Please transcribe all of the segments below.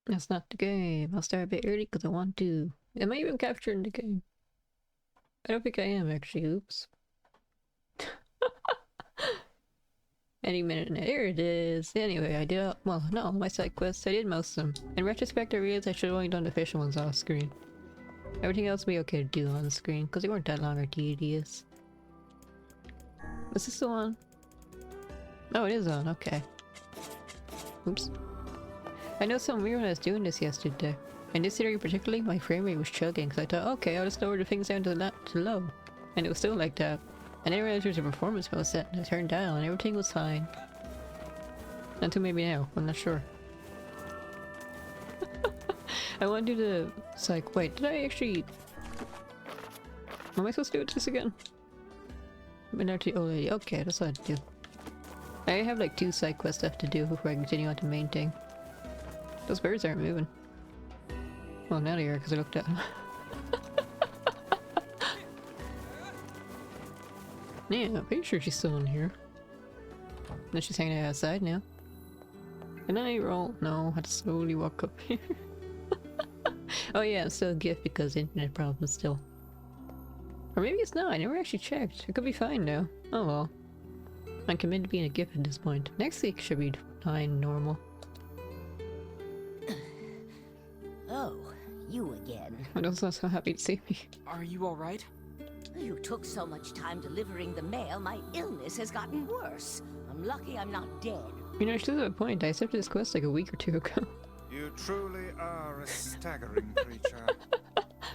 That's not the game. I'll start a bit early because I want to. Am I even capturing the game? I don't think I am actually. Oops. Any minute now. There it is. Anyway, I did, well, not all my side quests. I did most of them. In retrospect, I realized I should have only done the official ones off screen. Everything else would be okay to do on the screen because they weren't that long or tedious. Is this the one? Oh, it is on. Okay. Oops. I know something weird when I was doing this yesterday. In this area particularly, my frame rate was chugging because I thought, okay, I'll just lower the things down to low. And it was still like that. And then I realized there was a performance mode set and I turned down and everything was fine. Until maybe now, I'm not sure. I want to do the... It's like, wait, did I actually... Am I supposed to do this again? But not the old lady. Okay, that's what I have to do. I have like 2 side quests left to do before I continue on to the main thing. Those birds aren't moving. Well, now they are because I looked at them. Yeah, I'm pretty sure she's still in here. Then she's hanging out outside now. Can I roll? No, I had to slowly walk up here. Oh yeah, I'm still a gift because internet problems still. Or maybe it's not, I never actually checked. It could be fine now. Oh well. I'm committed to being a gift at this point. Next week should be fine, normal. Oh, you again. I was not so happy to see me. Are you alright? You took so much time delivering the mail, my illness has gotten worse. I'm lucky I'm not dead. You know, she does have a point. I accepted this quest like a week or 2 ago. You truly are a staggering creature.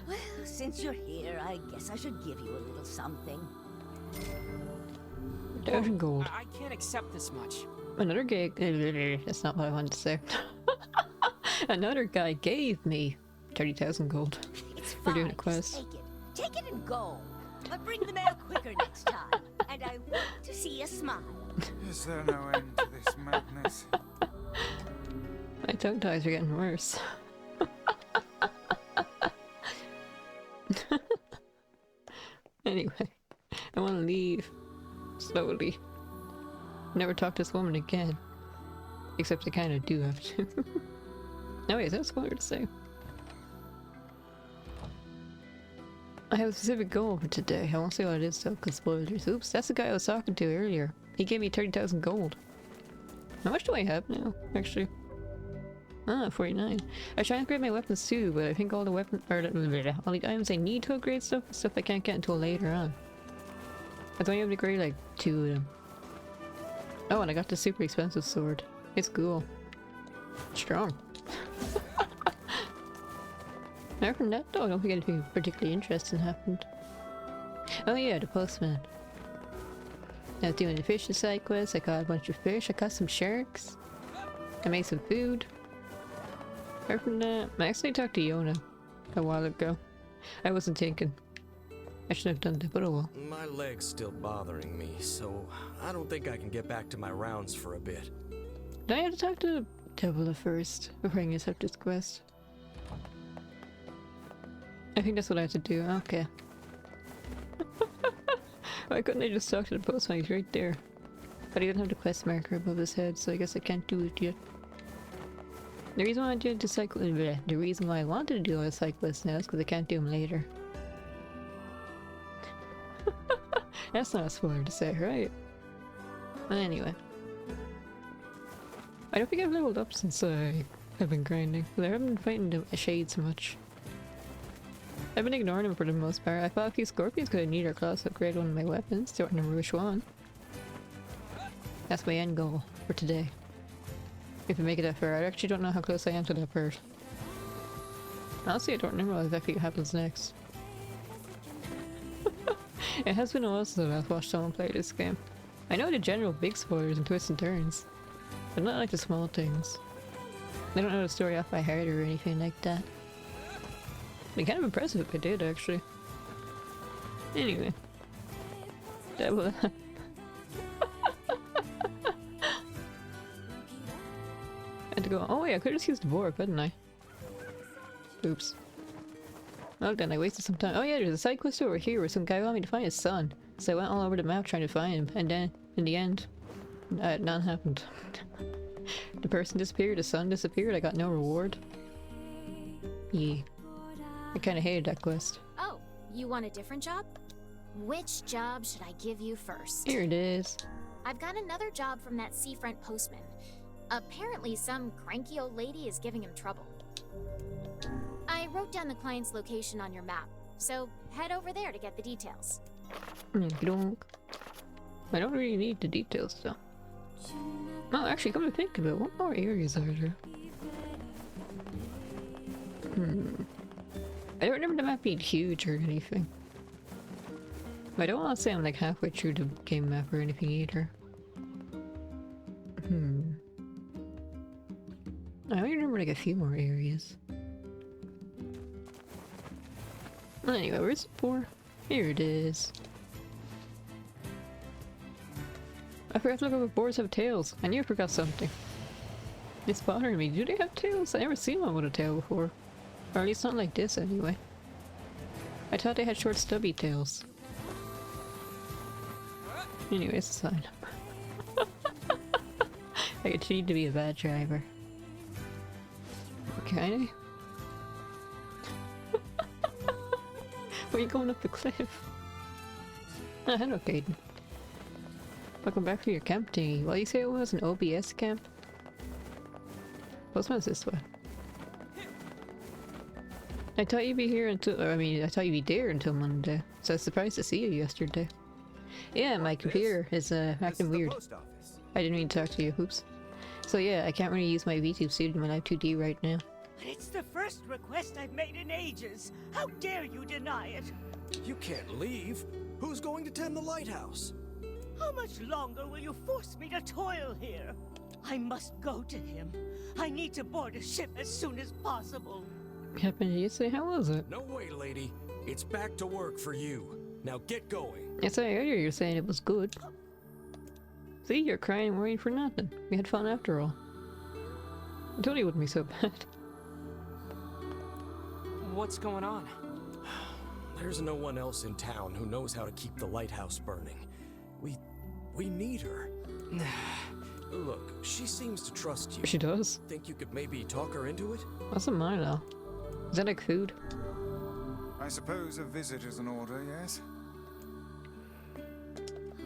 Well, since you're here, I guess I should give you a little something. 1,000 gold. I can't accept this much. Another guy... That's not what I wanted to say. Another guy gave me 30,000 gold It's for fine, doing a just quest. take it. Take it and go. But bring the mail quicker next time. And I want to see you smile. Is there no end to this madness? My tongue ties are getting worse. Anyway, I want to leave. Slowly. Never talk to this woman again. Except I kind of do have to. No, wait, that's what to say. I have a specific goal for today. I won't say what it is though, because spoilers. Oops, that's the guy I was talking to earlier. He gave me 30,000 gold. How much do I have now, actually? Ah, 49. I was trying to upgrade my weapons too, but I think all the weapons, or all the items I need to upgrade stuff I can't get until later on. I was only able to upgrade like 2 of them. Oh, and I got the super expensive sword. It's cool. Strong. Apart from that though, I don't think anything particularly interesting happened. Oh yeah, the postman. I was doing the fishing side quest, I caught a bunch of fish, I caught some sharks. I made some food. Apart from that, I actually talked to Yonah a while ago. I wasn't thinking. I should have done that, but oh well. My leg's still bothering me, so I don't think I can get back to my rounds for a bit. Do I have to talk to the devil first before I can accept this quest? I think that's what I have to do. Okay. Why couldn't I just talk to the postman? He's right there. But he doesn't have the quest marker above his head, so I guess I can't do it yet. The reason why I did the cycle, the reason why I wanted to do all the side quests now is because I can't do them later. That's not a spoiler to say, right? Anyway. I don't think I've leveled up since I have been grinding, but I haven't been fighting the shades much. I've been ignoring them for the most part. I fought a few scorpions because I need our class to upgrade one of my weapons. Don't remember which one. That's my end goal for today. If I make it that far, I actually don't know how close I am to that part. Honestly, I don't remember what exactly happens next. It has been a while since I've watched someone play this game. I know the general big spoilers and twists and turns, but not like the small things. I don't know the story off by heart or anything like that. It'd be kind of impressive if I did, actually. Anyway. That was... I had to go. Oh wait, I could have just used the board, couldn't I? Oops. Well then, I wasted some time. Oh yeah, there's a side quest over here where some guy wanted me to find his son. So I went all over the map trying to find him, and then, in the end, none happened. The person disappeared, the son disappeared, I got no reward. Yeah. I kinda hated that quest. Oh, you want a different job? Which job should I give you first? Here it is. I've got another job from that seafront postman. Apparently some cranky old lady is giving him trouble. I wrote down the client's location on your map, so head over there to get the details. Donk. I don't really need the details though. Oh, actually, come to think of it, what more areas are there? I don't remember the map being huge or anything. I don't want to say I'm like halfway through the game map or anything either. I only remember like a few more areas. Anyway, where's the boar? Here it is. I forgot to look up if boars have tails. I knew I forgot something. It's bothering me. Do they have tails? I never seen one with a tail before. Or at least not like this anyway. I thought they had short stubby tails. Anyways, it's fine. I continue to be a bad driver. Okay. Where are you going up the cliff? Ah, hello, Caden. Welcome back to your camp thingy. Well, you say it was an OBS camp? What's this way? I thought you'd be here until, I thought you'd be there until Monday. So I was surprised to see you yesterday. Yeah, my computer is acting weird. I didn't mean to talk to you, oops. So yeah, I can't really use my VTube suit in my Live 2D right now. But it's the first request I've made in ages. How dare you deny it? You can't leave. Who's going to tend the lighthouse? How much longer will you force me to toil here? I must go to him. I need to board a ship as soon as possible. Happened yesterday? How was it? No way, lady. It's back to work for you. Now get going. Yes, I earlier you were saying it was good. See, you're crying and worrying for nothing. We had fun after all. I told you it wouldn't be so bad. What's going on? There's no one else in town who knows how to keep the lighthouse burning. We need her. Look, she seems to trust you. She does. Think you could maybe talk her into it? What's in mine now? Is that like food? I suppose a visit is an order, yes?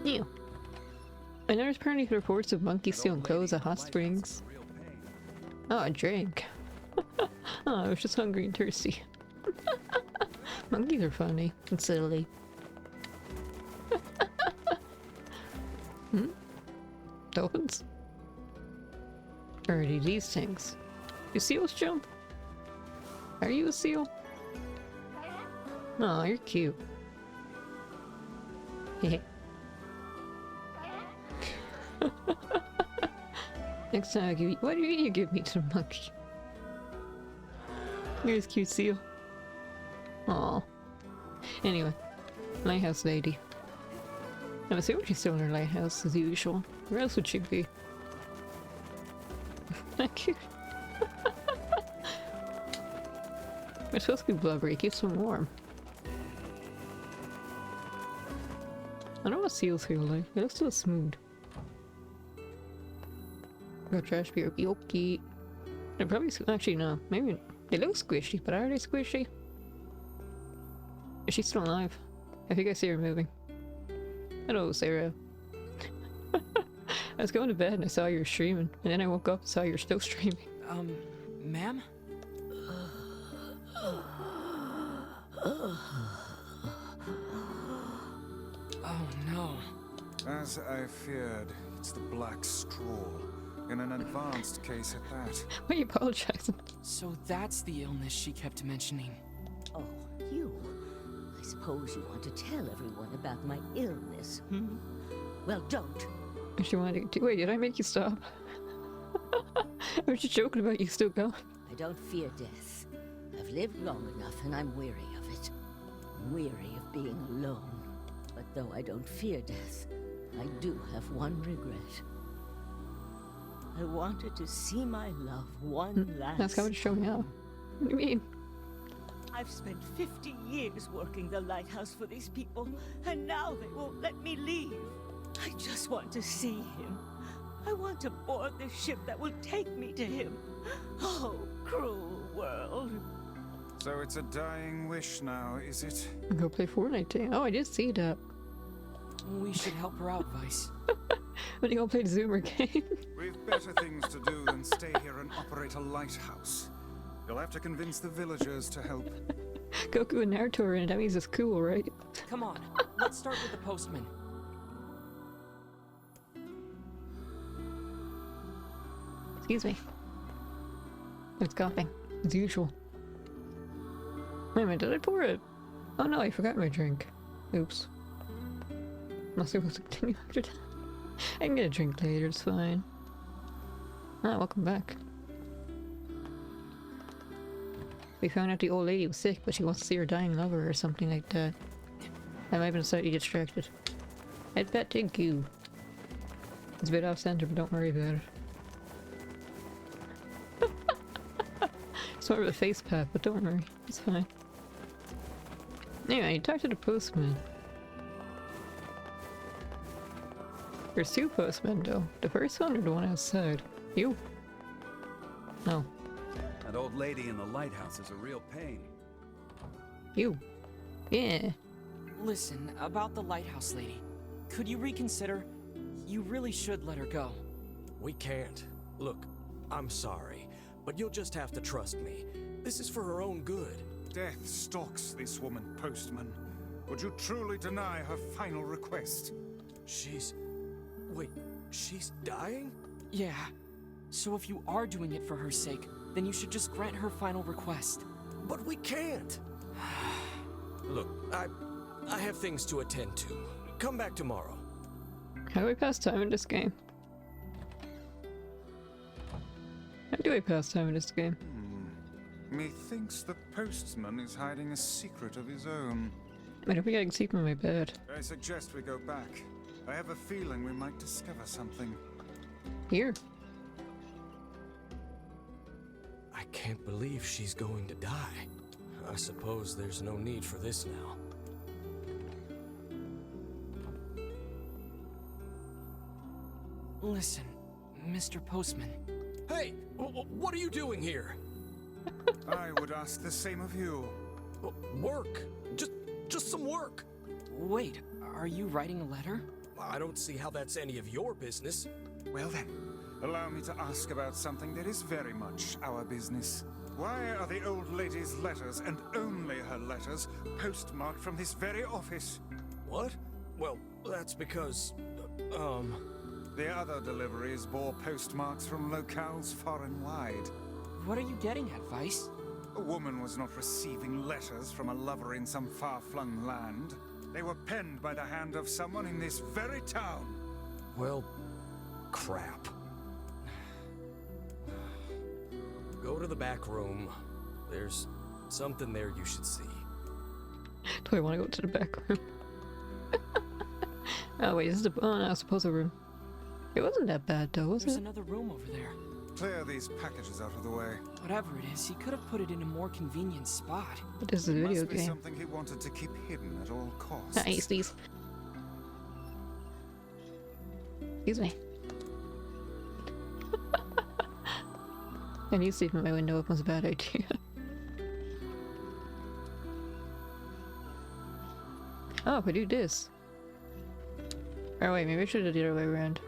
Yeah. I noticed apparently reports of monkeys stealing clothes at hot springs. Oh, a drink. Oh, I was just hungry and thirsty. Monkeys are funny and silly. Dolphins? Or are these things? Do seals jump? Are you a seal? Oh, you're cute. Hehe. Next time I give you— what do you give me to the monkey? Here's cute seal. Aw. Anyway, lighthouse lady. I'm assuming she's still in her lighthouse as usual. Where else would she be? Not cute. It's supposed to be blubbery, keeps them warm. I don't know what seals feel like. It looks so smooth. Go trash beer, okay. They're probably— actually no, maybe they look squishy, but are they squishy? Is she still alive? I think I see her moving. Hello, Sarah. I was going to bed and I saw you were streaming, and then I woke up and saw you were still streaming. Ma'am? Oh no. As I feared, it's the Black Scrawl. In an advanced case at that. Why are you apologizing? So that's the illness she kept mentioning. Oh, you. I suppose you want to tell everyone about my illness, hmm? Well, don't. She wanted to— wait, did I make you stop? I was just joking about you still going. I don't fear death. I've lived long enough and I'm weary of it. I'm weary of being alone. But though I don't fear death, I do have one regret. I wanted to see my love one last That's how it showed me out. What do you mean? I've spent 50 years working the lighthouse for these people, and now they won't let me leave. I just want to see him. I want to board the ship that will take me to him. Oh, cruel world. So it's a dying wish now, is it? Go play Fortnite too. Oh, I did see that. We should help her out, Weiss. When you gonna play the Zoomer game? We've better things to do than stay here and operate a lighthouse. You'll have to convince the villagers to help. Goku and Naruto are in it. That means it's cool, right? Come on, let's start with the postman. Excuse me. It's coughing, as usual. Wait a minute, did I pour it? Oh no, I forgot my drink. Oops. Must have continue after that. I can get a drink later, it's fine. Ah, welcome back. We found out the old lady was sick, but she wants to see her dying lover or something like that. I might have been slightly distracted. I'd bet thank you. It's a bit off center, but don't worry about it. It's more of a face pack, but don't worry, it's fine. Anyway, talk to the postman. There's two postmen though. The first one or the one outside? You? No. That old lady in the lighthouse is a real pain. You. Yeah. Listen, about the lighthouse lady. Could you reconsider? You really should let her go. We can't. Look, I'm sorry, but you'll just have to trust me. This is for her own good. Death stalks this woman, postman. Would you truly deny her final request? Wait, she's dying? Yeah. So if you are doing it for her sake, then you should just grant her final request. But we can't. Look, I have things to attend to. Come back tomorrow. How do I pass time in this game? How do I pass time in this game? Methinks the postman is hiding a secret of his own. I don't think I can sleep in my bed. I suggest we go back. I have a feeling we might discover something. Here. I can't believe she's going to die. I suppose there's no need for this now. Listen, Mr. Postman. Hey, what are you doing here? I would ask the same of you. Work. Just some work. Wait, are you writing a letter? I don't see how that's any of your business. Well then, allow me to ask about something that is very much our business. Why are the old lady's letters, and only her letters, postmarked from this very office? What? Well, that's because, The other deliveries bore postmarks from locales far and wide. What are you getting at, Weiss? A woman was not receiving letters from a lover in some far-flung land. They were penned by the hand of someone in this very town. well, crap. Go to the back room. There's something there you should see. Do I want to go to the back room? Oh wait, this is the supposed room. It wasn't that bad though, was There's it? another room over there. Clear these packages out of the way. Whatever it is, he could have put it in a more convenient spot. But this is a video Must be game. something he wanted to keep hidden at all costs. Nice, these. Excuse me. I need to sleep in my window open was a bad idea. Oh, if I do this. Oh wait, maybe I should have did the other way around.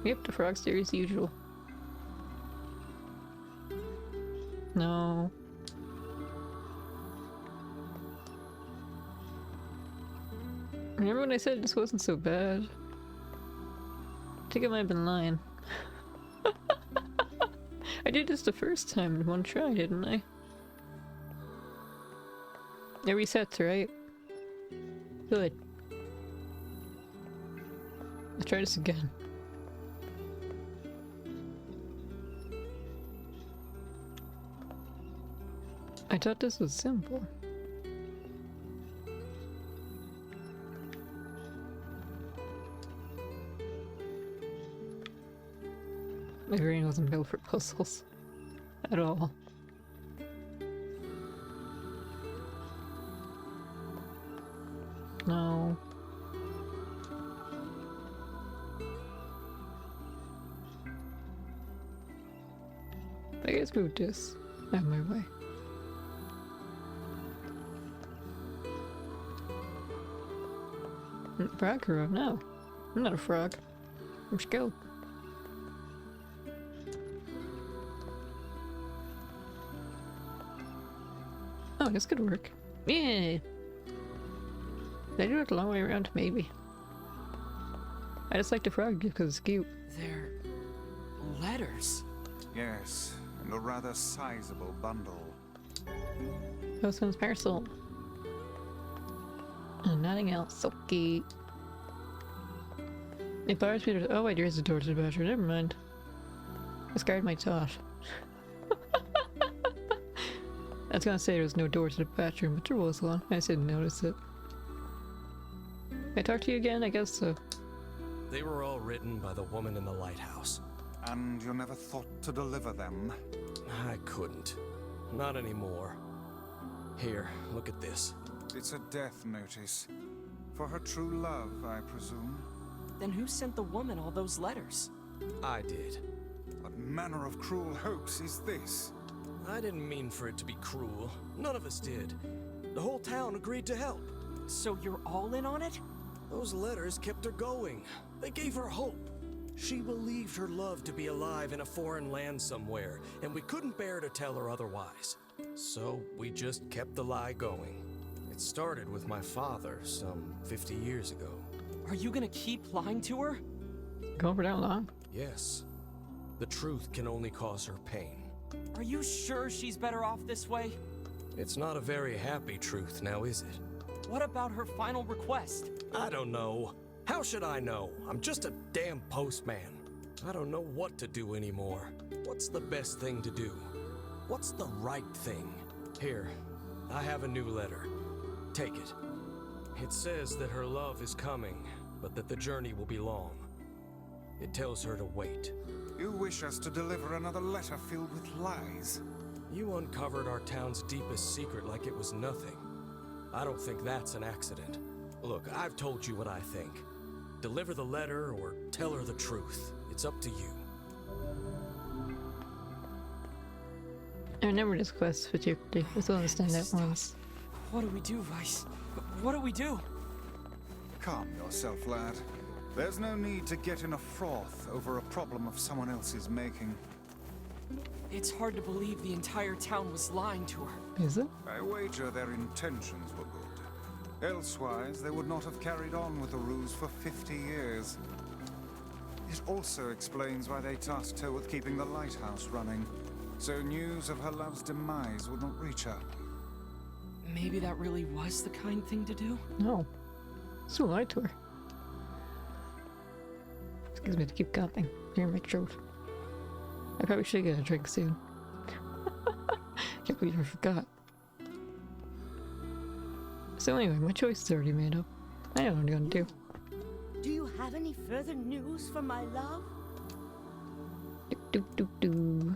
Yep, the frog's there as usual. No. Remember when I said this wasn't so bad? I think I might have been lying. I did this the first time in one try, didn't I? It resets, right? Good. Let's try this again. I thought this was simple. My brain wasn't built for puzzles. At all. No. I guess move this out of my way. Frog hero? No. I'm not a frog. I'm skilled. Oh, this could work. Yeah! Did I do it the long way around? Maybe. I just like the frog because it's cute. They're letters. Yes, and a rather sizable bundle. Postman's parcel. And nothing else. Okay. It bars me to— oh wait, there's a door to the bathroom. Never mind. I scared my thought. I was gonna say there was no door to the bathroom, but there was one. I just didn't notice it. Can I talk to you again? I guess so. They were all written by the woman in the lighthouse. And you never thought to deliver them? I couldn't. Not anymore. Here, look at this. It's a death notice. For her true love, I presume. Then who sent the woman all those letters? I did. What manner of cruel hoax is this? I didn't mean for it to be cruel. None of us did. The whole town agreed to help. So you're all in on it? Those letters kept her going. They gave her hope. She believed her love to be alive in a foreign land somewhere, and we couldn't bear to tell her otherwise. So we just kept the lie going. It started with my father some 50 years ago. Are you gonna keep lying to her? Going for that long? Yes. The truth can only cause her pain. Are you sure she's better off this way? It's not a very happy truth now, is it? What about her final request? I don't know. How should I know? I'm just a damn postman. I don't know what to do anymore. What's the best thing to do? What's the right thing? Here, I have a new letter. Take it. It says that her love is coming, but that the journey will be long. It tells her to wait. You wish us to deliver another letter filled with lies? You uncovered our town's deepest secret like it was nothing. I don't think that's an accident. Look, I've told you what I think. Deliver the letter or tell her the truth. It's up to you. I remember this quest particularly. I still understand that once. What do we do, Weiss? What do we do? Calm yourself, lad. There's no need to get in a froth over a problem of someone else's making. It's hard to believe the entire town was lying to her. Is it? I wager their intentions were good. Elsewise, they would not have carried on with the ruse for 50 years. It also explains why they tasked her with keeping the lighthouse running, so news of her love's demise would not reach her. Maybe that really was the kind thing to do? No. Still lied to her. Excuse me to keep coughing. Clear my throat. I probably should get a drink soon. Can't believe I forgot. So anyway, my choice is already made up. I know what I'm gonna do. Do you have any further news for my love? Do.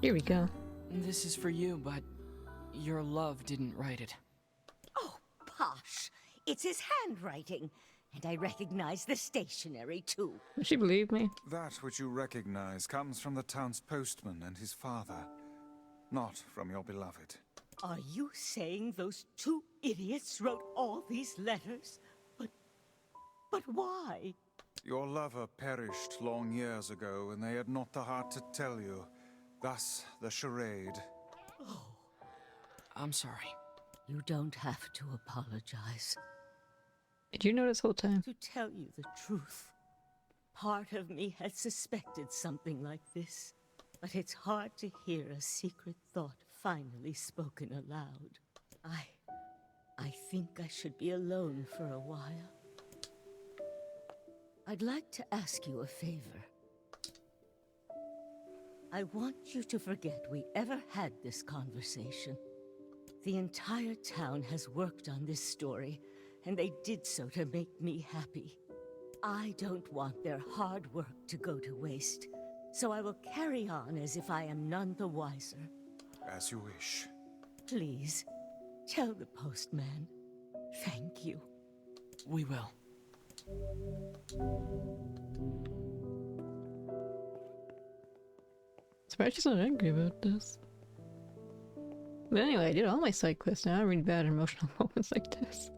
Here we go. This is for you, but your love didn't write it. Oh, posh. It's his handwriting. And I recognize the stationery, too. Will she believe me? That which you recognize comes from the town's postman and his father, not from your beloved. Are you saying those two idiots wrote all these letters? But why? Your lover perished long years ago, and they had not the heart to tell you. Thus, the charade. Oh, I'm sorry. you don't have to apologize. Did you know this whole time? To tell you the truth, part of me had suspected something like this. But it's hard to hear a secret thought finally spoken aloud. I think I should be alone for a while. I'd like to ask you a favor. I want you to forget we ever had this conversation. The entire town has worked on this story, and they did so to make me happy. I don't want their hard work to go to waste, so I will carry on as if I am none the wiser. As you wish. Please, tell the postman. Thank you. We will. Surprised she's not angry about this. But anyway, I did all my side quests now. I'm really bad at emotional moments like this.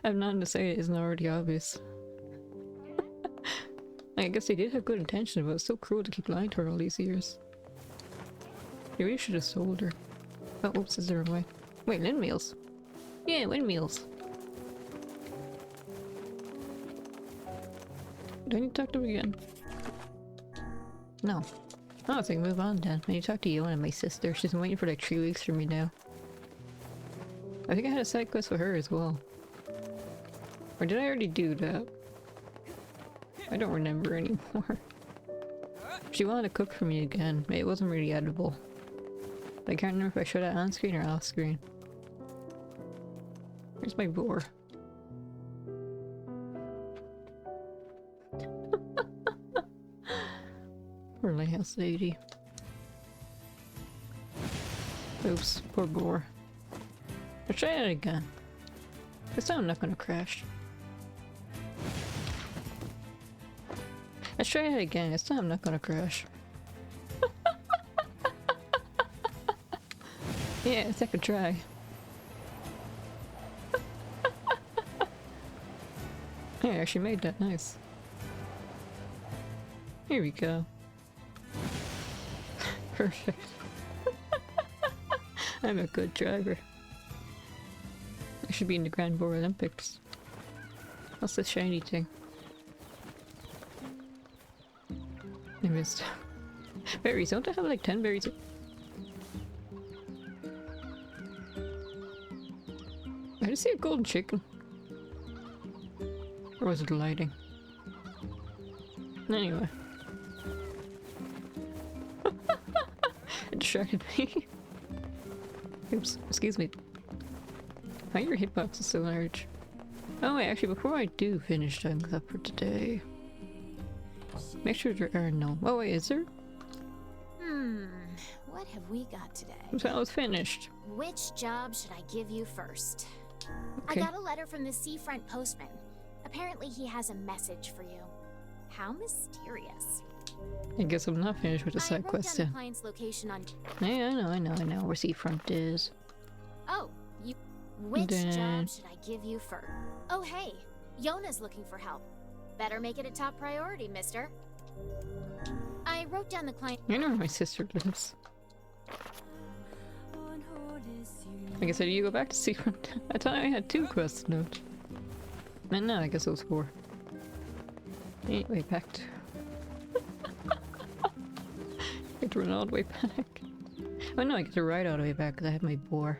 I have nothing to say, it isn't already obvious. I guess they did have good intentions, but it's so cruel to keep lying to her all these years. They really should have sold her. Oh, oops, is there a way? Wait, windmills. Yeah, windmills. Do I need to talk to him again? No. Oh, so I can move on then. I need to talk to Yonah, my sister. She's been waiting for like 3 weeks for me now. I think I had a side quest with her as well. Or did I already do that? I don't remember anymore. She wanted to cook for me again. It wasn't really edible. I can't remember if I showed it on screen or off screen. Where's my boar? Poor lighthouse lady. Oops, poor boar. Let's try it again. This time I'm not gonna crash. Let's try it again. This time I'm not gonna crash. Yeah, second try. I actually made that nice. Here we go. Perfect. I'm a good driver. I should be in the Grand Boar Olympics. What's this shiny thing? I missed. Berries, don't I have like 10 berries? I just see a golden chicken. Or was it the lighting? Anyway. It distracted me. Oops, excuse me. Why your hitbox is so large? Oh wait, actually before I do finish things up for today, make sure there are no— oh wait, is there? What have we got today? So I was finished. Which job should I give you first? Okay. I got a letter from the seafront postman. Apparently he has a message for you. How mysterious. I guess I'm not finished with the I side wrote quest down then. the client's location on— Yeah, I know where seafront is. Oh, you— which Then- job should I give you first? Oh hey, Yonah's looking for help. Better make it a top priority, mister. I wrote down the client— I know where my sister lives. I guess I need to go back to seafront. I thought I had 2 quests note. And no, I guess it was 4. Anyway, back to... I get to run all the way back. Oh no, I get to ride all the way back because I have my boar.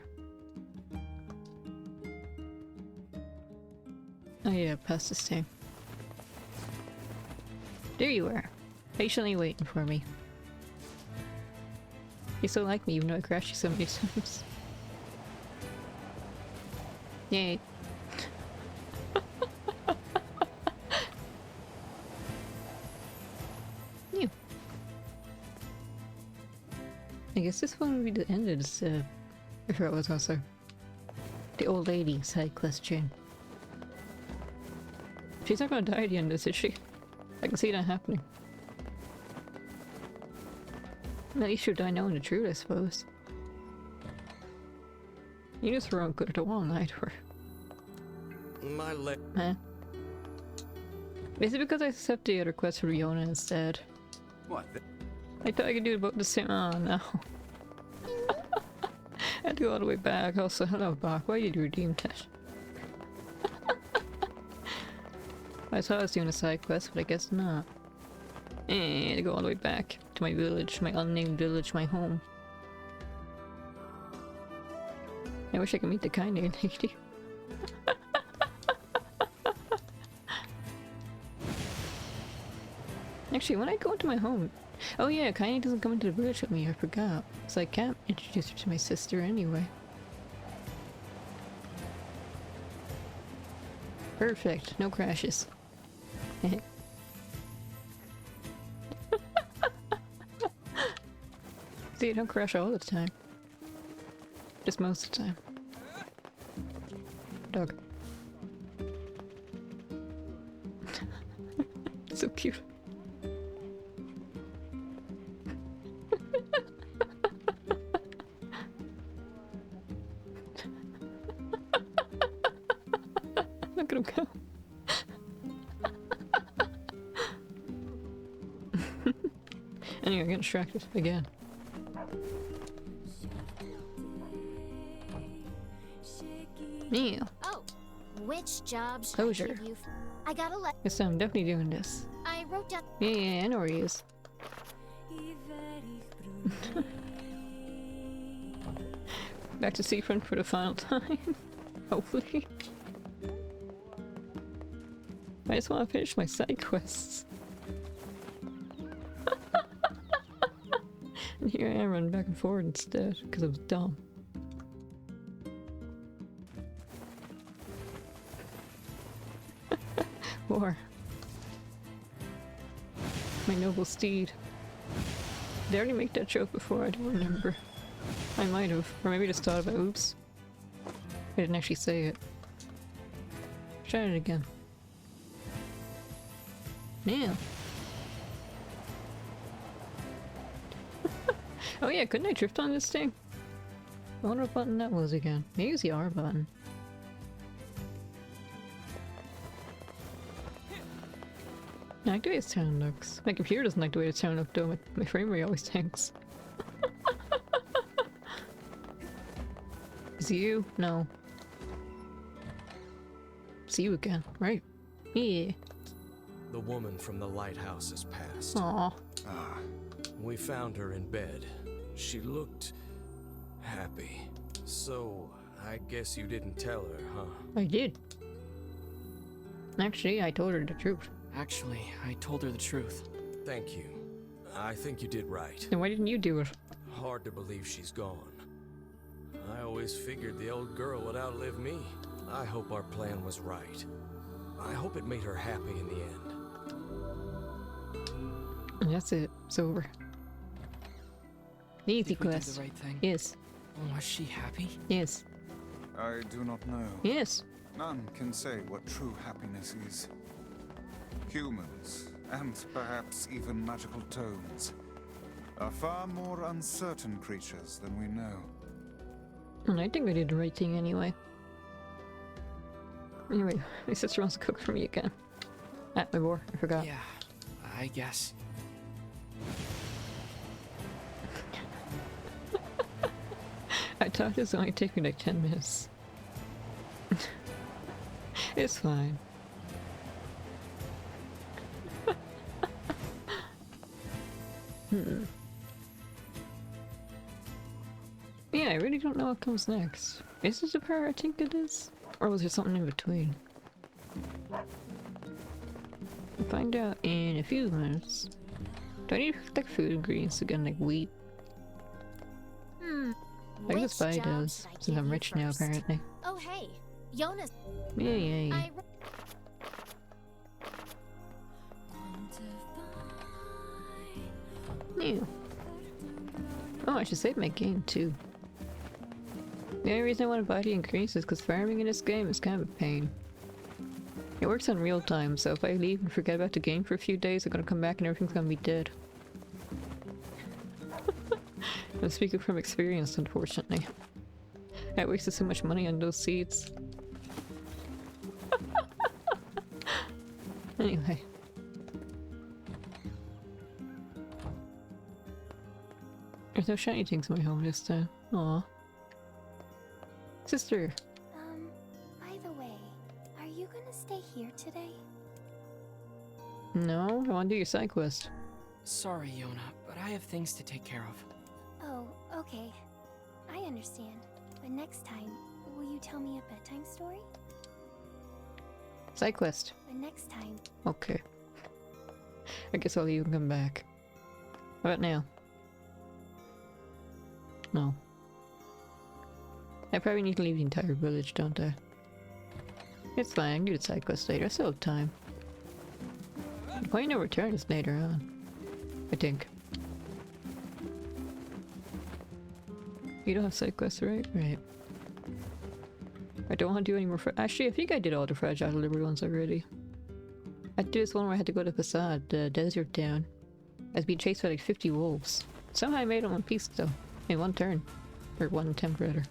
Oh yeah, past this thing. There you are. Patiently waiting for me. You still like me even though I crashed you so many times. Yay. New. I guess this one would be the end of this, I forgot what I was gonna say. The old lady side quest chain. She's not gonna die at the end of this, is she? I can see that happening. At least she'll die knowing the truth, I suppose. You just throw good at the wall and lie to her. My leg. Huh? Is it because I accepted the other quest for Yonah instead? What? I thought I could do about the same— oh no. I had to go all the way back. Also, hello Bach, why did you redeem that? I thought I was doing a side quest, but I guess not. I had to go all the way back to my village, my unnamed village, my home. I wish I could meet the kind lady. Actually, when I go into my home— oh yeah, Kaine doesn't come into the village with me, I forgot. So I can't introduce her to my sister anyway. Perfect, no crashes. See, I don't crash all the time. Just most of the time. Dog. So cute. Look at him go. Anyway, I get distracted again. Yeah. Oh, which job should Closure. I give you? I got a let. Yes, I'm definitely doing this. I wrote down. Yeah, I know where he is. Back to seafront for the final time. Hopefully. I just want to finish my side quests. And here I am running back and forward instead, because I was dumb. Or my noble steed. Did I already make that joke before? I don't remember. I might have. Or maybe just thought about it. Oops. I didn't actually say it. Try it again. Now. Oh yeah, couldn't I drift on this thing? I wonder what button that was again. Maybe it's the R button. I like the way this town looks. My computer doesn't like the way the town looks though. My frame rate always tanks. Is it you? No. It's you again, right? Yeah. The woman from the lighthouse has passed. Aw. Ah, We found her in bed. She looked happy. So, I guess you didn't tell her, huh? I did. Actually, I told her the truth. Actually, I told her the truth. Thank you. I think you did right. Then why didn't you do it? Hard to believe she's gone. I always figured the old girl would outlive me. I hope our plan was right. I hope it made her happy in the end. And that's it. It's over. The easy Did we do quest. the right thing? Yes. Was she happy? Yes. I do not know. Yes. None can say what true happiness is. Humans, and perhaps even magical toads, are far more uncertain creatures than we know. And I think I did the right thing anyway. Anyway, my sister wants to cook for me again. Ah, my boar. I forgot. Yeah, I guess. I thought this would only take me like 10 minutes. It's fine. Yeah, I really don't know what comes next. Is this the part I think it is? Or was there something in between? We'll find out in a few minutes. Do I need like food ingredients again, like wheat? I Which guess Spy job does, should I since give I'm you rich now first? apparently. Oh hey, Yonah's. Yeah, yeah, yeah. I Yeah. Oh, I should save my game too. The only reason I want to buy the ingredients is because farming in this game is kind of a pain. It works on real time, so if I leave and forget about the game for a few days, I'm gonna come back and everything's gonna be dead. I'm speaking from experience, unfortunately. I wasted so much money on those seeds. Anyway. There's no shiny things in my home this time. Aw. Sister! By the way, are you gonna stay here today? No, I want to do your side quest. Sorry, Yonah, but I have things to take care of. Oh, okay. I understand. But next time, will you tell me a bedtime story? Side quest. But next time, Okay. I guess I'll leave and come back. How about now? No. I probably need to leave the entire village, don't I? It's fine, I can do the side quest later. I still have time. The point of return is later on. I think. You don't have side quests, right? Right. I don't want to do any more actually, I think I did all the Fragile Delivery ones already. I did this one where I had to go to Facade, the desert town. I was being chased by like 50 wolves. Somehow I made it in one piece though. In one turn. Or one attempt rather.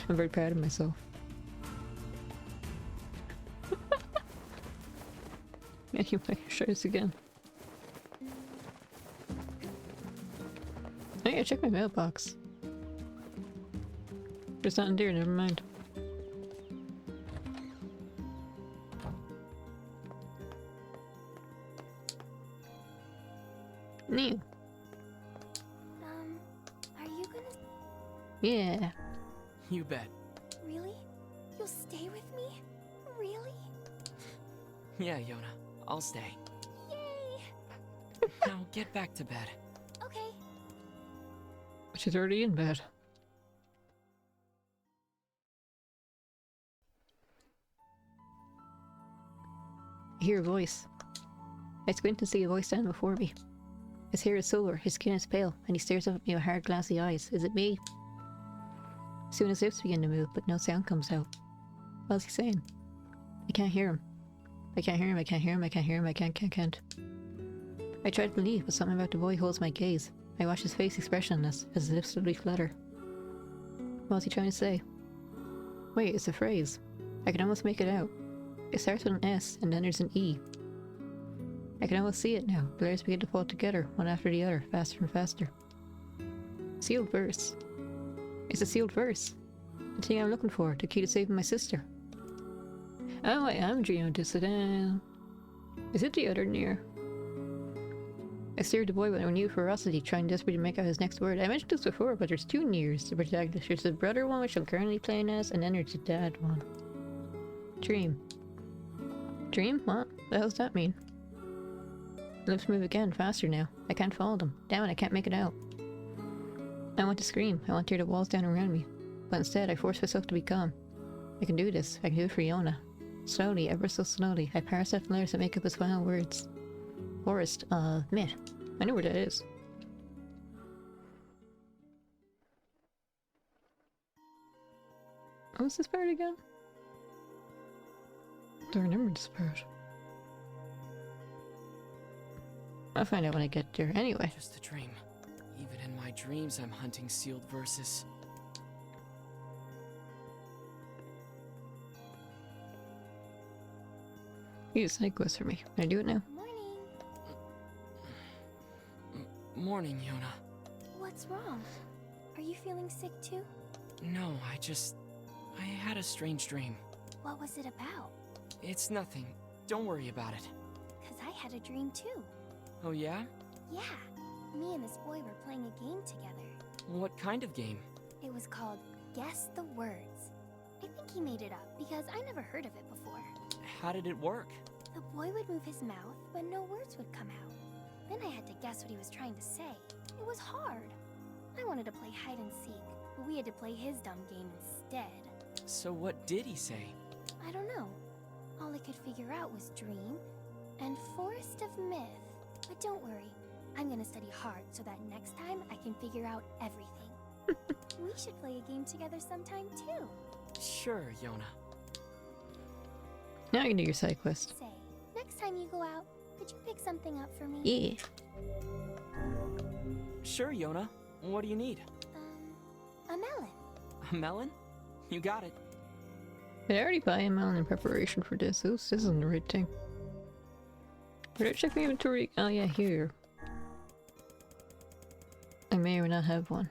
I'm very proud of myself. Anyway, try this again. Oh yeah, check my mailbox. There's nothing there, never mind. NieR. Are you gonna... Yeah. You bet. Really? You'll stay with me? Really? Yeah, Yonah. I'll stay. Yay! Now get back to bed. Okay. She's already in bed. I hear a voice. I squint and see a voice standing before me. His hair is silver, his skin is pale, and he stares up at me with hard glassy eyes. Is it me? Soon his lips begin to move, but no sound comes out. What's he saying? I can't hear him. I can't hear him, I can't hear him, I can't hear him, I can't. I try to believe, but something about the boy holds my gaze. I watch his face expressionless, as his lips slowly flutter. What's he trying to say? Wait, it's a phrase. I can almost make it out. It starts with an S, and then there's an E. I can almost see it now. The letters begin to fall together, one after the other, faster and faster. Sealed verse. It's a sealed verse. The thing I'm looking for, the key to saving my sister. Oh, I am dreaming this. Is it the other NieR? I stare at the boy with renewed ferocity, trying desperately to make out his next word. I mentioned this before, but there's two NieRs, the protagonist. There's the brother one, which I'm currently playing as, and then there's the dad one. Dream. Dream? What the hell does that mean? Lips move again, faster now. I can't follow them. Damn it, I can't make it out. I want to scream. I want to tear the walls down around me. But instead, I force myself to be calm. I can do this. I can do it for Yonah. Slowly, ever so slowly, I parse out the letters that make up his final words. Forest of Myth. I know where that is. What was this part again? I don't remember this part. I'll find out when I get there. Anyway. Just a dream. Even in my dreams, I'm hunting sealed verses. You just side quest for me. Can I do it now? Morning. Morning, Yonah. What's wrong? Are you feeling sick too? No, I had a strange dream. What was it about? It's nothing. Don't worry about it. 'Cause I had a dream too. Oh yeah? Yeah. Me and this boy were playing a game together. What kind of game? It was called Guess the Words. I think he made it up because I never heard of it before. How did it work? The boy would move his mouth, but no words would come out. Then I had to guess what he was trying to say. It was hard. I wanted to play hide and seek, but we had to play his dumb game instead. So what did he say? I don't know. All I could figure out was dream and forest of myth. But don't worry, I'm gonna study hard so that next time I can figure out everything. We should play a game together sometime too. Sure, Yonah. Now you can do your side quest. Say, next time you go out, could you pick something up for me? Yeah. Sure, Yonah. What do you need? A melon. A melon? You got it. Did I already buy a melon in preparation for this? This isn't the right thing. Where did I check my inventory? Oh yeah, here. I may or may not have one.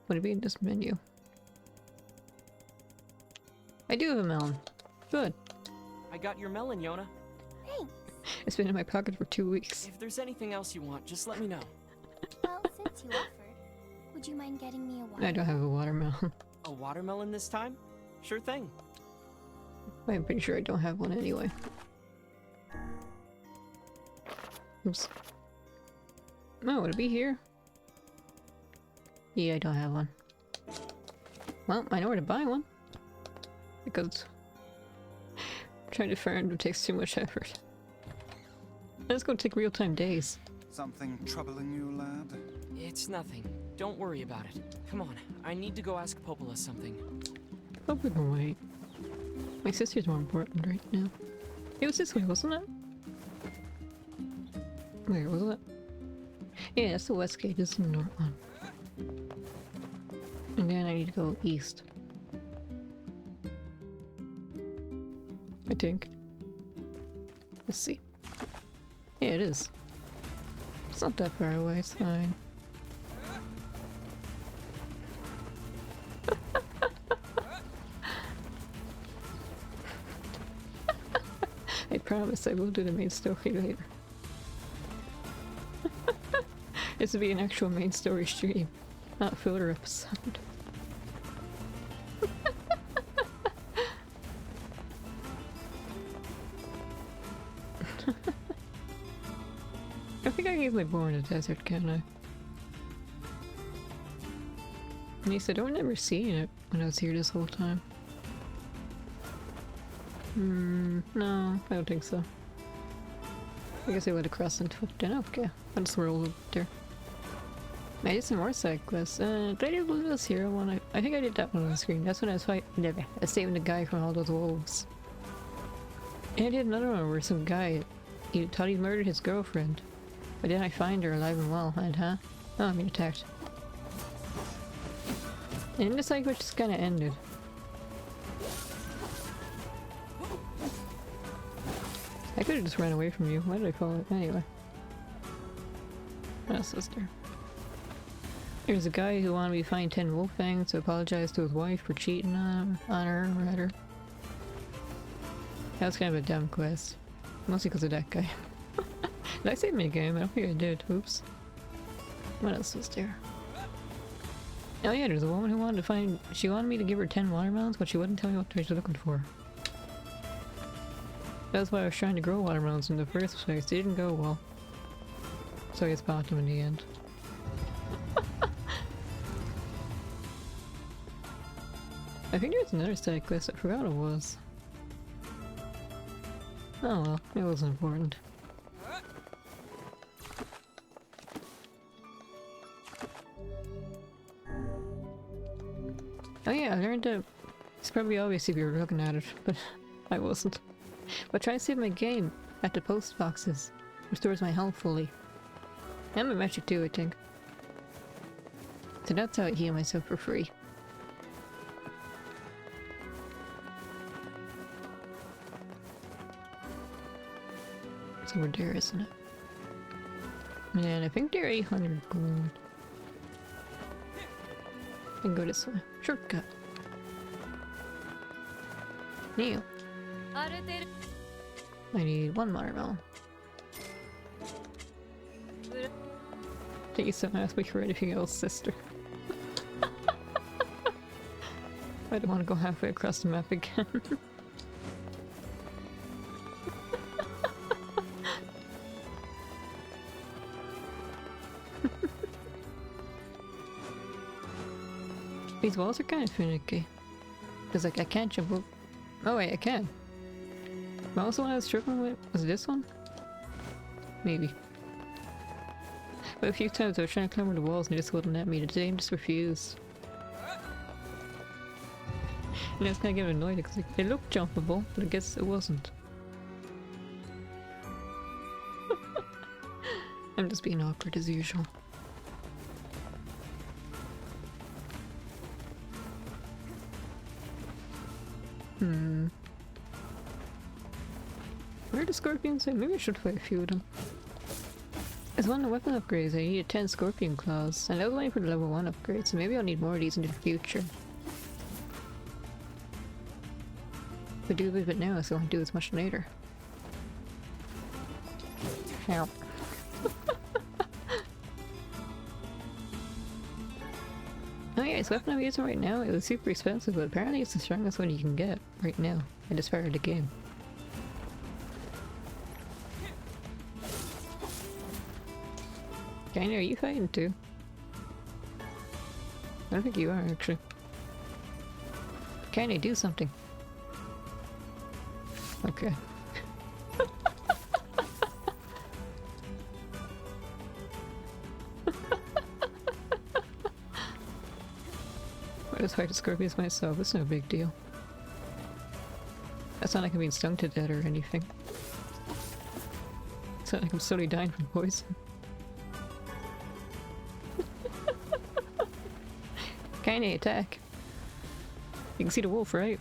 Would it be in this menu? I do have a melon. Good. I got your melon, Yonah. Thanks. It's been in my pocket for 2 weeks. If there's anything else you want, just let me know. Well, since you offered, would you mind getting me a water? I don't have a watermelon. A watermelon this time? Sure thing. I'm pretty sure I don't have one anyway. Oops. Oh, would it be here? Yeah, I don't have one. Well, I know where to buy one. Because trying to find them takes too much effort. It's gonna take real-time days. Something troubling you, lad? It's nothing. Don't worry about it. Come on, I need to go ask Popola something. Probably can wait. My sister's more important right now. It was this way, wasn't it? Where was it? Yeah, that's the west gate. This is the north one. And then I need to go east. I think. Let's see. Yeah, it is. It's not that far away, it's fine. I promise I will do the main story later. This will be an actual main story stream, not a filler episode. I think I can easily born in a desert, can't I? And he said, I remember seeing it when I was here this whole time. No, I don't think so. I guess I would have crossed into it then. Okay, I'll just roll up there. I did some more side quests. Did I do this hero one? I think I did that one on the screen. That's when I was fighting. I was saving the guy from all those wolves. And I did another one where some guy, he thought he murdered his girlfriend. But then I find her alive and well, and huh? Oh, I'm being attacked. And then the side quest just kinda ended. I could have just ran away from you. Why did I follow it? Anyway. What else was there? There's a guy who wanted me to find 10 wolf fangs to apologize to his wife for cheating on her, rather. That was kind of a dumb quest. Mostly because of that guy. Did I save my game? I don't think I did. Oops. What else was there? Oh yeah, there's a woman who wanted to find... She wanted me to give her 10 watermelons, but she wouldn't tell me what she was looking for. That's why I was trying to grow watermelons in the first place. They didn't go well. So I just bought them in the end. I think there's another side quest. I forgot what it was. Oh well, it wasn't important. Oh yeah, I learned that it's probably obvious if you were looking at it, but I wasn't. But try to save my game at the post boxes. Restores my health fully. And my magic too, I think. So that's how I heal myself for free. It's over there, isn't it? Man, I think they're 800 gold. I can go this way. Shortcut. NieR. I need 1 watermelon. Please don't ask me for anything else, sister. I don't want to go halfway across the map again. These walls are kind of finicky. Cause like I can't jump up. Oh wait, I can. What was the one I was struggling with? Was it this one? Maybe. But a few times I was trying to climb over the walls and it just wouldn't let me. The game just refused. And I was kind of getting annoyed because it looked jumpable, but I guess it wasn't. I'm just being awkward as usual. Where are the scorpions at? Maybe I should fight a few of them. As one of the weapon upgrades, I needed 10 scorpion claws, and that was only for the level 1 upgrade, so maybe I'll need more of these in the future. If I do a bit now, so I won't do as much later. Ow. Oh yeah, this weapon I'm using right now, it was super expensive, but apparently it's the strongest one you can get right now at this part of the game. Kinda, are you fighting too? I don't think you are, actually. Kinda, do something. Okay. I just fight the scorpions myself, it's no big deal. That's not like I'm being stung to death or anything. It's not like I'm slowly dying from poison. Kinda attack. You can see the wolf, right?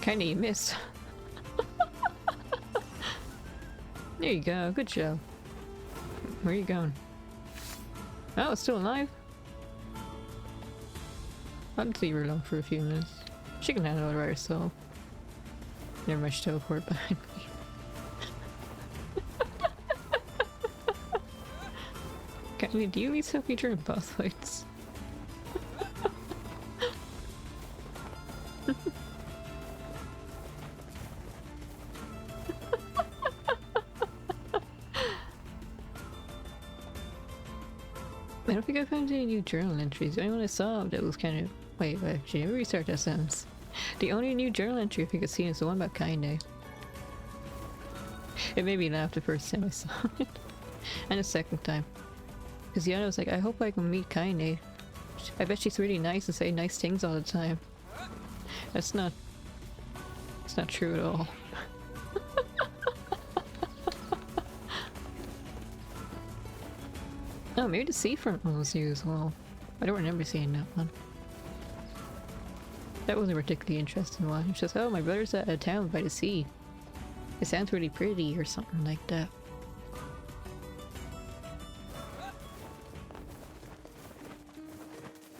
Kinda you miss. There you go, good job. Where are you going? Oh, it's still alive? I'll leave her alone for a few minutes. She can handle it by herself. Never mind, she teleport behind me. Kylie, do you need help me during boss fights? I don't think I found any new journal entries. The only one I saw that was kind of... Wait, actually, let me restart that sentence. The only new journal entry I think I've seen is the one about Kaine. It made me laugh the first time I saw it. And the second time. Because Yonah was like, I hope I can meet Kaine. I bet she's really nice and say nice things all the time. That's not... It's not true at all. Oh, maybe the seafront one was you as well. I don't remember seeing that one. That wasn't a particularly interesting one. It's just, oh, my brother's at a town by the sea. It sounds really pretty or something like that.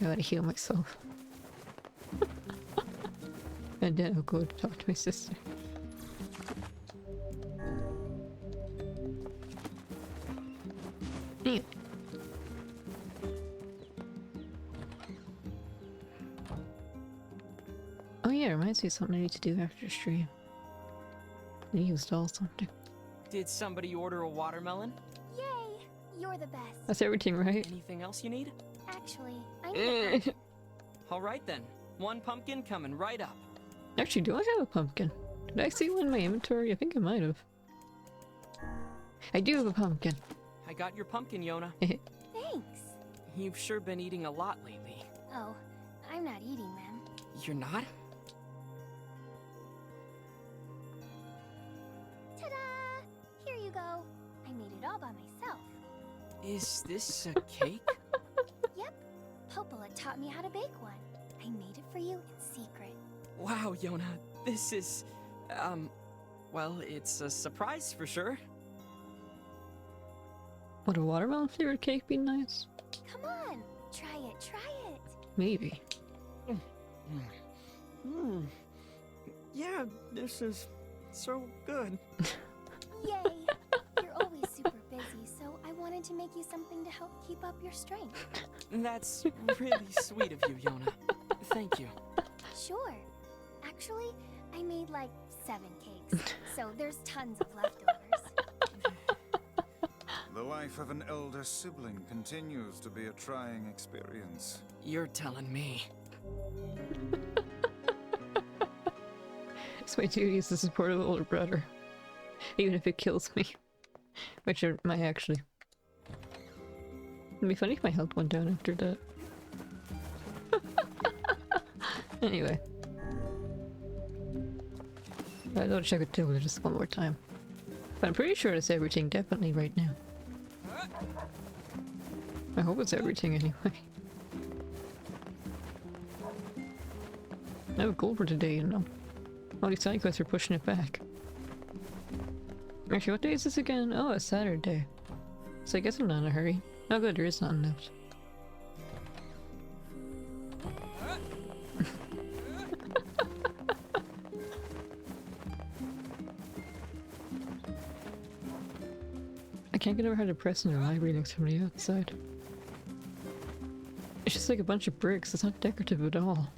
I gotta heal myself. And then I'll go to talk to my sister. Anyway. Oh yeah, it reminds me of something I need to do after stream. I need to install something. Did somebody order a watermelon? Yay! You're the best. That's everything, right? Anything else you need? Actually, I need All right then. One pumpkin coming right up. Actually, do I have a pumpkin? Did I see one in my inventory? I think I might have. I do have a pumpkin. I got your pumpkin, Yonah. Thanks. You've sure been eating a lot lately. Oh, I'm not eating them. You're not? Ta-da! Here you go. I made it all by myself. Is this a cake? Yep. Popola taught me how to bake one. I made it for you in secret. Wow, Yonah. This is... well, it's a surprise for sure. Would a watermelon flavored cake be nice? Come on, try it, try it. Maybe. Yeah, this is so good. Yay! You're always super busy, so I wanted to make you something to help keep up your strength. That's really sweet of you, Yonah. Thank you. Sure. Actually, I made like 7 cakes, so there's tons of leftovers. The life of an elder sibling continues to be a trying experience. You're telling me. It's my duty as the supportive older brother. Even if it kills me. Which it might actually. It'd be funny if my health went down after that. Anyway. I gotta check it too just one more time. But I'm pretty sure it's everything definitely right now. I hope it's everything anyway. I have a goal for today, you know. All these side quests are pushing it back. Actually, what day is this again? Oh, it's Saturday. So I guess I'm not in a hurry. Oh good, there is nothing left. I can't get over how depressing the library looks from the outside. It's just like a bunch of bricks, it's not decorative at all.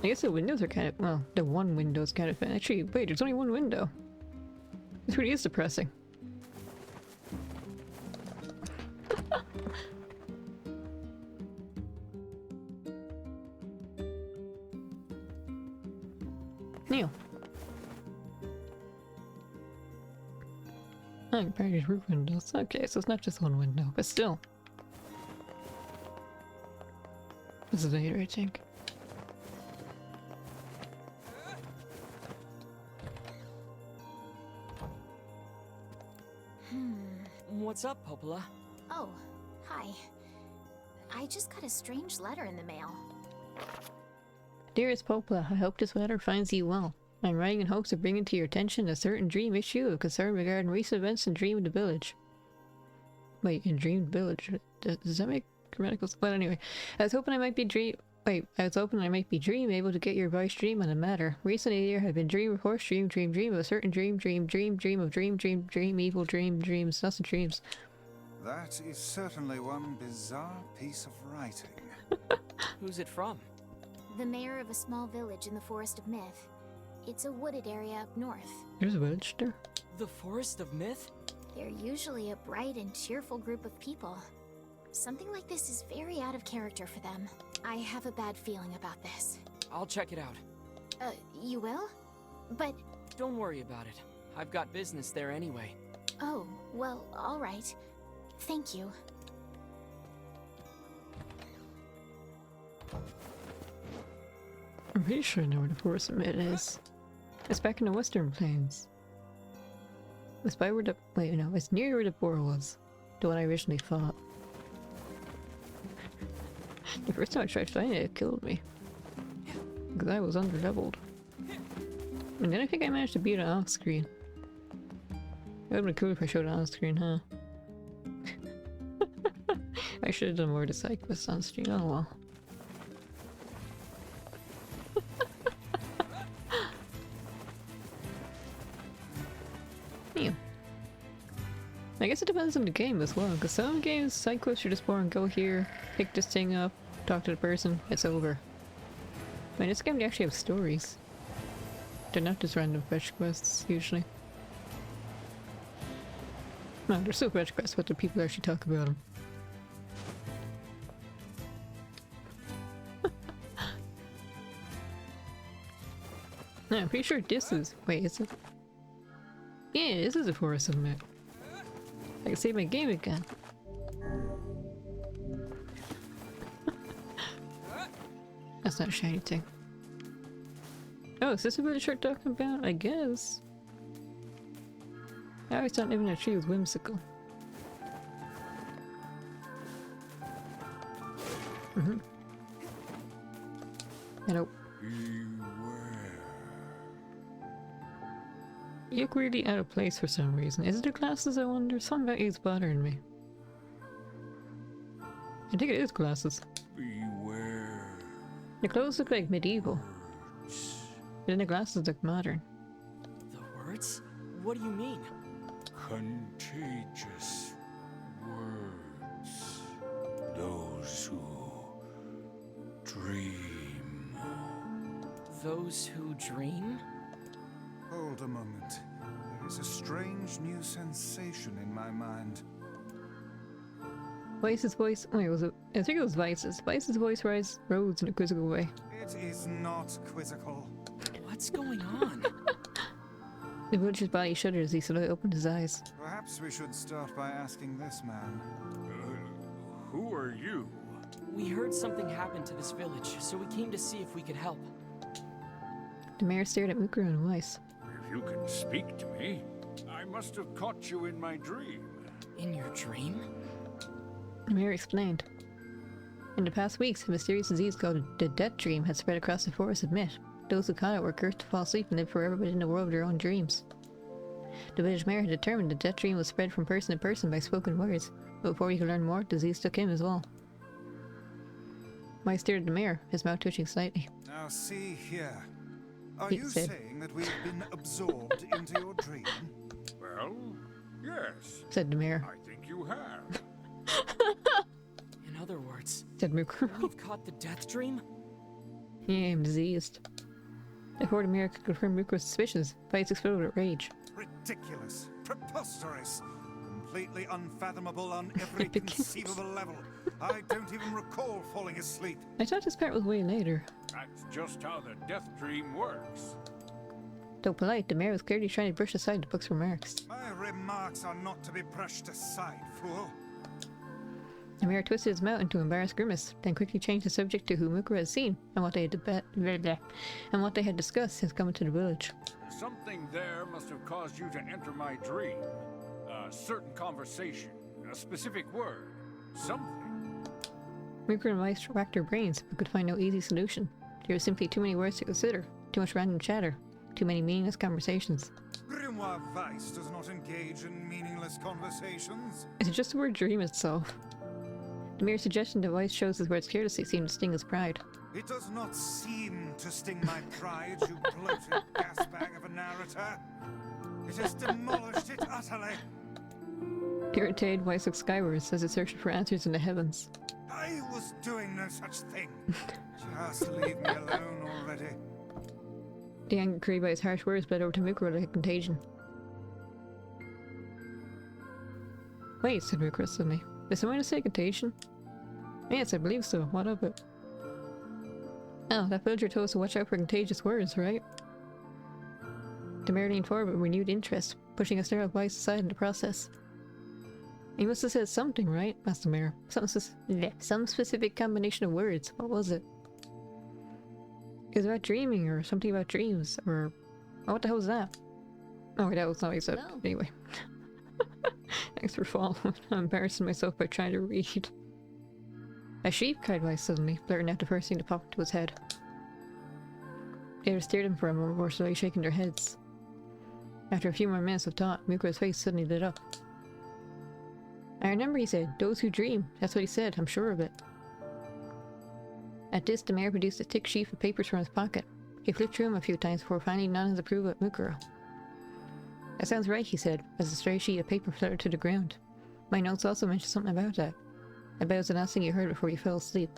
I guess the windows are kind of, well, the one window is kind of, actually, wait, there's only one window. This really is depressing. Neil. Oh, probably roof windows. Okay, so it's not just one window, but still. This is later, I think. What's up, Popola? Oh, hi. I just got a strange letter in the mail. Dearest Popa, I hope this letter finds you well. I'm writing in hopes of bringing to your attention a certain dream issue of concern regarding recent events in Dream of the Village. Wait, in Dream Village? Does that make grammatical sense? But anyway, I was hoping I might be dream able to get your advice dream on the matter. Recently there have been dream reports, dream of a certain dream of dream, evil dreams, lots of dreams. That is certainly one bizarre piece of writing. Who's it from? The mayor of a small village in the Forest of Myth. It's a wooded area up north. There's a village there. The Forest of Myth? They're usually a bright and cheerful group of people. Something like this is very out of character for them. I have a bad feeling about this. I'll check it out. You will? But... Don't worry about it. I've got business there anyway. Oh, well, alright. Thank you. I'm pretty sure I know where the Forest of Myth is. It's back in the Western Plains. It's by where the... wait, no, it's near where the boar was. The one I originally fought. The first time I tried fighting it, it killed me. Because I was under-leveled. And then I think I managed to beat it off screen. It would've been cool if I showed it on screen, huh? I should've done more of the side quests on stream, oh well. Yeah. I guess it depends on the game as well, because some games, side quests are just boring. Go here, pick this thing up, talk to the person, it's over. I mean, this game they actually have stories. They're not just random fetch quests, usually. No, they're still fetch quests, but the people actually talk about them. No, I'm pretty sure this is... wait, is it? Yeah, this is a Forest of Myth. I can save my game again. That's not a shiny thing. Oh, is this a village you're talking about? I guess. I always thought living in a tree was whimsical. Hello. You look really out of place for some reason. Is it the glasses, I wonder? Something about you's bothering me. I think it is glasses. Beware. The clothes look like medieval. But then the glasses look modern. The words? What do you mean? Contagious words. Those who dream. Those who dream? Hold a moment. There is a strange new sensation in my mind. Weiss's voice... wait, was it... I think it was Weiss's. Weiss's voice rose in a quizzical way. It is not quizzical. What's going on? The villager's body shuddered as he slowly opened his eyes. Perhaps we should start by asking this man. Who are you? We heard something happened to this village, so we came to see if we could help. The mayor stared at Mukuro and Weiss. If you can speak to me, I must have caught you in my dream. In your dream? The mayor explained. In the past weeks, a mysterious disease called the Death Dream had spread across the Forest of Myth. Those who caught it were cursed to fall asleep and live forever within the world of their own dreams. The village mayor had determined the Death Dream was spread from person to person by spoken words, but before we could learn more, the disease took him as well. Weiss stared at the mayor, his mouth twitching slightly. Now see here. Are He you said. saying that we've been absorbed into your dream? Well, yes. Said the mayor. I think you have. In other words, Said Mukuro. we've caught the death dream? Yeah, I'm diseased. Before the mayor could confirm Mukuro's suspicions, Weiss exploded with rage. Ridiculous. Preposterous. Completely unfathomable on every Ridiculous. conceivable level. I don't even recall falling asleep. I thought this part was way later. That's just how the death dream works. Though polite, the mayor was clearly trying to brush aside the book's remarks. My remarks are not to be brushed aside, fool. The mayor twisted his mouth into an embarrassed grimace, then quickly changed the subject to who Mukuro had seen and what they had discussed since coming to the village. Something there must have caused you to enter my dream. A certain conversation, a specific word, something. Mukuro and Weiss racked their brains but could find no easy solution. There are simply too many words to consider, too much random chatter, too many meaningless conversations. Grimoire Weiss does not engage in meaningless conversations. Is it just the word dream itself? The mere suggestion that Weiss shows his words carelessly seemed to sting his pride. It does not seem to sting my pride, you bloated gasbag of a narrator. It has demolished it utterly. Irritated, Weiss looked skywards as he searched for answers in the heavens. I was doing no such thing. Just leave me alone already. The anger created by his harsh words bled over to Mukuro like a contagion. Wait, said Mukuro suddenly. Did someone say contagion? Yes, I believe so. What of it? Oh, that villager told us to watch out for contagious words, right? The mayor leaned forward with renewed interest, pushing a startled Weiss aside in the process. He must have said something, right? Asked the mayor. Some specific combination of words. What was it? It was about dreaming, or something about dreams, or... Oh, what the hell was that? Oh, wait, that was not what he said. No. Anyway. Thanks for following. I'm embarrassing myself by trying to read. A sheep, cried Weiss suddenly, blurting out the first thing to pop into his head. The others stared at him for a moment before slowly shaking their heads. After a few more minutes of thought, Mukuro's face suddenly lit up. I remember, he said. Those who dream. That's what he said, I'm sure of it. At this, the mayor produced a thick sheaf of papers from his pocket. He flipped through them a few times before finally nodding his approval at Mukuro. That sounds right, he said, as a stray sheet of paper fluttered to the ground. My notes also mentioned something about that. About the last thing you heard before you fell asleep.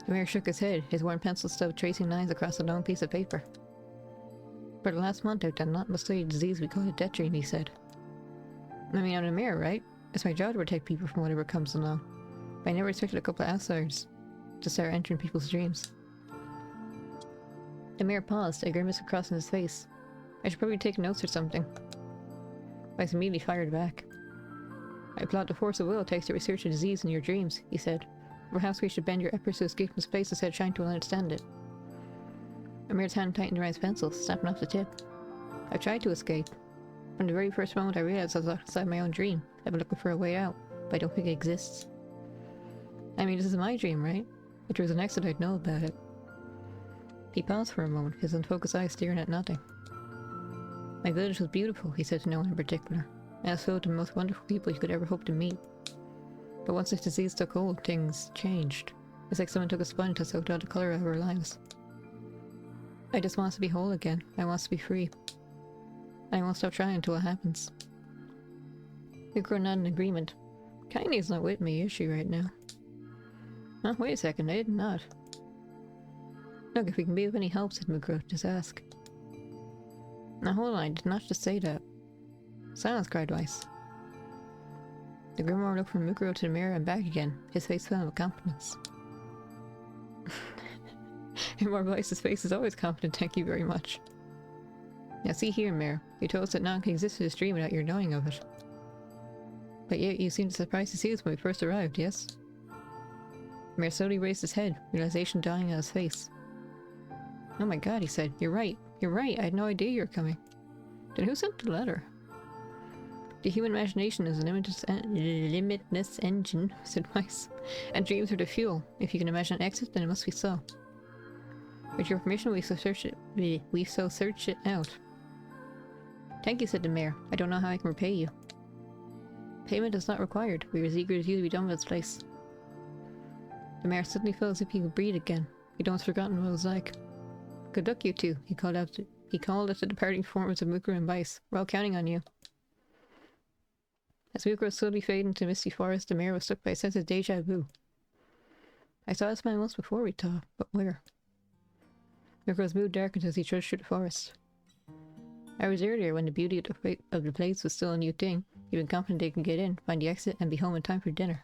The mayor shook his head, his worn pencil stub tracing lines across a long piece of paper. For the last month I've done nothing but study a disease we call a death dream, he said. I mean, I'm the mayor, right? It's my job to protect people from whatever comes along. But I never expected a couple of outsiders to start entering people's dreams. The mayor paused, a grimace crossing his face. I should probably take notes or something. Weiss immediately fired back. I applaud the force of will it takes to research a disease in your dreams, he said. Perhaps we should bend your efforts to escape from space instead of trying to understand it. Amir's hand tightened around his pencil, snapping off the tip. I've tried to escape. From the very first moment I realized I was locked inside my own dream, I've been looking for a way out, but I don't think it exists. I mean, this is my dream, right? If there was an exit, I'd know about it. He paused for a moment, his unfocused eyes staring at nothing. My village was beautiful, he said to no one in particular, and I was filled with the most wonderful people you could ever hope to meet. But once this disease took hold, things changed. It's like someone took a sponge and soaked all the colour out of our lives. I just want us to be whole again. I want us to be free. I won't stop trying until it happens. Mukuro nodded in agreement. Kaine's not with me, is she, right now? Oh, wait a second, I did not. Look, if we can be of any help, said Mukuro, just ask. Now hold on, I did not just say that. Silence, cried Weiss. The Grimoire looked from Mukuro to the mirror and back again, his face filled with confidence. Grimoire Weiss's face is always confident, thank you very much. Now see here, Mayor, you told us that none can exist in this dream without your knowing of it. But yet you seemed surprised to see us when we first arrived, yes? Mayor slowly raised his head, realization dawning on his face. Oh my god, he said, you're right, I had no idea you were coming. Then who sent the letter? The human imagination is a limitless engine, said Weiss, and dreams are the fuel. If you can imagine an exit, then it must be so. With your permission, we shall search it out. Thank you, said the mayor. I don't know how I can repay you. Payment is not required. We are as eager as you to be done with this place. The mayor suddenly felt as if he could breathe again. He'd almost forgotten what it was like. Good luck, you two, he called at the departing forms of Mukuro and Weiss. We're all counting on you. As Mukuro slowly faded into the misty forest, the mayor was struck by a sense of deja vu. I saw this man once before, we thought, but where? Mukuro's mood darkened as he trudged through the forest. Hours earlier, when the beauty of the place was still a new thing, he'd been confident they could get in, find the exit, and be home in time for dinner.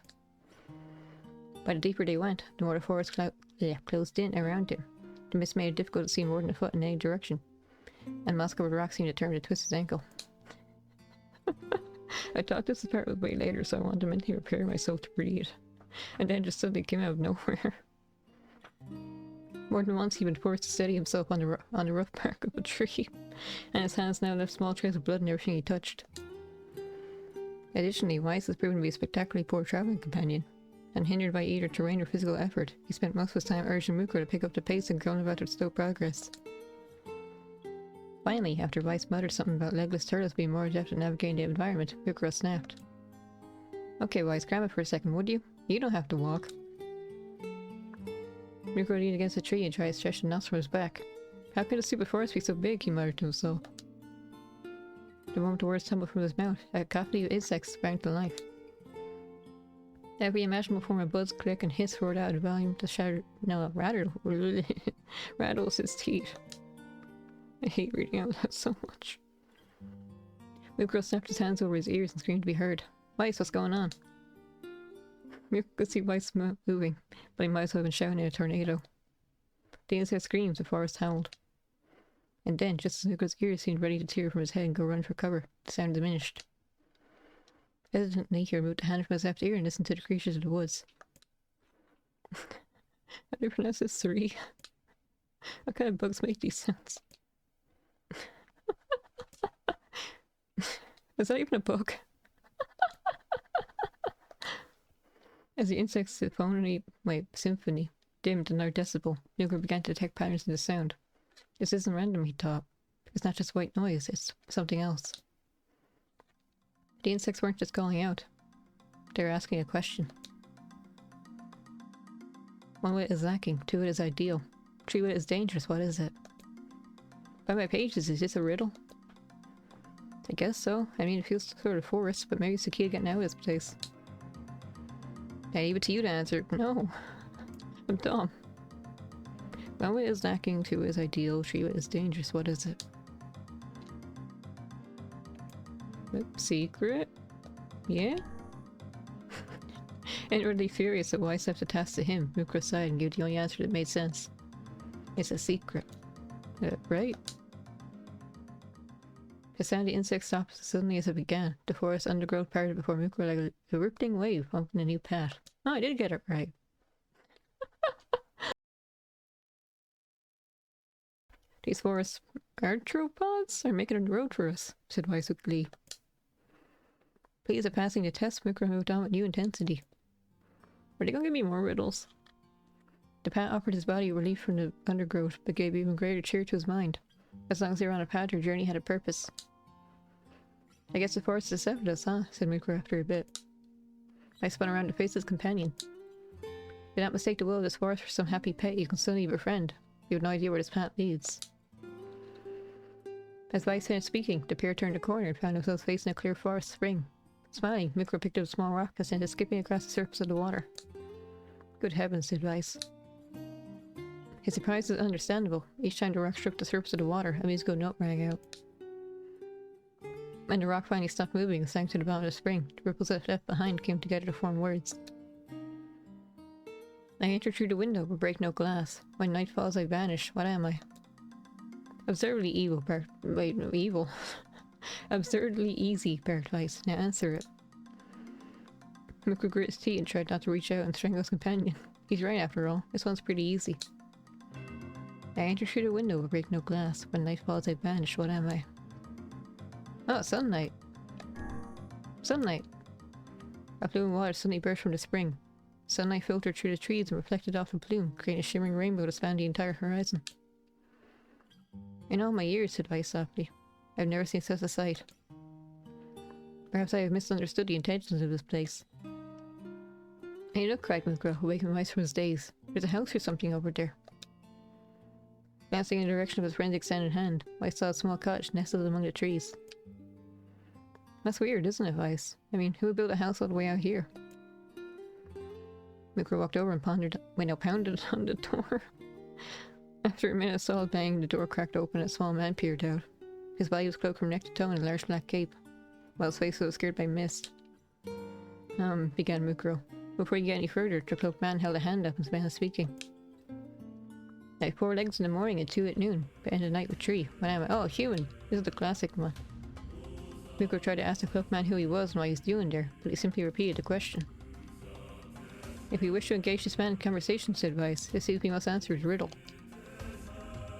But the deeper they went, the more the forest closed in around him. The mist made it difficult to see more than a foot in any direction, and moss-covered rocks seemed determined to twist his ankle. I thought this part was way later, so I wanted to mentally prepare myself to breathe, and then just suddenly came out of nowhere. More than once he'd been forced to steady himself on the rough bark of a tree, and his hands now left small trails of blood in everything he touched. Additionally, Weiss has proven to be a spectacularly poor traveling companion. Unhindered by either terrain or physical effort, he spent most of his time urging Mukro to pick up the pace and groan about their slow progress. Finally, after Weiss muttered something about legless turtles being more adept at navigating the environment, Mukro snapped. Okay, Weiss, cram it for a second, would you? You don't have to walk. Mukro leaned against a tree and tried to stretch the knots from his back. How could a stupid forest be so big, he muttered to himself. The moment the words tumbled from his mouth, a cacophony of insects sprang to life. Every imaginable form of buzz, click, and hiss roared out at a volume to shatter— no, rattles his teeth. I hate reading out loud so much. Mukro snapped his hands over his ears and screamed to be heard. Weiss, what's going on? Mukro could see Weiss moving, but he might as well have been shouting in a tornado. The insect screamed, the forest howled. And then, just as Mukro's ears seemed ready to tear from his head and go run for cover, the sound diminished. Hesitantly, he removed a hand from his left ear and listened to the creatures of the woods. How do you pronounce this? 3? What kind of bugs make these sounds? Is that even a bug? As the insect's symphony dimmed to another decibel, Mukro began to detect patterns in the sound. This isn't random, he thought. It's not just white noise, it's something else. The insects weren't just calling out. They were asking a question. 1 wit is lacking, 2 wit is ideal. 3 wit is dangerous, what is it? By my pages, is this a riddle? I guess so. I mean, it feels sort of forced, but maybe it's the key to getting out of this place. I leave it to you to answer. No. I'm dumb. 1 wit is lacking, 2 wit is ideal, 3 wit is dangerous, what is it? Secret? Yeah? Inwardly furious at Weiss left the task to him, Mukro sighed and gave the only answer that made sense. It's a secret. Right? The sound of the insect stopped as suddenly as it began. The forest undergrowth parted before Mukro like a rippling wave opened a new path. Oh, I did get it right. These forest arthropods are making a road for us, said Weiss with glee. Pleased at passing the test, Mukro moved on with new intensity. Are they gonna give me more riddles? The path offered his body relief from the undergrowth, but gave even greater cheer to his mind. As long as they were on a path, their journey had a purpose. I guess the forest accepted us, huh? Said Mukro after a bit. I spun around to face his companion. Do not mistake the will of this forest for some happy pet you can suddenly befriend. You have no idea where this path leads. As Weiss finished speaking, the pair turned a corner and found themselves facing a clear forest spring. Smiling, Mukro picked up a small rock and sent it skipping across the surface of the water. Good heavens, said Weiss. His surprise was understandable. Each time the rock struck the surface of the water, a musical note rang out. When the rock finally stopped moving and sank to the bottom of the spring, the ripples it left behind came together to form words. I enter through the window, but break no glass. When night falls, I vanish. What am I? Absurdly evil, Bart. Wait, no, evil. Absurdly easy, Bart Weiss. Now answer it. Mukro grit his teeth and tried not to reach out and strangle his companion. He's right after all. This one's pretty easy. I enter through the window but break no glass. When night falls, I vanish. What am I? Oh, sunlight. Sunlight. A plume of water suddenly burst from the spring. Sunlight filtered through the trees and reflected off the plume, creating a shimmering rainbow that spanned the entire horizon. In all my years, said Weiss softly, I've never seen such a sight. Perhaps I have misunderstood the intentions of this place. Hey look, cried Mukro, awakening Weiss from his daze. There's a house or something over there. Glancing in the direction of his friend's extended hand, Weiss saw a small cottage nestled among the trees. That's weird, isn't it, Weiss? I mean, who would build a house all the way out here? Mukro walked over and pounded on the door. After a minute of solid banging, the door cracked open and a small man peered out. His body was cloaked from neck to toe in a large black cape, while his face was obscured by mist. Began Mukro. Before you get any further, the cloaked man held a hand up and began speaking. I have 4 legs in the morning and 2 at noon, but end the night with 3. What am I? Oh, human! This is the classic one. Mukro tried to ask the cloaked man who he was and what he was doing there, but he simply repeated the question. If we wish to engage this man in conversation, said Weiss, it seems we must answer his riddle.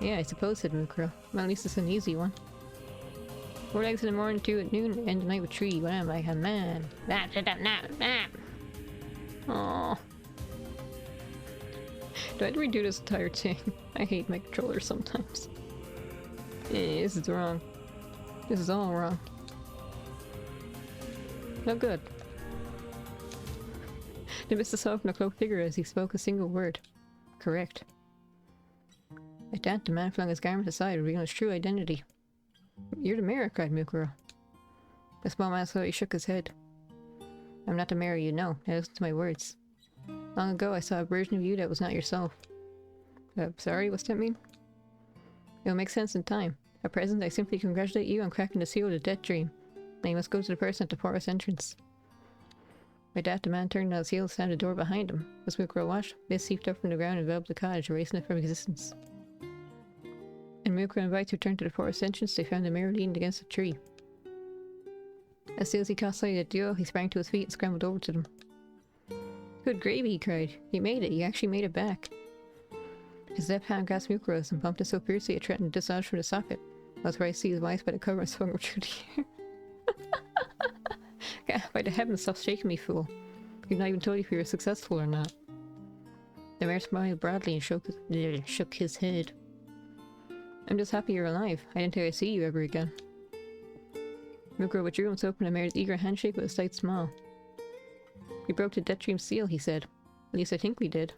Yeah, I suppose, said Mukro. Well, at least it's an easy one. 4 legs in the morning, 2 at noon, end the night with 3. What am I? A man. Aww. Do I have to redo this entire thing? I hate my controller sometimes. Yeah, this is wrong. This is all wrong. No good. They missed us off in a cloaked figure as he spoke a single word. Correct. At that, the man flung his garment aside, revealing his true identity. You're the mayor, cried Mukuro. The small man slowly shook his head. I'm not the mayor you know. Now listen to my words. Long ago, I saw a version of you that was not yourself. Sorry, what's that mean? It'll make sense in time. At present, I simply congratulate you on cracking the seal of the death dream. Now you must go to the person at the forest entrance. With that, the man turned on his heel and slammed the door behind him. As Mukuro watched, mist seeped up from the ground and enveloped the cottage, erasing it from existence. And Mukuro and Weiss returned to the forest entrance. They found the mayor leaning against a tree. As soon as he caught sight of the duo, he sprang to his feet and scrambled over to them. Good gravy, he cried. You made it. You actually made it back. His left hand grasped Mukuro's and bumped it so fiercely it threatened to dislodge from the socket. That's where I seized Weiss by the cover and swung him through the air. God, by the heavens, stop shaking me, fool. You've not even told you if you were successful or not. The mayor smiled broadly and shook his head. I'm just happy you're alive. I didn't think I'd see you ever again. Mukuro withdrew himself from the mayor's eager handshake with a slight smile. We broke the death dream seal, he said. At least I think we did.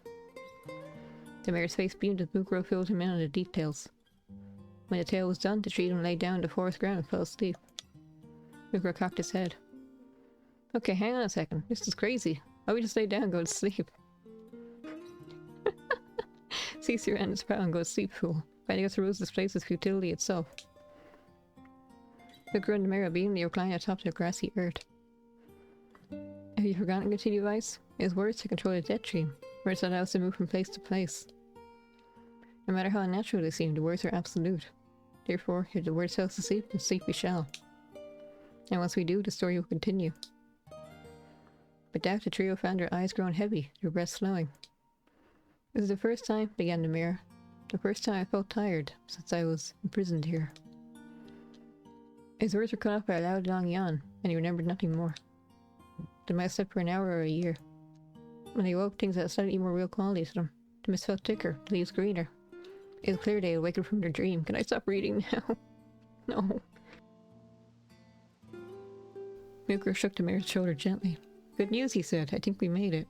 The mayor's face beamed as Mukuro filled him in on the details. When the tale was done, the trio lay down on the forest ground and fell asleep. Mukuro cocked his head. Okay, hang on a second. This is crazy. Why don't we just lay down and go to sleep? Cease your endless prowl and go to sleep, fool. Finding us to rule this place is futility itself. Mukuro and the mayor beamed. They reclined atop the grassy earth. Have you forgotten, continued Weiss? It is words to control the death dream. Words that allow us to move from place to place. No matter how unnatural they seem, the words are absolute. Therefore, if the words tell us to sleep, then sleep we shall. And once we do, the story will continue. With that, the trio found their eyes growing heavy, their breaths slowing. This is the first time, began the mayor. The first time I felt tired since I was imprisoned here. His words were cut off by a loud long yawn, and he remembered nothing more. They might have slept for an hour or a year. When they woke, things had a slightly more real quality to them. The mist felt thicker, the leaves greener. It was clear they had awakened from their dream. Can I stop reading now? No. Mukuro shook the mayor's shoulder gently. Good news, he said. I think we made it.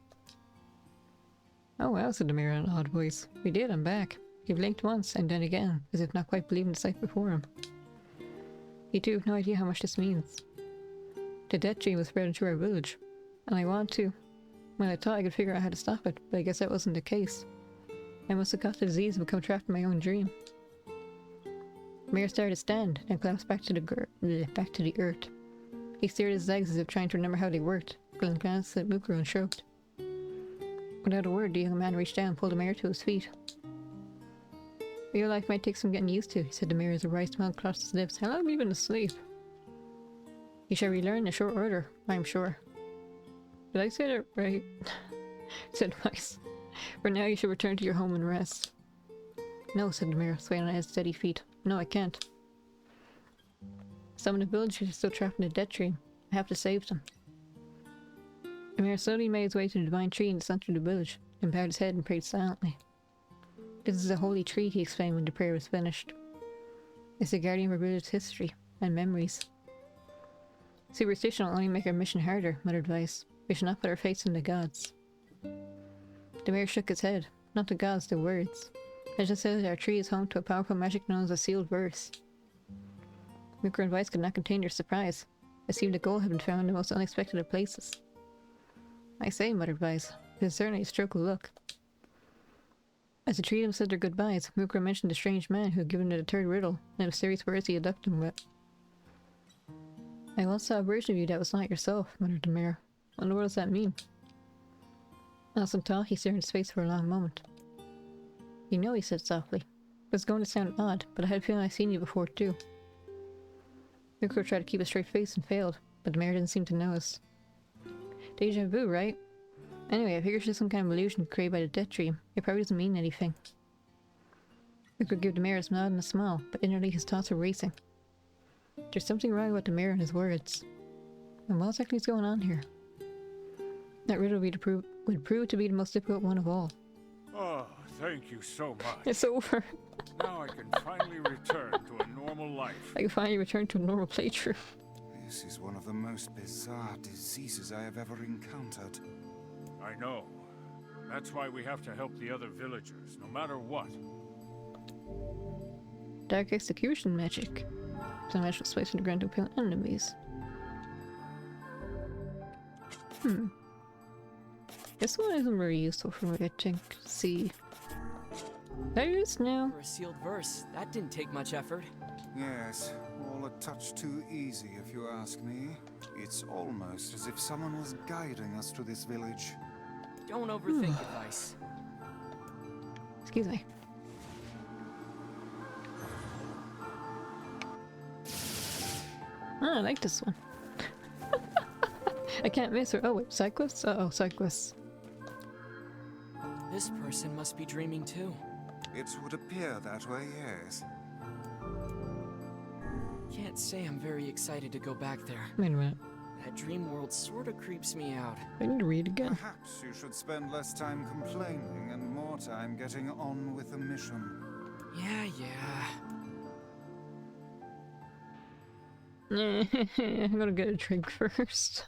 Oh wow, said the mayor in an odd voice. We did, I'm back. He blinked once, and then again, as if not quite believing the sight before him. He too had no idea how much this means. The death dream was spread into our village, and I wanted to. Well, I thought I could figure out how to stop it, but I guess that wasn't the case. I must have caught the disease and become trapped in my own dream. The mayor started to stand, and collapsed back to the earth. He stared at his legs as if trying to remember how they worked, then glanced at Mukuro and shrugged. Without a word, the young man reached down and pulled the mayor to his feet. Real life might take some getting used to, he said to the mayor as a wry smile crossed his lips. How long have you been asleep? You shall relearn in short order, I am sure. Did I say that right? Said Weiss. For now you should return to your home and rest. No, said the mayor, swaying on his steady feet. No, I can't. Some in the village are still trapped in the death dream. I have to save them. The mayor slowly made his way to the divine tree in the center of the village, then bowed his head and prayed silently. This is a holy tree, he explained when the prayer was finished. It's the guardian of our village's history and memories. Superstition will only make our mission harder, muttered Weiss. We should not put our faith in the gods. The mayor shook his head. Not the gods, the words. Legend says that our tree is home to a powerful magic known as a sealed verse. Mukuro and Weiss could not contain their surprise. It seemed the gold had been found in the most unexpected of places. I say, muttered Weiss. It is certainly a stroke of luck. As the three of them said their goodbyes, Mukuro mentioned the strange man who had given it the third riddle, and the mysterious words he had left him with. I once saw a version of you that was not yourself, muttered the mayor. What in the world does that mean? Nelson thought. He stared into space for a long moment. You know, he said softly. It was going to sound odd, but I had a feeling I'd seen you before too. Mukuro tried to keep a straight face and failed, but the mayor didn't seem to notice. Deja vu, right? Anyway, I figured it's just some kind of illusion created by the death dream. It probably doesn't mean anything. Mukuro gave the mayor a nod and a smile, but inwardly his thoughts were racing. There's something wrong with the mayor and his words. And what exactly is going on here? That riddle will be would prove to be the most difficult one of all. Oh, thank you so much. It's over. Now I can finally return to a normal life. I can finally return to a normal playthrough. This is one of the most bizarre diseases I have ever encountered. I know. That's why we have to help the other villagers, no matter what. Dark execution magic. Some magical space in the ground to kill enemies. This one isn't very useful for me, I think. See. There it is now. For a sealed verse, that didn't take much effort. Yes, all a touch too easy if you ask me. It's almost as if someone was guiding us to this village. Don't overthink it, Weiss. Excuse me. I like this one. I can't miss her. Oh wait, side quests? Oh, side quests. This person must be dreaming too. It would appear that way, yes. Can't say I'm very excited to go back there. Wait a minute. That dream world sorta creeps me out. I need to read again. Perhaps you should spend less time complaining and more time getting on with the mission. Yeah. I'm gonna get a drink first.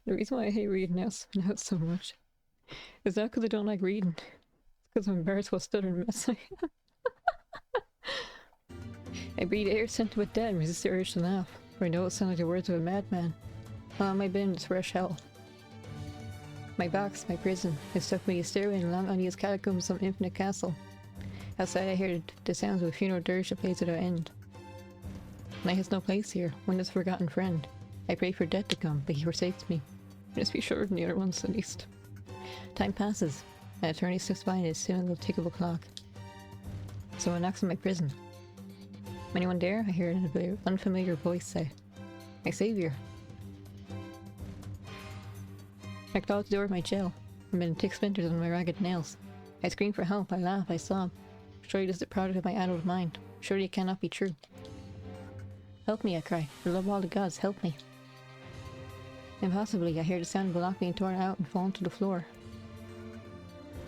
The reason why I hate reading notes so much is not because I don't like reading. It's because I'm embarrassed what stuttering mess I am. I breathe air scented with death and resist the urge to laugh, for I know it sounds like the words of a madman. On my bin is fresh hell. My box, my prison, has stuck me a stairway in long unused catacombs of some infinite castle. Outside I hear the sounds of a funeral dirge that plays without end. Night has no place here, window's forgotten friend. I pray for death to come, but he forsakes me. Just be shorter than the other ones, at least. Time passes. An eternity slips by in its single tick of a clock. Someone knocks on my prison. Anyone there? I hear an unfamiliar voice say. My savior. I claw at the door of my jail. I'm in thick splinters on my ragged nails. I scream for help, I laugh, I sob. Surely this is the product of my adult mind. Surely it cannot be true. Help me, I cry. For the love of all the gods, help me. Impossibly, I hear the sound of a lock being torn out and fall to the floor.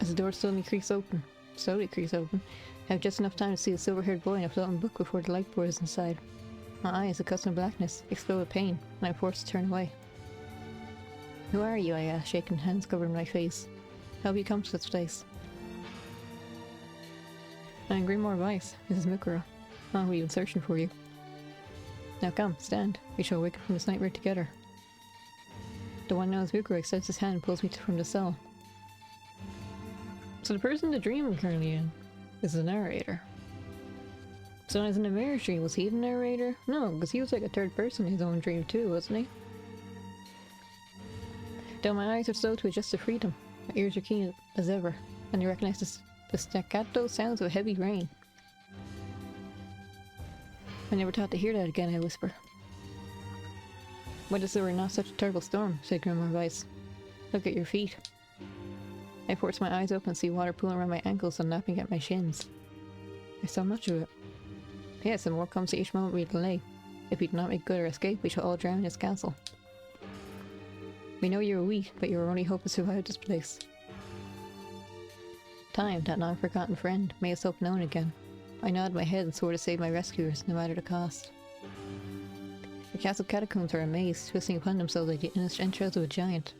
As the door slowly creaks open, I have just enough time to see a silver-haired boy in a floating book before the light pours inside. My eyes, accustomed to blackness, explode with pain, and I'm forced to turn away. Who are you? I ask, shaking hands covering my face. How have you come to this place? I'm Grimoire Weiss. This is Mukuro. Oh, we've been searching for you. Now come, stand. We shall wake up from this nightmare together. The one-nosed Mukuro extends his hand and pulls me from the cell. So the person in the dream I'm currently in is the narrator. So when I was in the mirror dream, was he the narrator? No, because he was like a third person in his own dream too, wasn't he? Though my eyes are slow to adjust to freedom, my ears are keen as ever, and I recognize the staccato sounds of heavy rain. I never thought to hear that again, I whisper. What if there were not such a terrible storm, said Grimoire Weiss. Look at your feet. I force my eyes open and see water pooling around my ankles and lapping at my shins. There's so much of it. Yes, and more comes to each moment we delay. If we do not make good our escape, we shall all drown in this castle. We know you are weak, but you are our only hope to survive this place. Time, that long-forgotten friend, made us hope known again. I nodded my head and swore to save my rescuers, no matter the cost. The castle catacombs are a maze, twisting upon themselves like the entrails of a giant.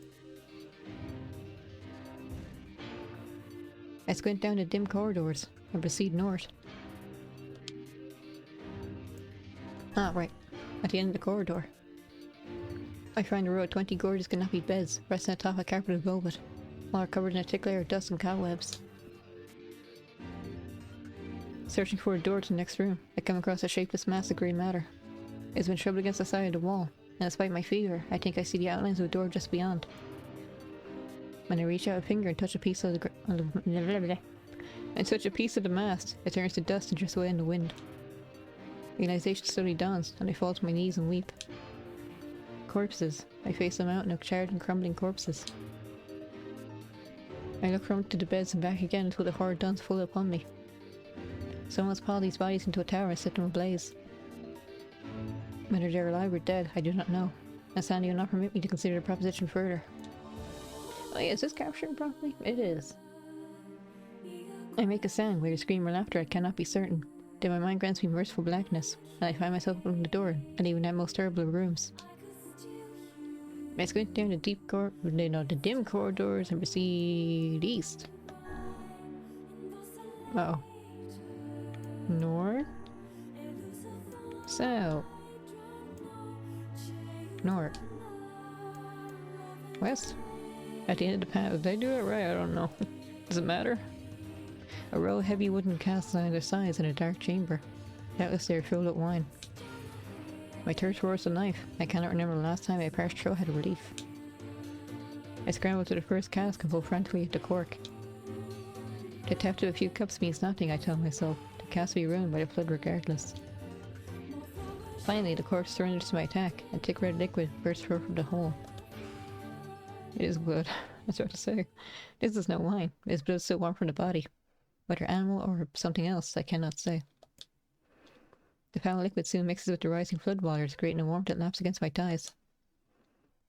I squint down the dim corridors and proceed north. Ah, right. At the end of the corridor. I find a row of 20 gorgeous canopy beds, resting atop a carpet of velvet, all are covered in a thick layer of dust and cobwebs. Searching for a door to the next room, I come across a shapeless mass of grey matter. It's been shoved against the side of the wall, and despite my fever, I think I see the outlines of a door just beyond. When I reach out a finger and touch a piece of the mast, it turns to dust and drifts away in the wind. Realization slowly dawns, and I fall to my knees and weep. Corpses. I face a mountain of charred and crumbling corpses. I look from to the beds and back again until the horror dawns fully upon me. Someone has piled these bodies into a tower and set them ablaze. Whether they're alive or dead, I do not know, and Sandy will not permit me to consider the proposition further. Oh yeah, is this captured properly? It is. I make a sound, whether scream or laughter I cannot be certain. Then my mind grants me merciful blackness, and I find myself opening the door, and even that most terrible of rooms. I squint down the dim corridors and proceed east. Uh-oh. North? South? North? West? At the end of the path. Did I do it right? I don't know. Does it matter? A row of heavy wooden casks on either sides in a dark chamber. Doubtless they are filled with wine. My thirst roars a knife. I cannot remember the last time a parched throat had a relief. I scramble to the first cask and pull frantically at the cork. The theft of a few cups means nothing, I tell myself. The cask will be ruined by the flood regardless. Finally, the cork surrenders to my attack, and thick red liquid bursts forth from the hole. It is blood. I was about to say. This is no wine. It is blood still warm from the body. Whether animal or something else, I cannot say. The foul liquid soon mixes with the rising flood waters, creating a warmth that laps against my thighs.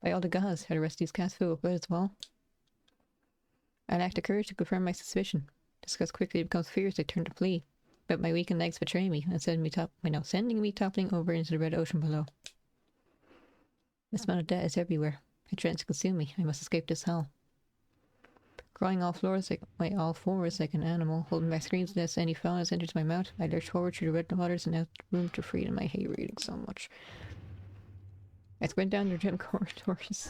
By all the gods, are the rest of these casks filled with blood as well? I lack the courage to confirm my suspicion. Disgust quickly becomes fear as I turn to flee, but my weakened legs betray me and sending me toppling over into the red ocean below. The smell of death is everywhere. It threatens to consume me. I must escape this hell. Crawling all fours like an animal, holding my screams lest any foulness enters my mouth, I lurch forward through the red waters and out room to freedom. I hate reading so much. I squint down the dim corridors.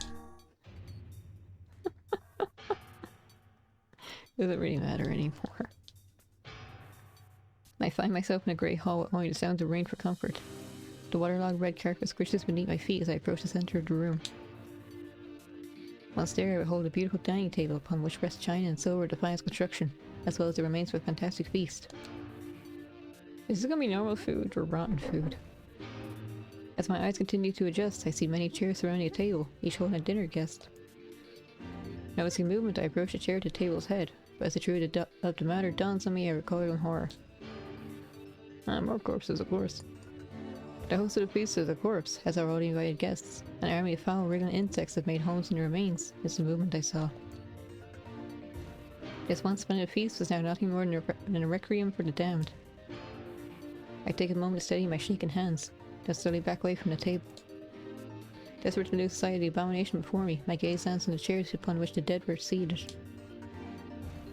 Doesn't really matter anymore. I find myself in a grey hall with only the sounds of rain for comfort. The waterlogged red carpet squishes beneath my feet as I approach the center of the room. Once there, I behold a beautiful dining table upon which rest china and silver of the finest construction, as well as the remains of a fantastic feast. Is this gonna be normal food or rotten food? As my eyes continue to adjust, I see many chairs surrounding a table, each holding a dinner guest. Noticing movement, I approach a chair at the table's head, but as the truth of the matter dawns on me, I recoil in horror. More corpses, of course. The host of the feast of the corpse has already invited guests. An army of foul wriggling insects have made homes in the remains, is the movement I saw. This once splendid feast was now nothing more than a requiem for the damned. I take a moment to steady my shaking hands, then slowly back away from the table. Desperate to lose sight of the abomination before me, my gaze lands on the chairs upon which the dead were seated.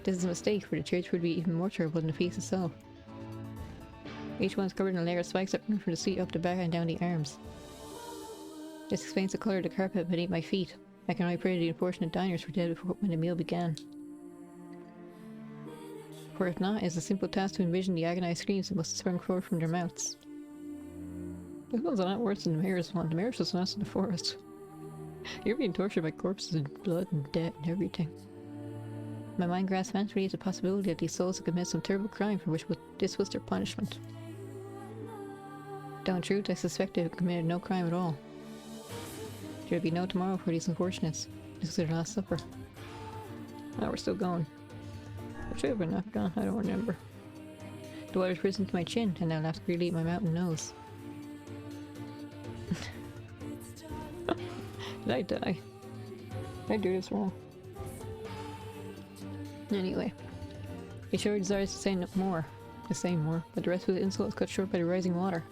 This is a mistake, for the chairs would be even more terrible than the feast itself. Each one is covered in a layer of spikes that run from the seat up the back and down the arms. This explains the colour of the carpet beneath my feet. I can only pray the unfortunate diners were dead before when the meal began. For if not, it is a simple task to envision the agonized screams that must have sprung forth from their mouths. This one's a lot worse than the mayor's one. The mayor's just lost in the forest. You're being tortured by corpses and blood and death and everything. My mind grasped mentally at the possibility that these souls had committed some terrible crime for which this was their punishment. Though in truth, I suspect they had committed no crime at all. There would be no tomorrow for these unfortunates. This was their last supper. Now we're still going. Or should have been not gone, I don't remember. The water's risen to my chin, and now laughed greedily at my mouth and nose. Did I die? Did I do this wrong? Anyway. He sure desires to say more, but the rest of the insult is cut short by the rising water.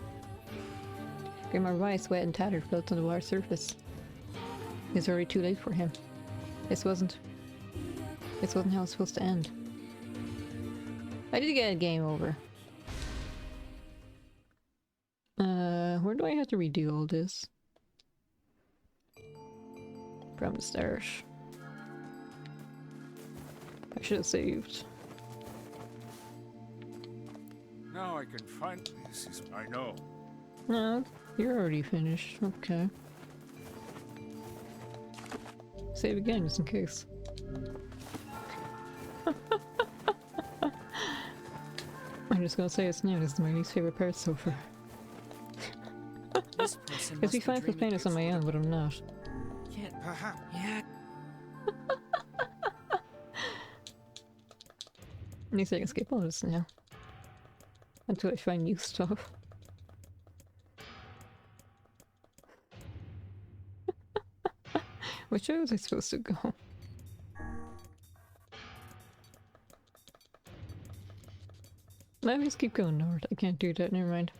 Grimoire Weiss, wet and tattered, floats on the water's surface. It's already too late for him. This wasn't how it was supposed to end. I did get a game over. Where do I have to redo all this? From the start. I should have saved. Now I can find this. I know. No, you're already finished. Okay. Save again, just in case. I'm just gonna say it's new. This is my least favorite part so far. It'd be fine if I was playing this on my own, but I'm not. Yeah. At least I can skip all this now. Until I find new stuff. Which way was I supposed to go? Let me just keep going north. I can't do that, never mind.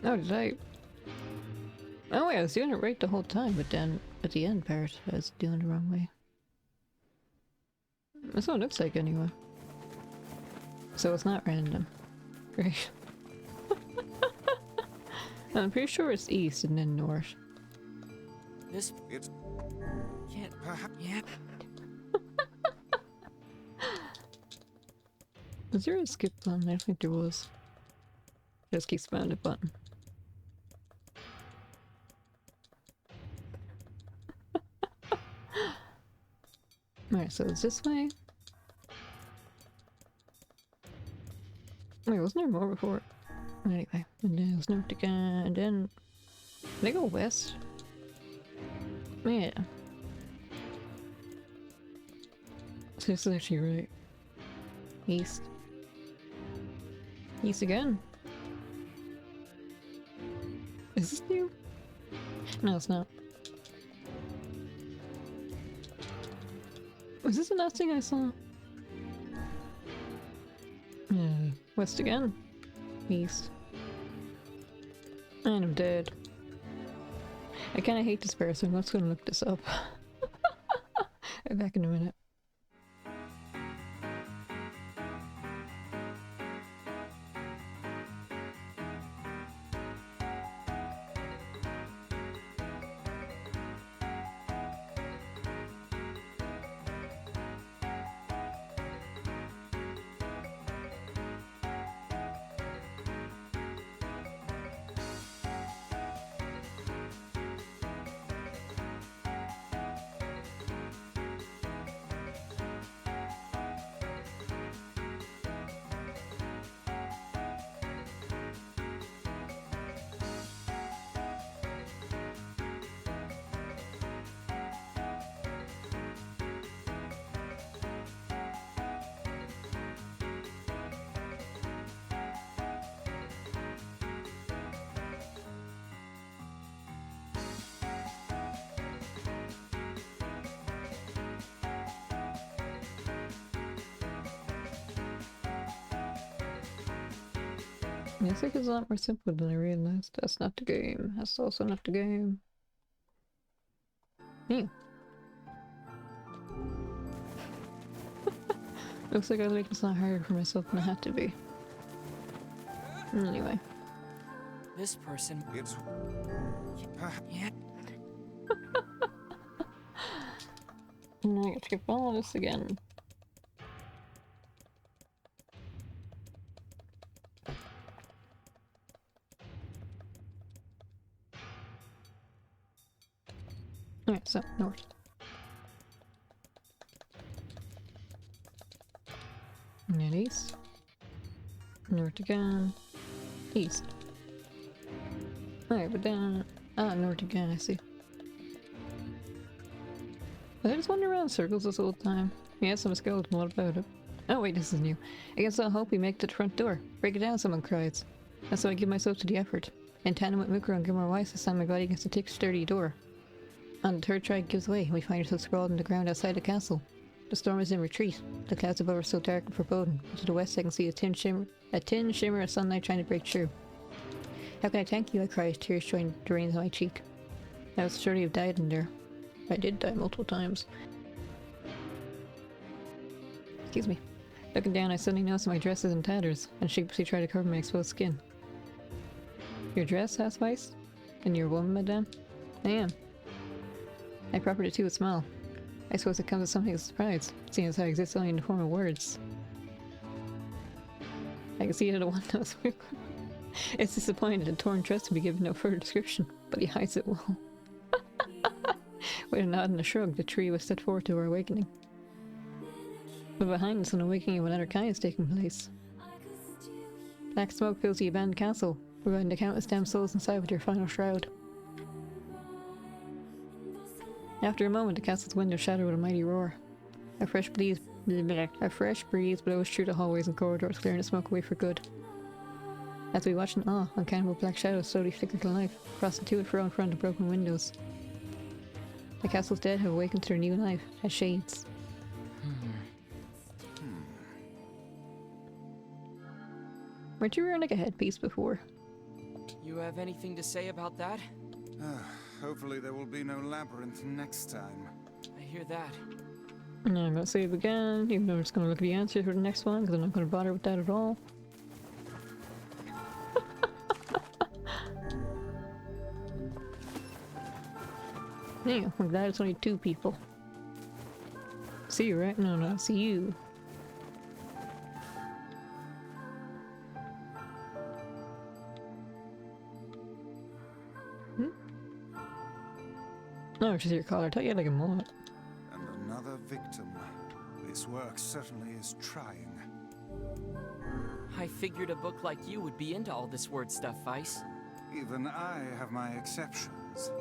Oh, did I? Oh wait, I was doing it right the whole time, but then at the end part, I was doing it the wrong way. That's what it looks like anyway. So it's not random. Great. I'm pretty sure it's east and then north. It's can't. Yeah. Was there a skip button? I don't think there was. Just keep spamming the button. Alright, so it's this way. Wait, wasn't there more before? Anyway, and then it was north again, and then... Did I go west? Yeah. So this is actually right. East. East again. Is this new? No, it's not. Was this the last thing I saw? Yeah. West again. East. And I'm dead. I kinda hate this bear, so I'm just gonna look this up. I'll be back in a minute. Music is a lot more simple than I realized. That's not the game. That's also not the game. Yeah. Looks like I was making this not harder for myself than I had to be. Anyway. This person. It's... Yeah. I get to keep all this again. Alright, so north. And then east. North again. East. Alright, but then... Ah, north again, I see. I just wander around in circles this whole time. Yes, I'm a skeleton, what about it? Oh wait, this is new. Against all hope, we make it to the front door. Break it down, someone cries. And so I give myself to the effort. In tandem with Mukuro and Grimoire Weiss, I stand my body against the thick, sturdy door. On the third try, it gives way, and we find ourselves sprawled on the ground outside the castle. The storm is in retreat. The clouds above are so dark and foreboding. To the west, I can see a thin shimmer of sunlight trying to break through. How can I thank you? I cry as tears join the rains on my cheek. I was sure you've died in there. I did die multiple times. Excuse me. Looking down, I suddenly notice my dress is in tatters, and sheepishly try to cover my exposed skin. Your dress? Asked Weiss. And you're a woman, madame? I am. I proffered it too with a smile. I suppose it comes as something of a surprise, seeing as how it exists only in the form of words. I can see it at a one knows. It's disappointing that the torn dress to be given no further description, but he hides it well. With a nod and a shrug, the tree was set forward to our awakening. But behind us, an awakening of another kind is taking place. Black smoke fills the abandoned castle, providing the countless damned souls inside with their final shroud. After a moment, the castle's windows shattered with a mighty roar. A fresh breeze blows through the hallways and corridors, clearing the smoke away for good. As we watch in awe, uncannibal black shadows slowly flicker to life, crossing to and fro in front of broken windows. The castle's dead have awakened to their new life, as shades. Weren't you wearing like a headpiece before? You have anything to say about that? Hopefully there will be no labyrinth next time. I hear that. And I'm gonna save again, even though I'm just gonna look at the answer for the next one, because I'm not gonna bother with that at all. Yeah, I'm glad it's only 2 people. See you, right? No, no, see you. Oh, it's just your collar. I thought you had like a mullet. And another victim. This work certainly is trying. I figured a book like you would be into all this word stuff, Weiss. Even I have my exceptions.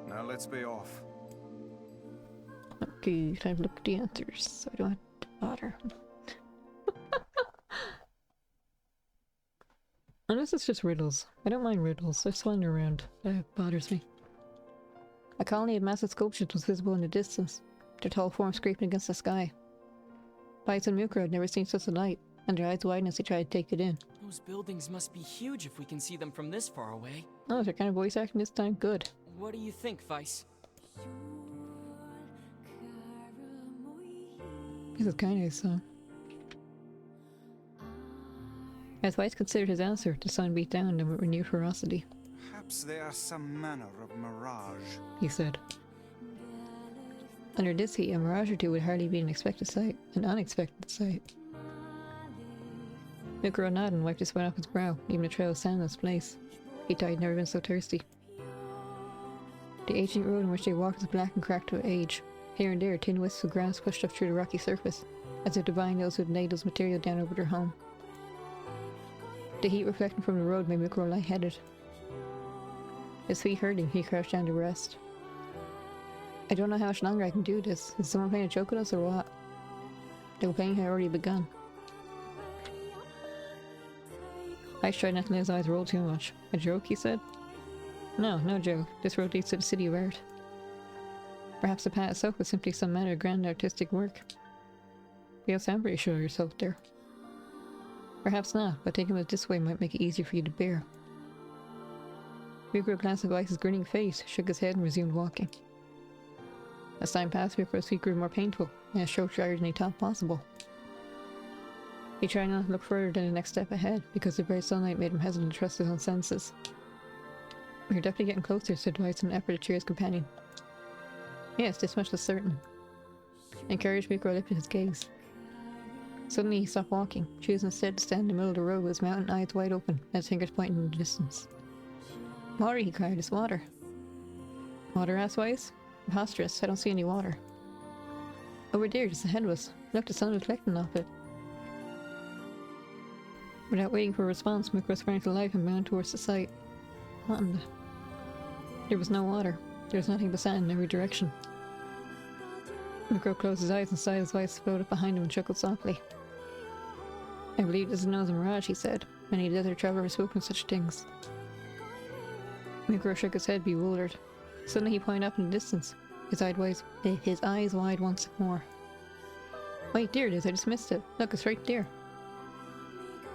Now let's be off. Okay, time to look at the answers, so I don't have to bother. Unless it's just riddles. I don't mind riddles, I just wander around. That bothers me. A colony of massive sculptures was visible in the distance, their tall forms scraping against the sky. Weiss and Mukuro had never seen such a light, and their eyes widened as they tried to take it in. Those buildings must be huge if we can see them from this far away. Oh, they're kind of voice acting this time. Good. What do you think, Weiss? This is kind of a song. As Weiss considered his answer, the sun beat down on him with renewed ferocity. Perhaps they are some manner of mirage. He said. Under this heat, a mirage or two would hardly be an unexpected sight. Mukuro nodded and wiped his sweat off his brow, even a trail of sand in its place. He thought he'd never been so thirsty. The ancient road in which they walked was black and cracked with age. Here and there, tin wisps of grass pushed up through the rocky surface, as if divine those who had laid those material down over their home. The heat reflecting from the road made Mukuro lightheaded. His feet hurting, he crouched down to rest. I don't know how much longer I can do this. Is someone playing a joke with us or what? The pain had already begun. I tried not to let his eyes roll too much. A joke, he said? No, no joke. This road leads to the city of art. Perhaps the path itself was simply some manner of grand artistic work. You sound pretty sure of yourself there. Perhaps not, but taking it this way might make it easier for you to bear. Mikuro glanced at Weiss's grinning face, shook his head, and resumed walking. As time passed, Mikuro's feet grew more painful, and his throat drier than he thought possible. He tried not to look further than the next step ahead, because the bright sunlight made him hesitant to trust his own senses. "You're definitely getting closer," said Weiss in an effort to cheer his companion. "Yes, this much was certain." Encouraged, Mikuro lifted his gaze. Suddenly he stopped walking, choosing instead to stand in the middle of the road with his mountain eyes wide open and his fingers pointing in the distance. "Water," he cried, "it's water." "Water?" asked Weiss. "Preposterous, I don't see any water." "Over there, just ahead of us. Look, the sun is reflecting off it." Without waiting for a response, Mikuro sprang to life and bounded towards the sight. What in the... There was no water. There was nothing but sand in every direction. Mikuro closed his eyes and sighed as Weiss floated behind him and chuckled softly. "I believe this is known as a mirage," he said. "Many desert travelers spoke of such things." Mikuro shook his head, bewildered. Suddenly he pointed up in the distance, his eyes wide once more. "Wait, there it is, I just missed it. Look, it's right there."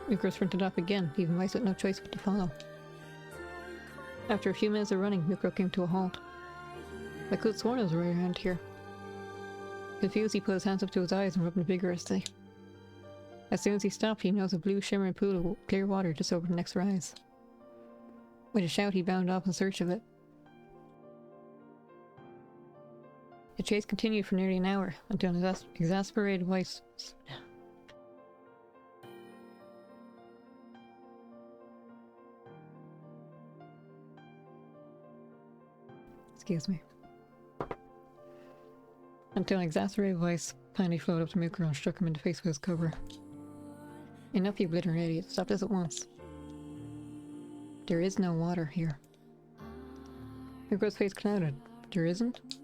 Mikuro sprinted up again, leaving Weiss with no choice but to follow. After a few minutes of running, Mikuro came to a halt. "I could have sworn it was right around here." Confused, he put his hands up to his eyes and rubbed them vigorously. As soon as he stopped, he noticed a blue shimmering pool of clear water just over the next rise. With a shout, he bounded off in search of it. The chase continued for nearly an hour, until an exasperated Weiss... Excuse me. Until an exasperated Weiss finally floated up to Mikuro and struck him in the face with his cover. "Enough, you blithering idiot. Stop this at once." "There is no water here." Mikuro's face clouded. "There isn't?"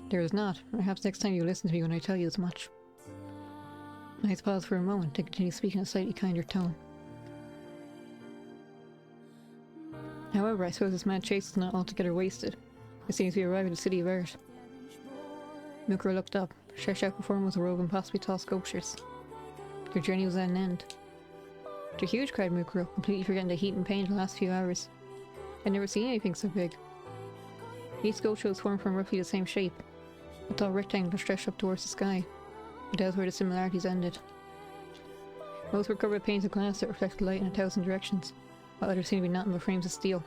"There is not. Perhaps next time you listen to me when I tell you as much." Weiss paused for a moment to continue speaking in a slightly kinder tone. "However, I suppose this mad chase is not altogether wasted. It seems we arrived at the City of Art." Mikuro looked up. Stretched out before him was a row of impossibly tall sculptures. Their journey was at an end. "They're huge," cried Mikuro, completely forgetting the heat and pain of the last few hours. "I'd never seen anything so big." Each sculpture was formed from roughly the same shape, a tall rectangle stretched up towards the sky, but that was where the similarities ended. Most were covered with panes of glass that reflected light in 1,000 directions, while others seemed to be nothing but frames of steel.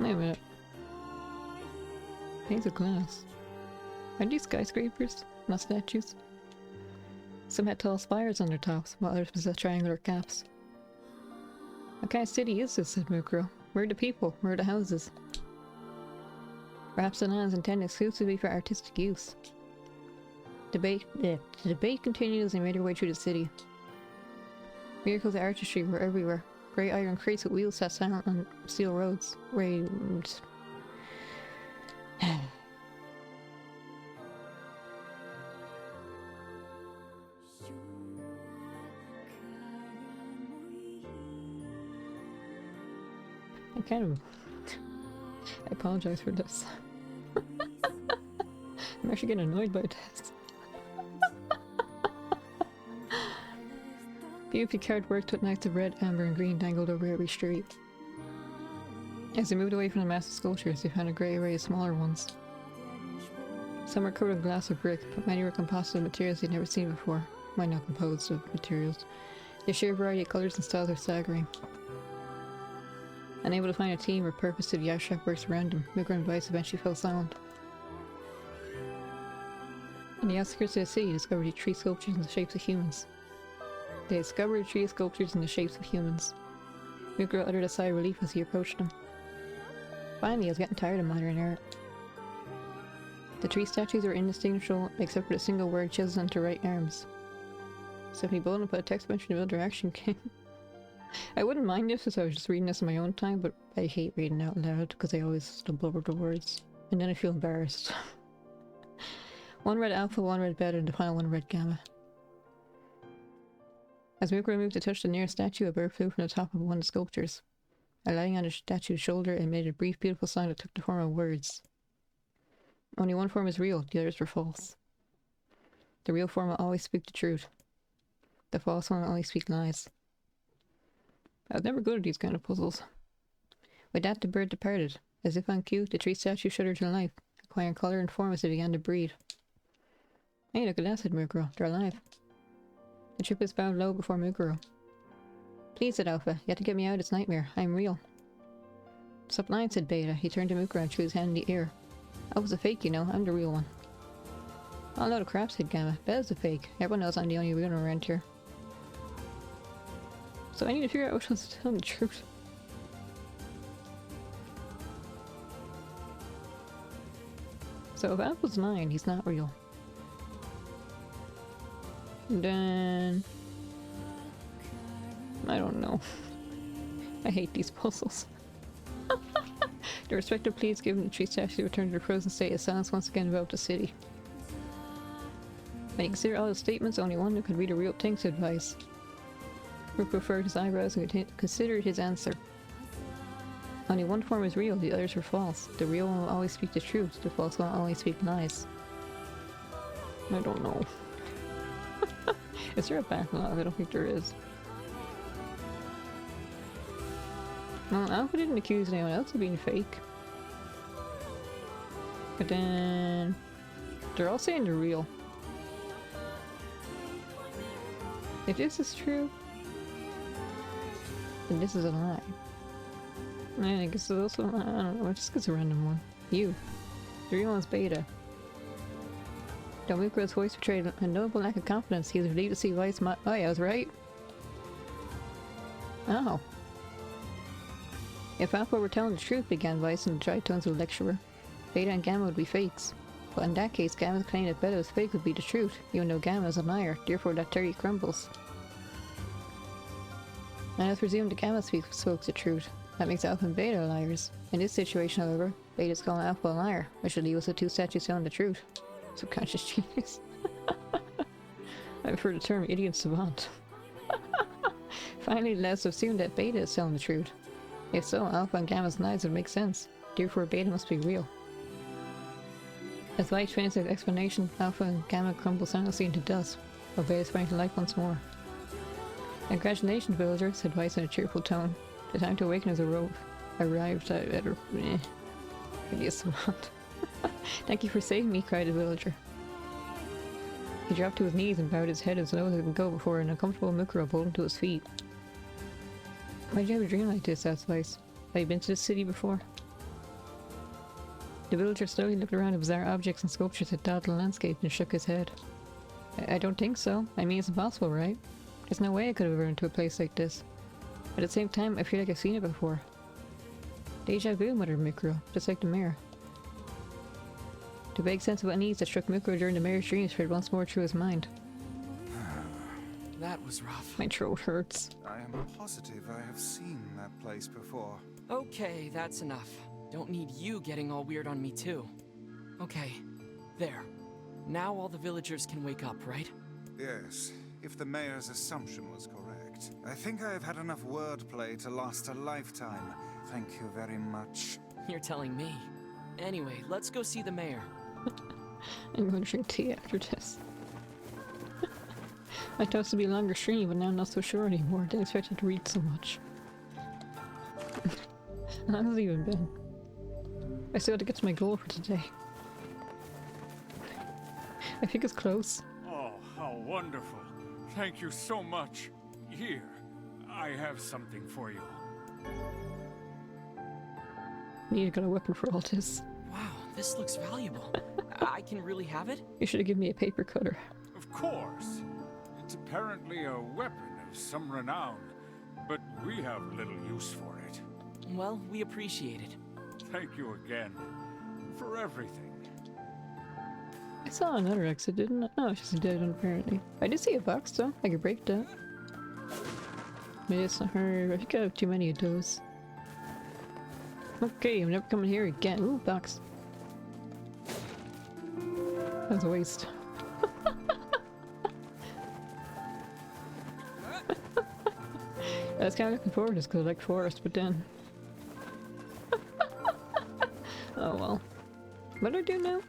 Wait a minute. Panes of glass? Are these skyscrapers, not statues? Some had tall spires on their tops, while others possessed triangular caps. "What kind of city is this?" said Mikuro. "Where are the people? Where are the houses?" "Perhaps the land is intended exclusively for artistic use." The debate continued as they made their way through the city. Miracles of artistry were everywhere. Great iron crates with wheels sat silent on steel roads. I apologize for this. I'm actually getting annoyed by this. Beautifully carved worked with knights of red, amber, and green dangled over every street. As they moved away from the massive sculptures, they found a great array of smaller ones. Some were covered in glass or brick, but many were composite of materials they'd never seen before. Why not composed of materials? The sheer variety of colours and styles were staggering. Unable to find a theme or purpose to the abstract works around him, Mikuro and Weiss eventually fell silent. On the outskirts of the city, they discovered 3 sculptures in the shapes of humans. Mikuro uttered a sigh of relief as he approached them. Finally, I was getting tired of modern art. The 3 statues were indistinguishable except for the single word chiseled into right arms. Stephanie Bolden put a text bunch in the middle of their action game. I wouldn't mind this if I was just reading this in my own time, but I hate reading out loud because I always stumble over the words. And then I feel embarrassed. 1 read alpha, 1 read beta, and the final 1 read gamma. As Mikuro moved to touch the nearest statue, a bird flew from the top of one of the sculptures. Alighting on the statue's shoulder, it made a brief, beautiful sound that took the form of words. Only one form is real, the others were false. The real form will always speak the truth. The false one will only speak lies. I was never good at these kind of puzzles. With that, the bird departed. As if on cue, the tree statue shuddered to life, acquiring colour and form as it began to breathe. Hey, look at that, said Mukuro. They're alive. The triplets bowed low before Mukuro. Please, said Alpha. You have to get me out of this nightmare. I'm real. Stop lying, said Beta. He turned to Mukuro and threw his hand in the air. Alpha's a fake, you know. I'm the real one. Oh, load of crap, said Gamma. Beta's a fake. Everyone knows I'm the only real one around here. So I need to figure out which one's telling the truth. So if Alpha's lying, he's not real. And then... I don't know. I hate these puzzles. The respective pleas given the tree statue returned to the frozen state as silence once again enveloped the city. When you consider all the statements, only one who could read a real thing, said Weiss. Mukuro furrowed his eyebrows and considered his answer. Only one form is real, the others are false. The real one will always speak the truth, the false one will always speak lies. I don't know. Is there a backlog? I don't think there is. Well, Alpha didn't accuse anyone else of being fake. But then... they're all saying they're real. If this is true, then this is a lie. I guess it's also... I don't know, it just gets a random one. You. The real one's Beta. Though Mukuro's voice betrayed a notable lack of confidence, he was relieved to see Weiss oh yeah, I was right. Oh. If Alpha were telling the truth, began Weiss in the dry tones of the lecturer, Beta and Gamma would be fakes. But in that case, Gamma's claim that Beta was fake would be the truth, even though Gamma is a liar, therefore that theory crumbles. And let's presume that Gamma spoke the truth. That makes Alpha and Beta liars. In this situation, however, Beta's calling Alpha a liar, which should leave us with two statues telling the truth. Subconscious genius. I prefer the term idiot savant. Finally, let us assume that Beta is telling the truth. If so, Alpha and Gamma's lies would make sense. Therefore, Beta must be real. As Weiss finished his explanation, Alpha and Gamma crumbled silently into dust, while Beta sprang to life once more. Congratulations, villager, said Weiss in a cheerful tone. The time to awaken has arrived at a... idiot savant. Thank you for saving me, cried the villager. He dropped to his knees and bowed his head as low as it could go before an uncomfortable Mukuro pulled him to his feet. Why did you have a dream like this? Asked Weiss. Have you been to this city before? The villager slowly looked around at bizarre objects and sculptures that dotted the landscape and shook his head. I don't think so. I mean, it's impossible, right? There's no way I could have run into a place like this. But at the same time, I feel like I've seen it before. Deja vu, muttered Mukuro, just like the mayor. The vague sense of unease that struck Mukuro during the mayor's dreams spread once more through his mind. That was rough. My throat hurts. I am positive I have seen that place before. Okay, that's enough. Don't need you getting all weird on me too. Okay, there. Now all the villagers can wake up, right? Yes, if the mayor's assumption was correct. I think I have had enough wordplay to last a lifetime. Thank you very much. You're telling me. Anyway, let's go see the mayor. I'm going to drink tea after this. I thought it would be a longer stream, but now I'm not so sure anymore. I didn't expect it to read so much. How has it even been? I still have to get to my goal for today. I think it's close. Oh, how wonderful. Thank you so much. Here, I have something for you. NieR got a weapon for all this. Wow, this looks valuable. I can really have it? You should have given me a paper cutter. Of course. It's apparently a weapon of some renown, but we have little use for it. Well, we appreciate it. Thank you again for everything. I saw another exit, didn't I? No, it's just a dead end apparently. I did see a box though. I could break that. Maybe it's not her. I think I have too many of those. Okay, I'm never coming here again. Ooh, box. That's a waste. I was kind of looking forward to this because I like forest, but then... oh well. What do I do now?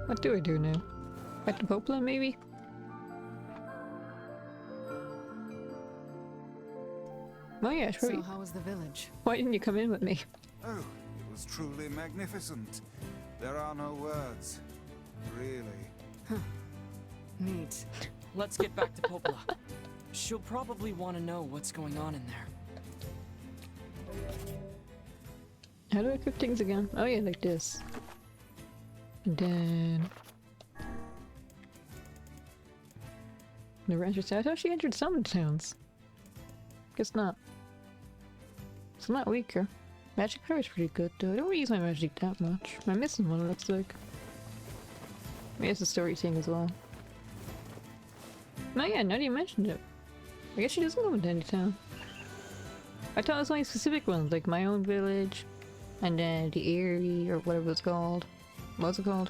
What do I do now? Back to Poplar, maybe? Oh yeah, sure. So how was the village? Why didn't you come in with me? Oh, it was truly magnificent. There are no words. Really. Neat. Let's get back to Popla. She'll probably want to know what's going on in there. How do I equip things again? Oh yeah, like this. And then... Never entered. I thought she entered some towns. Guess not. It's not weaker. Magic power is pretty good though. I don't really use my magic that much. Am I missing one, it looks like? Maybe it's a story thing as well. No, yeah, now that you mentioned it. I guess she doesn't go into any town. I thought it was only specific ones, like my own village, and then the Eyrie, or whatever it's called. What was it called?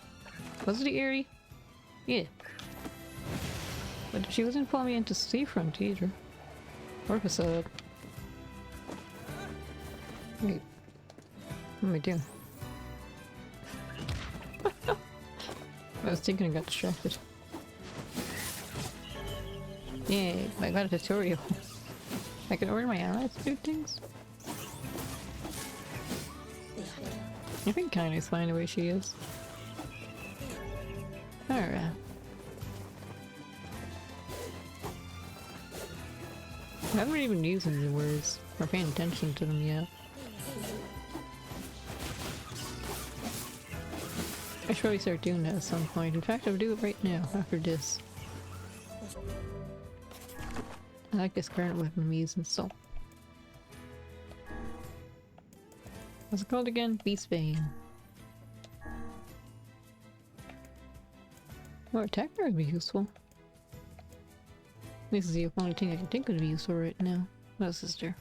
Was it the Eyrie? Yeah. But she wasn't pulling me into Seafront either. Or Facade. Wait. What am I doing? I was thinking I got distracted. Yay, I got a tutorial. I can order my allies to do things. I think Kaine's fine the way she is. Alright. I haven't even been using the words or paying attention to them yet. I should probably start doing that at some point. In fact, I'll do it right now after this. I like this current weapon I'm using, so. What's it called again? Beast Bane. More attack would be useful. This is the only thing I can think would be useful right now. What else is there?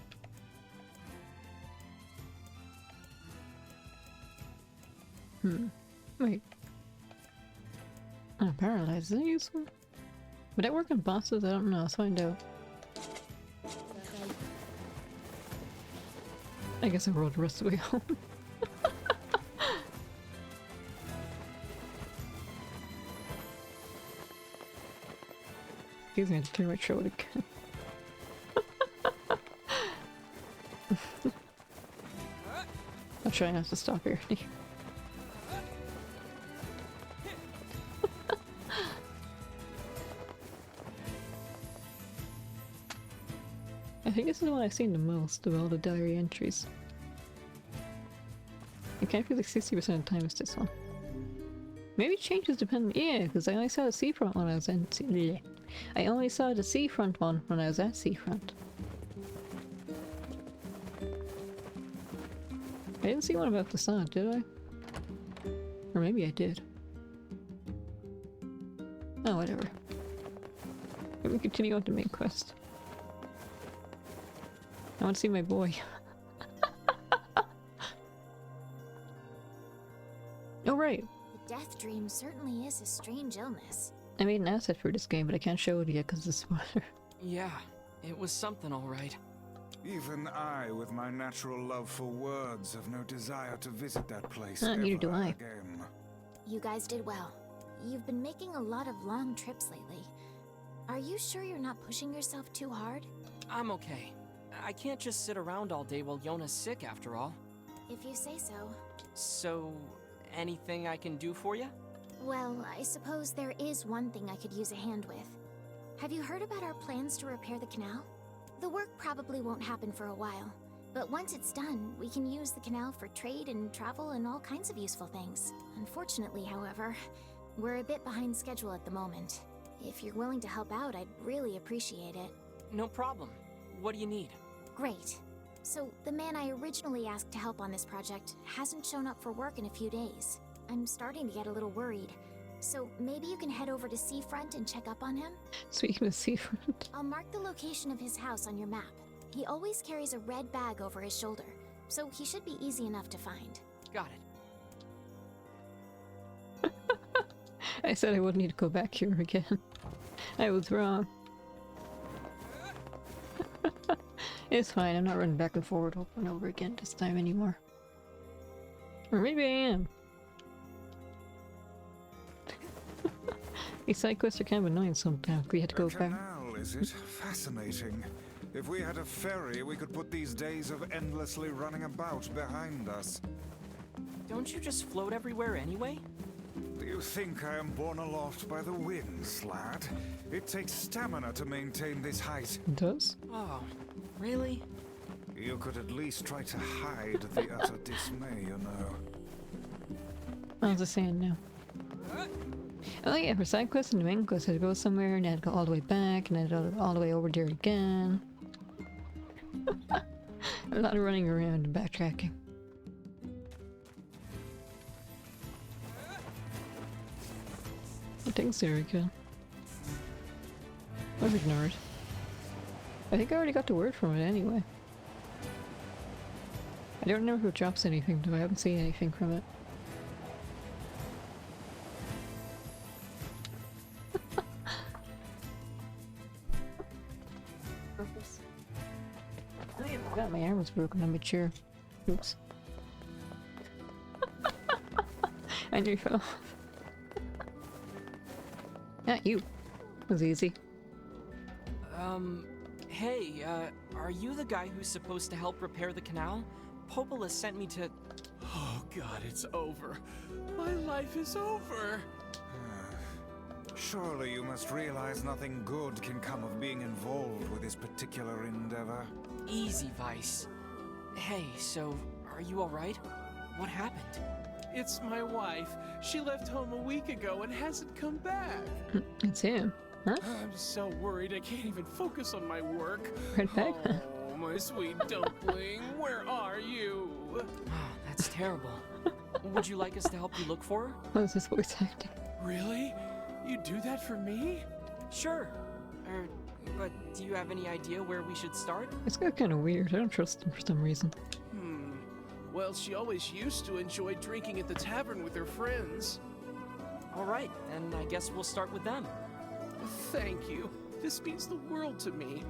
Wait. Oh, paralyze. Is that useful? Would that work on bosses? I don't know. Let's find out. I guess I rolled the rest of the way home. Excuse me, I have to clear my throat again. I'll try not to stop here. I think this is the one I've seen the most of all the diary entries. I can't feel like 60% of the time it's this one. Maybe it changes depending. Yeah, because I only saw the seafront when I was in. I only saw the seafront one when I was at seafront. I didn't see one about the sun, did I? Or maybe I did. Oh, whatever. Let me continue on to main quest. I want to see my boy. Oh, right. The death dream certainly is a strange illness. I made an asset for this game, but I can't show it yet because of the spoiler. Yeah, it was something alright. Even I, with my natural love for words, have no desire to visit that place Neither do I. again. You guys did well. You've been making a lot of long trips lately. Are you sure you're not pushing yourself too hard? I'm okay. I can't just sit around all day while Yonah's sick after all. If you say so. So, anything I can do for you? Well, I suppose there is one thing I could use a hand with. Have you heard about our plans to repair the canal? The work probably won't happen for a while, but once it's done, we can use the canal for trade and travel and all kinds of useful things. Unfortunately, however, we're a bit behind schedule at the moment. If you're willing to help out, I'd really appreciate it. No problem. What do you need? Great. So, the man I originally asked to help on this project hasn't shown up for work in a few days. I'm starting to get a little worried. So, maybe you can head over to Seafront and check up on him? Speaking of Seafront. I'll mark the location of his house on your map. He always carries a red bag over his shoulder, so he should be easy enough to find. Got it. I said I wouldn't need to go back here again. I was wrong. It's fine, I'm not running back and forward over and over again this time anymore. Or maybe I am. These side quests are kind of annoying sometimes. We had to go A back. canal, is it? Fascinating. If we had a ferry, we could put these days of endlessly running about behind us. Don't you just float everywhere anyway? Do you think I am borne aloft by the winds, lad? It takes stamina to maintain this height. It does? Oh, really? You could at least try to hide the utter dismay, you know. I was just saying now. Oh yeah, for side quests and the main quest, I had to go somewhere and I had to go all the way back and I had to go all the way over there again. A lot of running around and backtracking. I think very good. I've ignored. I think I already got the word from it anyway. I don't know if it drops anything though, I haven't seen anything from it. I forgot my arm was broken, I'm mature. Oops. I knew you fell off. Not you. It was easy. Hey, are you the guy who's supposed to help repair the canal? Popola sent me to... Oh god, it's over. My life is over. Surely you must realize nothing good can come of being involved with this particular endeavor. Easy, Weiss. Hey, so, are you alright? What happened? It's my wife. She left home a week ago and hasn't come back. It's him. Huh? I'm so worried I can't even focus on my work. Right back? Oh, my sweet dumpling, where are you? Oh, that's terrible. Would you like us to help you look for her? What is this voice acting? Really? You do that for me? Sure. But do you have any idea where we should start? It's got kind of weird. I don't trust him for some reason. Well, she always used to enjoy drinking at the tavern with her friends. Alright, then I guess we'll start with them. Thank you. This means the world to me.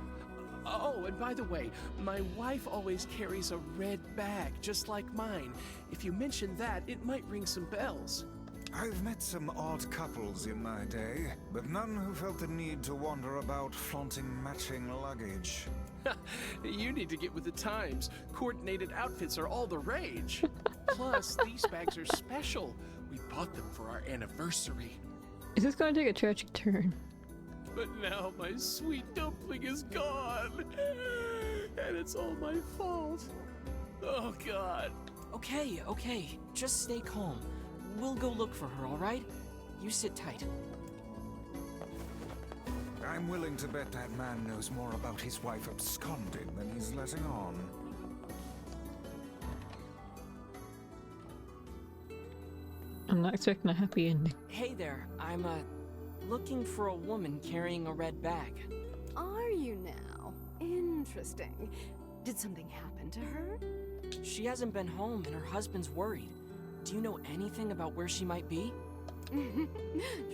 Oh, and by the way, my wife always carries a red bag, just like mine. If you mention that, it might ring some bells. I've met some odd couples in my day, but none who felt the need to wander about flaunting matching luggage. You need to get with the times. Coordinated outfits are all the rage. Plus, these bags are special. We bought them for our anniversary. Is this going to take a tragic turn? But now my sweet dumpling is gone. And it's all my fault. Oh, God. Okay. Just stay calm. We'll go look for her, alright? You sit tight. I'm willing to bet that man knows more about his wife absconding than he's letting on. I'm not expecting a happy ending. Hey there, I'm, looking for a woman carrying a red bag. Are you now? Interesting. Did something happen to her? She hasn't been home and her husband's worried. Do you know anything about where she might be?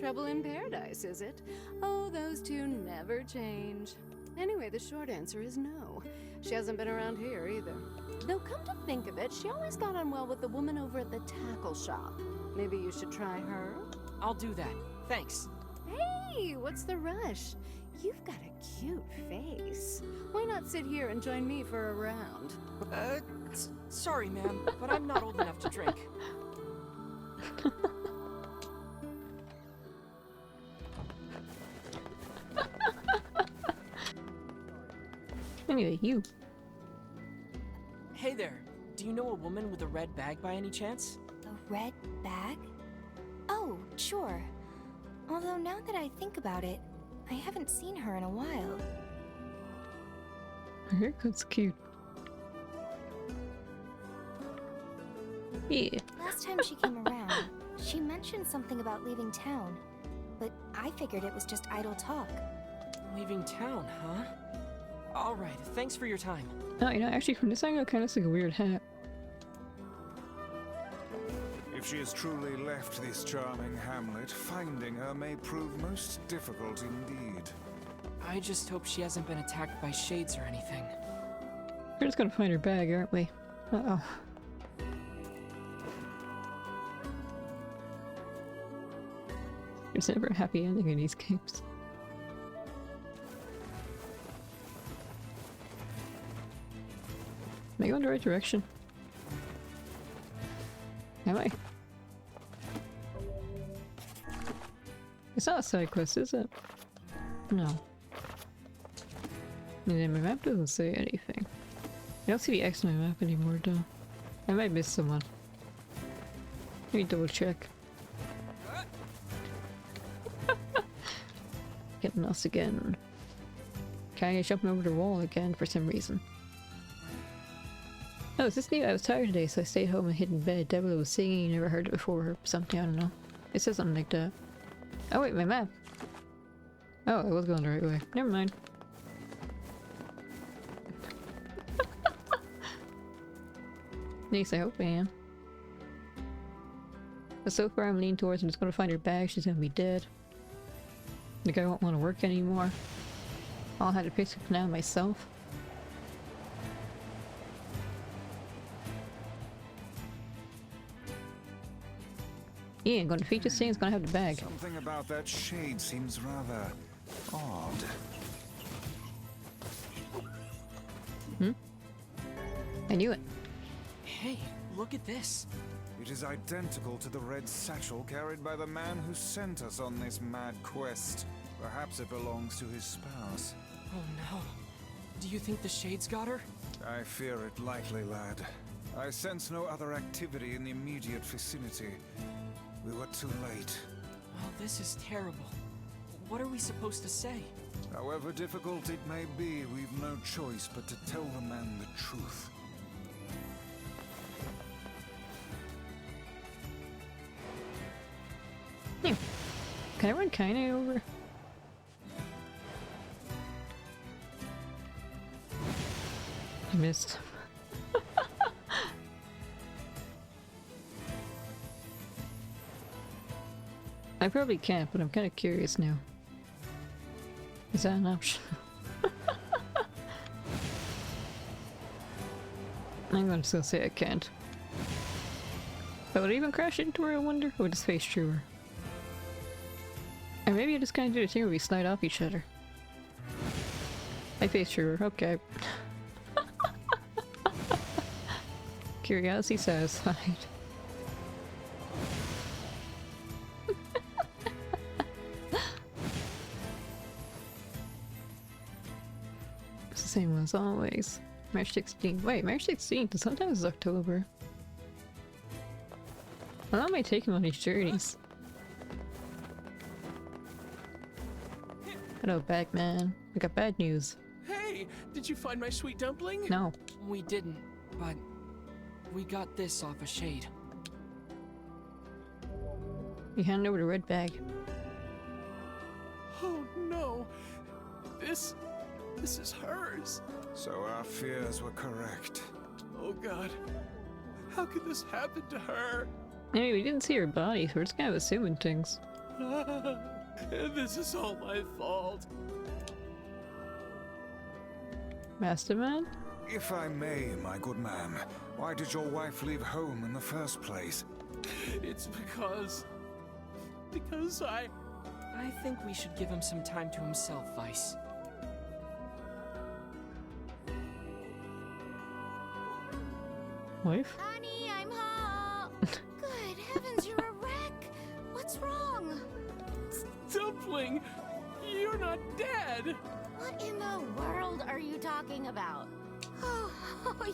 Trouble in paradise, is it? Oh, those two never change. Anyway, the short answer is no. She hasn't been around here either. Though come to think of it, she always got on well with the woman over at the tackle shop. Maybe you should try her? I'll do that. Thanks. Hey, what's the rush? You've got a cute face. Why not sit here and join me for a round? Sorry, ma'am, but I'm not old enough to drink. Anyway, you. Hey there, do you know a woman with a red bag by any chance? A red bag? Oh, sure. Although now that I think about it, I haven't seen her in a while. Her haircut's cute. Yeah. Last time she came around, she mentioned something about leaving town, but I figured it was just idle talk. Leaving town, huh? Alright, thanks for your time. Oh, you know, actually from this angle it kind of looks like a weird hat. If she has truly left this charming hamlet, finding her may prove most difficult indeed. I just hope she hasn't been attacked by shades or anything. We're just gonna find her bag, aren't we? Uh-oh. There's never a happy ending in these games. Am I going the right direction? Am I? It's not a side quest, is it? No. And then my map doesn't say anything. I don't see the X on my map anymore though. I might miss someone. Let me double check. Getting us again. Kinda jumping over the wall again for some reason. Oh, is this new? I was tired today, so I stayed home and hid in bed. Devil was singing, you never heard it before, or something, I don't know. It says something like that. Oh wait, my map! Oh, I was going the right way. Never mind. At least I hope I am. But so far I'm leaning towards I'm just gonna find her bag, she's gonna be dead. The guy won't want to work anymore. I'll have to fix it now myself. Yeah, I'm gonna feed this thing, it's gonna have the bag. Something about that shade seems rather odd. Hmm? I knew it. Hey, look at this. It is identical to the red satchel carried by the man who sent us on this mad quest. Perhaps it belongs to his spouse. Oh no. Do you think the Shades got her? I fear it likely, lad. I sense no other activity in the immediate vicinity. We were too late. Oh, this is terrible. What are we supposed to say? However difficult it may be, we've no choice but to tell the man the truth. Yeah. Can I run Kaine over? I missed. I probably can't, but I'm kind of curious now. Is that an option? I'm gonna still say I can't. But would I even crash into her, I wonder? Or just face through her? Or maybe I just kind of do the thing where we slide off each other. I face through her, okay. Curiosity satisfied. It's the same one as always. March 16th. Wait, March 16th? Sometimes it's October. How long am I taking on these journeys? Hello, Bagman. I got bad news. Hey, did you find my sweet dumpling? No. We didn't, but we got this off a Shade. You handed over the red bag. Oh no. This is hers. So our fears were correct. Oh god. How could this happen to her? I mean, we didn't see her body, so we're just kind of assuming things. This is all my fault. Masterman? If I may, my good man, why did your wife leave home in the first place? It's because I think we should give him some time to himself, Weiss. Wife? Honey, I'm home. Good heavens, you're a wreck. What's wrong? Dumpling, you're not dead. What in the world are you talking about? Oh,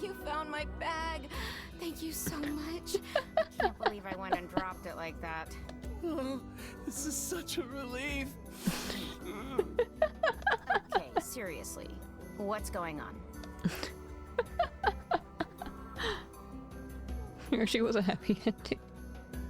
you found my bag. Thank you so much. I can't believe I went and dropped it like that. Oh, this is such a relief. Okay, seriously. What's going on? She was a happy ending.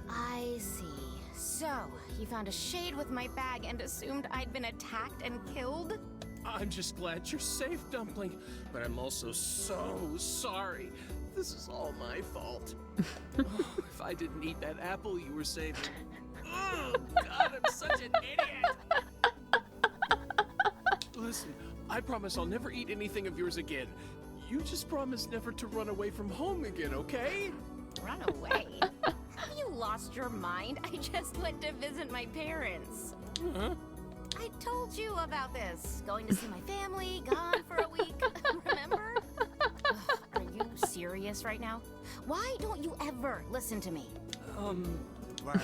I see. So, you found a Shade with my bag and assumed I'd been attacked and killed? I'm just glad you're safe, Dumpling, but I'm also so sorry. This is all my fault. Oh, if I didn't eat that apple you were saving. Oh, God, I'm such an idiot. Listen, I promise I'll never eat anything of yours again. You just promise never to run away from home again, okay? Run away? Have you lost your mind? I just went to visit my parents. I told you about this. Going to see my family, gone for a week. Remember? Ugh, are you serious right now? Why don't you ever listen to me? Lad,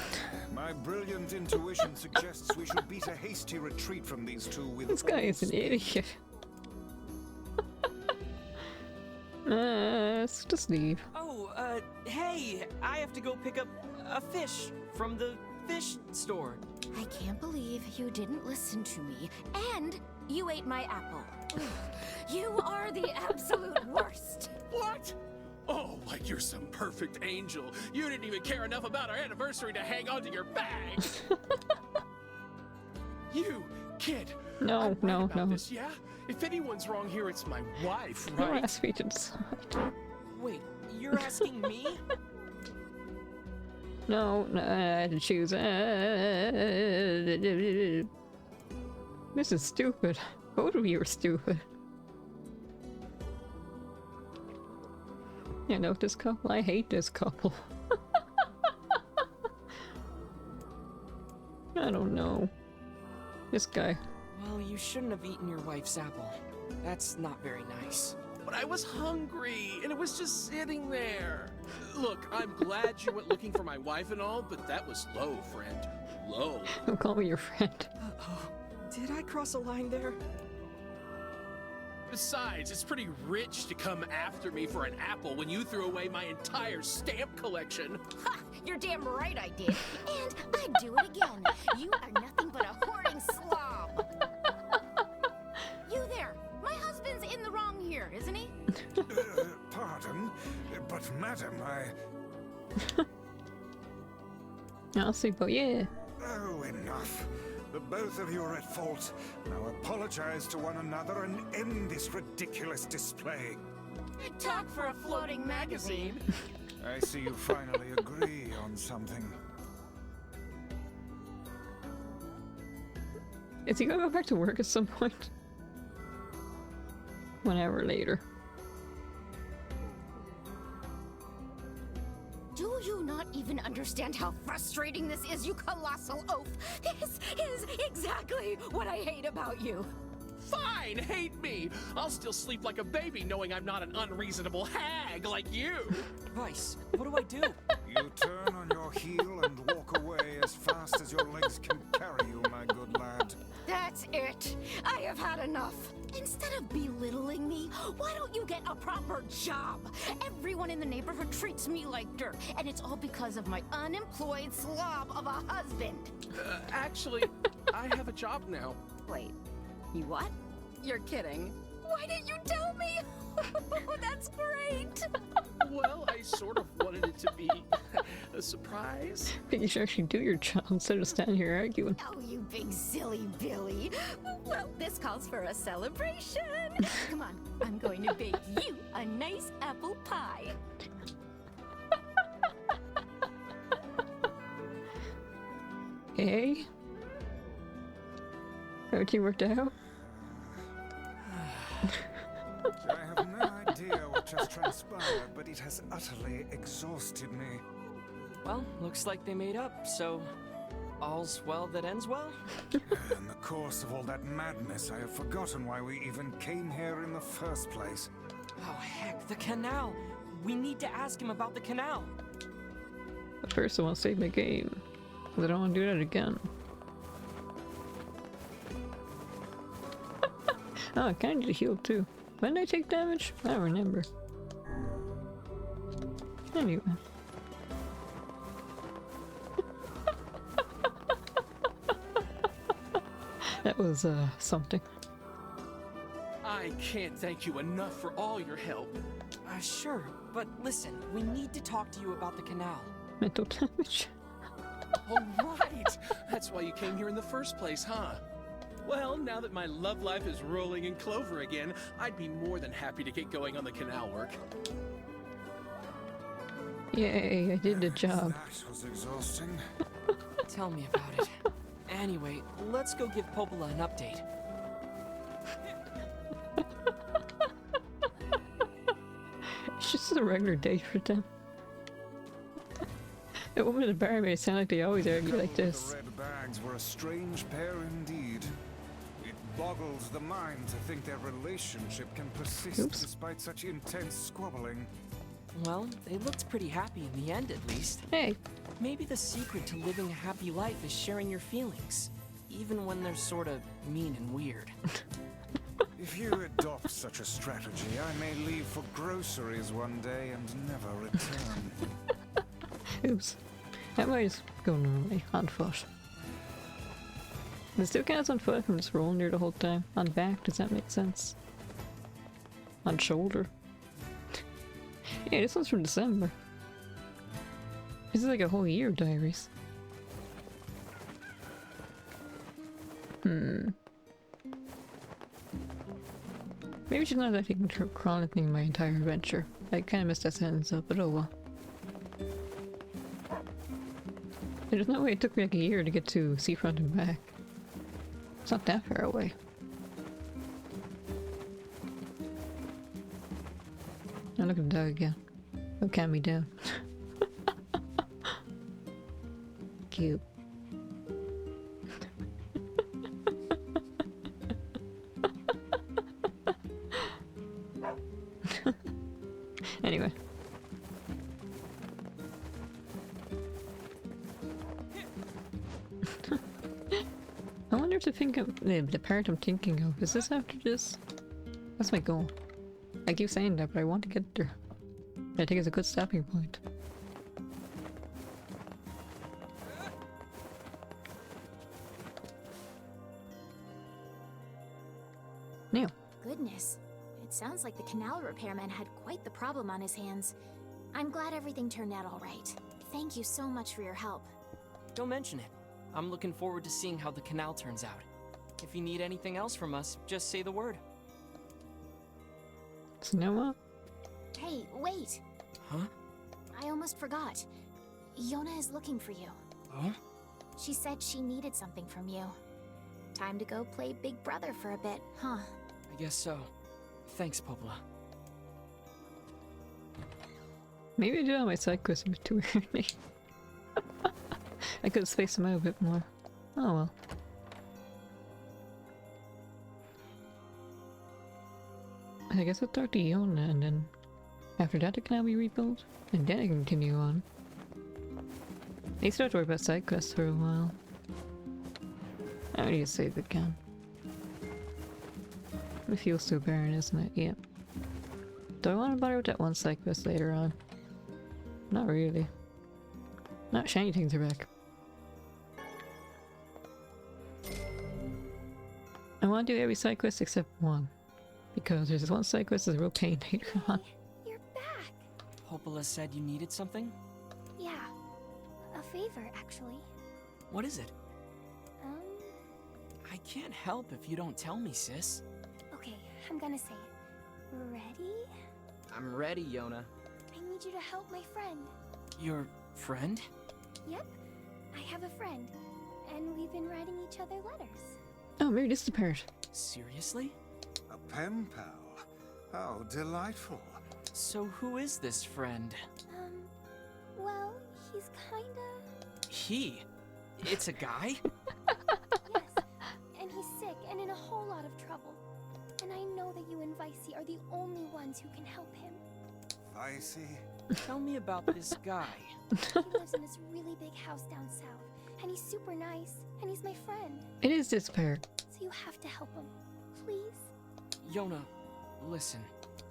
my brilliant intuition suggests we should beat a hasty retreat from these two with This guy is an idiot. Let's just leave. Oh, hey, I have to go pick up a fish from the fish store. I can't believe you didn't listen to me, and you ate my apple. You are the absolute worst. What? Oh, like you're some perfect angel. You didn't even care enough about our anniversary to hang on to your bag. You, kid. No, I'm right no, about no. This, yeah? If anyone's wrong here, it's my wife, You right? asked me to decide. Wait, you're asking me? No, no, I had to choose. This is stupid. Both of you are stupid. You know this couple? I hate this couple. I don't know. This guy. Well, you shouldn't have eaten your wife's apple. That's not very nice. But I was hungry, and it was just sitting there. Look, I'm glad you went looking for my wife and all, but that was low, friend. Low. Don't call me your friend. Uh-oh. Did I cross a line there? Besides, it's pretty rich to come after me for an apple when you threw away my entire stamp collection. Ha! You're damn right I did. And I'd do it again. You are nothing but a hoarding slob. You there. My husband's in the wrong here, isn't he? Pardon, but madam, I'll see, but yeah. Oh, enough. The both of you are at fault. Now apologize to one another and end this ridiculous display. I'd talk for a floating magazine. I see you finally agree on something. Is he gonna go back to work at some point? Whenever later. Do you not even understand how frustrating this is, you colossal oaf? This is exactly what I hate about you. Fine, hate me. I'll still sleep like a baby knowing I'm not an unreasonable hag like you. Weiss, what do I do? You turn on your heel and walk away as fast as your legs can carry you, my good lad. That's it. I have had enough. Instead of belittling me, why don't you get a proper job? Everyone in the neighborhood treats me like dirt, and it's all because of my unemployed slob of a husband. Actually, I have a job now. Wait, you what? You're kidding. Why didn't you tell me? That's great. Well, I sort of wanted it to be a surprise. You should actually do your job instead of standing here arguing. Oh, you big silly Billy. Well, this calls for a celebration. Come on, I'm going to bake you a nice apple pie. Hey? Everything worked out? I have no idea what just transpired, but it has utterly exhausted me. Well, looks like they made up, so all's well that ends well? In the course of all that madness, I have forgotten why we even came here in the first place. Oh heck, the canal! We need to ask him about the canal! But first I want to save my game. Because I don't want to do that again. Oh, I kinda need to heal too. When did I take damage? I don't remember. Anyway. That was, something. I can't thank you enough for all your help. Sure, but listen, we need to talk to you about the canal. Mental damage. All right! That's why you came here in the first place, huh? Well, now that my love life is rolling in clover again, I'd be more than happy to get going on the canal work. Yay, I did the job. That was exhausting. Tell me about it. Anyway, let's go give Popola an update. It's just a regular day for them. The woman and the barmaid sound like they always argue like this. The red bags were a strange pair indeed. It boggles the mind to think their relationship can persist despite such intense squabbling. Well, they looked pretty happy in the end, at least. Hey. Maybe the secret to living a happy life is sharing your feelings, even when they're sort of mean and weird. If you adopt such a strategy, I may leave for groceries one day and never return. Oops. That might just go normally, on foot. The still counts on foot from just rolling there the whole time. On back, does that make sense? On shoulder. Yeah, this one's from December. This is like a whole year of diaries. Maybe she's not actually chronicling my entire adventure. I kind of messed that sentence up, but oh well. There's no way it took me like a year to get to seafront and back. It's not that far away. Now look at the dog again. Don't count me down. Cute. Anyway. I wonder if the part I'm thinking of, is this after this? That's my goal. I keep saying that, but I want to get there. I think it's a good stopping point. Neil. Goodness. It sounds like the canal repairman had quite the problem on his hands. I'm glad everything turned out all right. Thank you so much for your help. Don't mention it. I'm looking forward to seeing how the canal turns out. If you need anything else from us, just say the word. So now what? Hey, wait! Huh? I almost forgot. Yonah is looking for you. Oh? She said she needed something from you. Time to go play Big Brother for a bit, huh? I guess so. Thanks, Popola. Maybe I did all my side quests a bit too early. I could have spaced them out a bit more. Oh well. I guess I'll talk to Yonah and then after that the canal be rebuilt and then I can continue on. I used to have to worry about side quests for a while. I need to save again. It feels so barren, isn't it? Yep. Do I want to bother with that one side quest later on? Not really. Not shiny things are back. I want to do every side quest except one. Because there's this one side quest that's a real pain later on. You're back! Popola said you needed something? Yeah. A favor, actually. What is it? I can't help if you don't tell me, sis. Okay, I'm gonna say it. Ready? I'm ready, Yonah. I need you to help my friend. Your friend? Yep. I have a friend. And we've been writing each other letters. Oh, maybe this is the part. Seriously? A pen pal? How delightful. So who is this friend? Well, he's kinda... He? It's a guy? Yes. And he's sick and in a whole lot of trouble. And I know that you and Vicey are the only ones who can help him. Vicey? Tell me about this guy. He lives in this really big house down south. And he's super nice. And he's my friend. It is this part. So you have to help him. Please? Yonah, listen.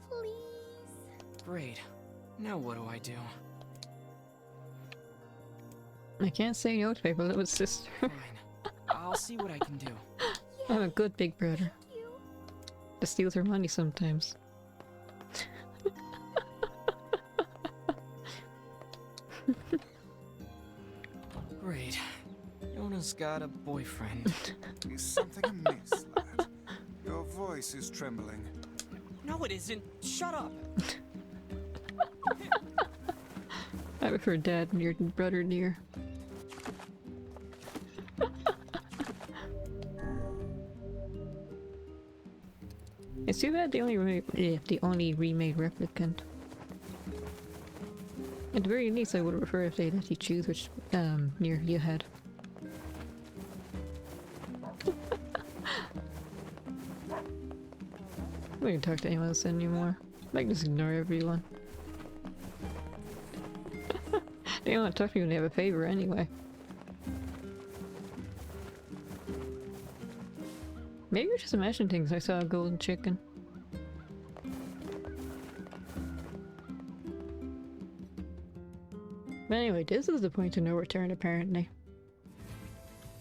Please? Great. Now what do I do? I can't say no to my little sister. Fine. I'll see what I can do. Yeah, I'm a good big brother. you. That steals her money sometimes. Great. Yonah's got a boyfriend. Is something amiss, lad? Your voice is trembling. No, it isn't. Shut up. I prefer dad and your brother NieR. It's too bad the only remade replicant. At the very least, I would prefer if they let you choose which NieR you had. I'm not gonna talk to anyone else anymore. I can just ignore everyone. They don't want to talk to me when they have a favor anyway. Maybe you're just imagining things. I saw a golden chicken. But anyway, this is the point of no return apparently.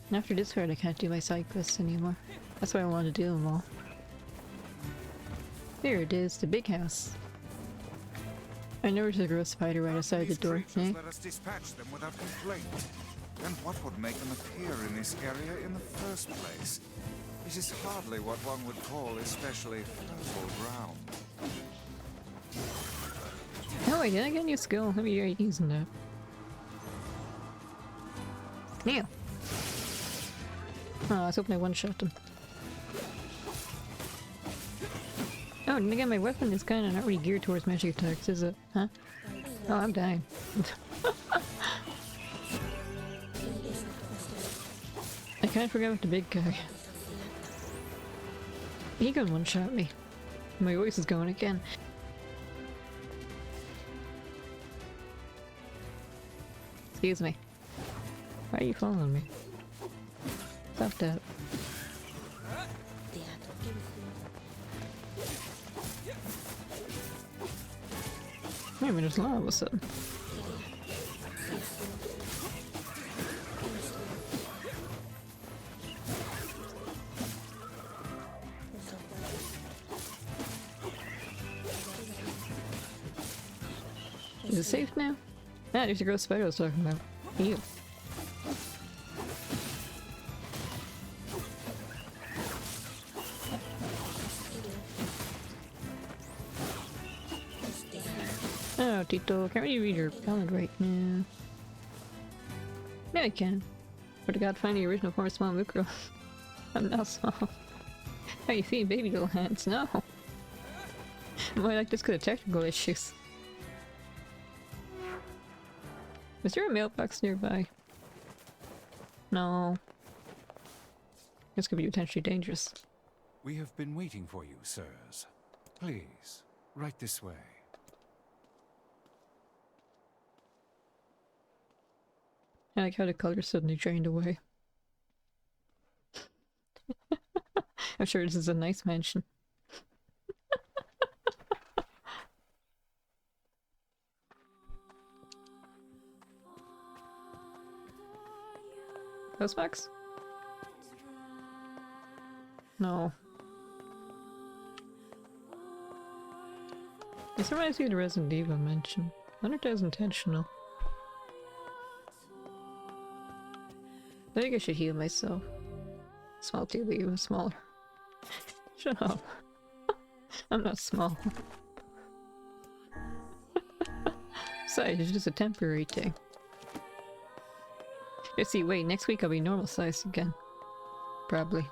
And after this part I can't do my side quests anymore. That's why I want to do them all. Here it is, the big house. I noticed a gross spider right outside the door. Eh? Let us dispatch them without complaint. And what would make them appear in this area in the first place? It is hardly what one would call especially fertile ground. Oh wait, did I get a new skill? Let me try using that. Neil! Oh, I was hoping I one-shot them. Oh, and again, my weapon is kind of not really geared towards magic attacks, is it? Huh? Oh, I'm dying. I kind of forgot about the big guy. He can one-shot me. My voice is going again. Excuse me. Why are you following me? Stop that. Wait a minute, there's lava all of a sudden. Is it safe now? Ah, there's a gross spider I was talking about. Ew. Oh, Tito, can't really read your ballad right now. Yeah, I can. But I gotta find the original form of small micro. I'm not small. How you feeding baby little hands? No! More like this because of technical issues. Is there a mailbox nearby? No. This could be potentially dangerous. We have been waiting for you, sirs. Please, right this way. I like how the color suddenly drained away. I'm sure this is a nice mansion. Postbox? No. This reminds me of the Resident Evil mention. I wonder if that was intentional. I think I should heal myself. Small too, but even smaller. Shut up. I'm not small. Besides, it's just a temporary thing. Let's see, wait, next week I'll be normal size again. Probably.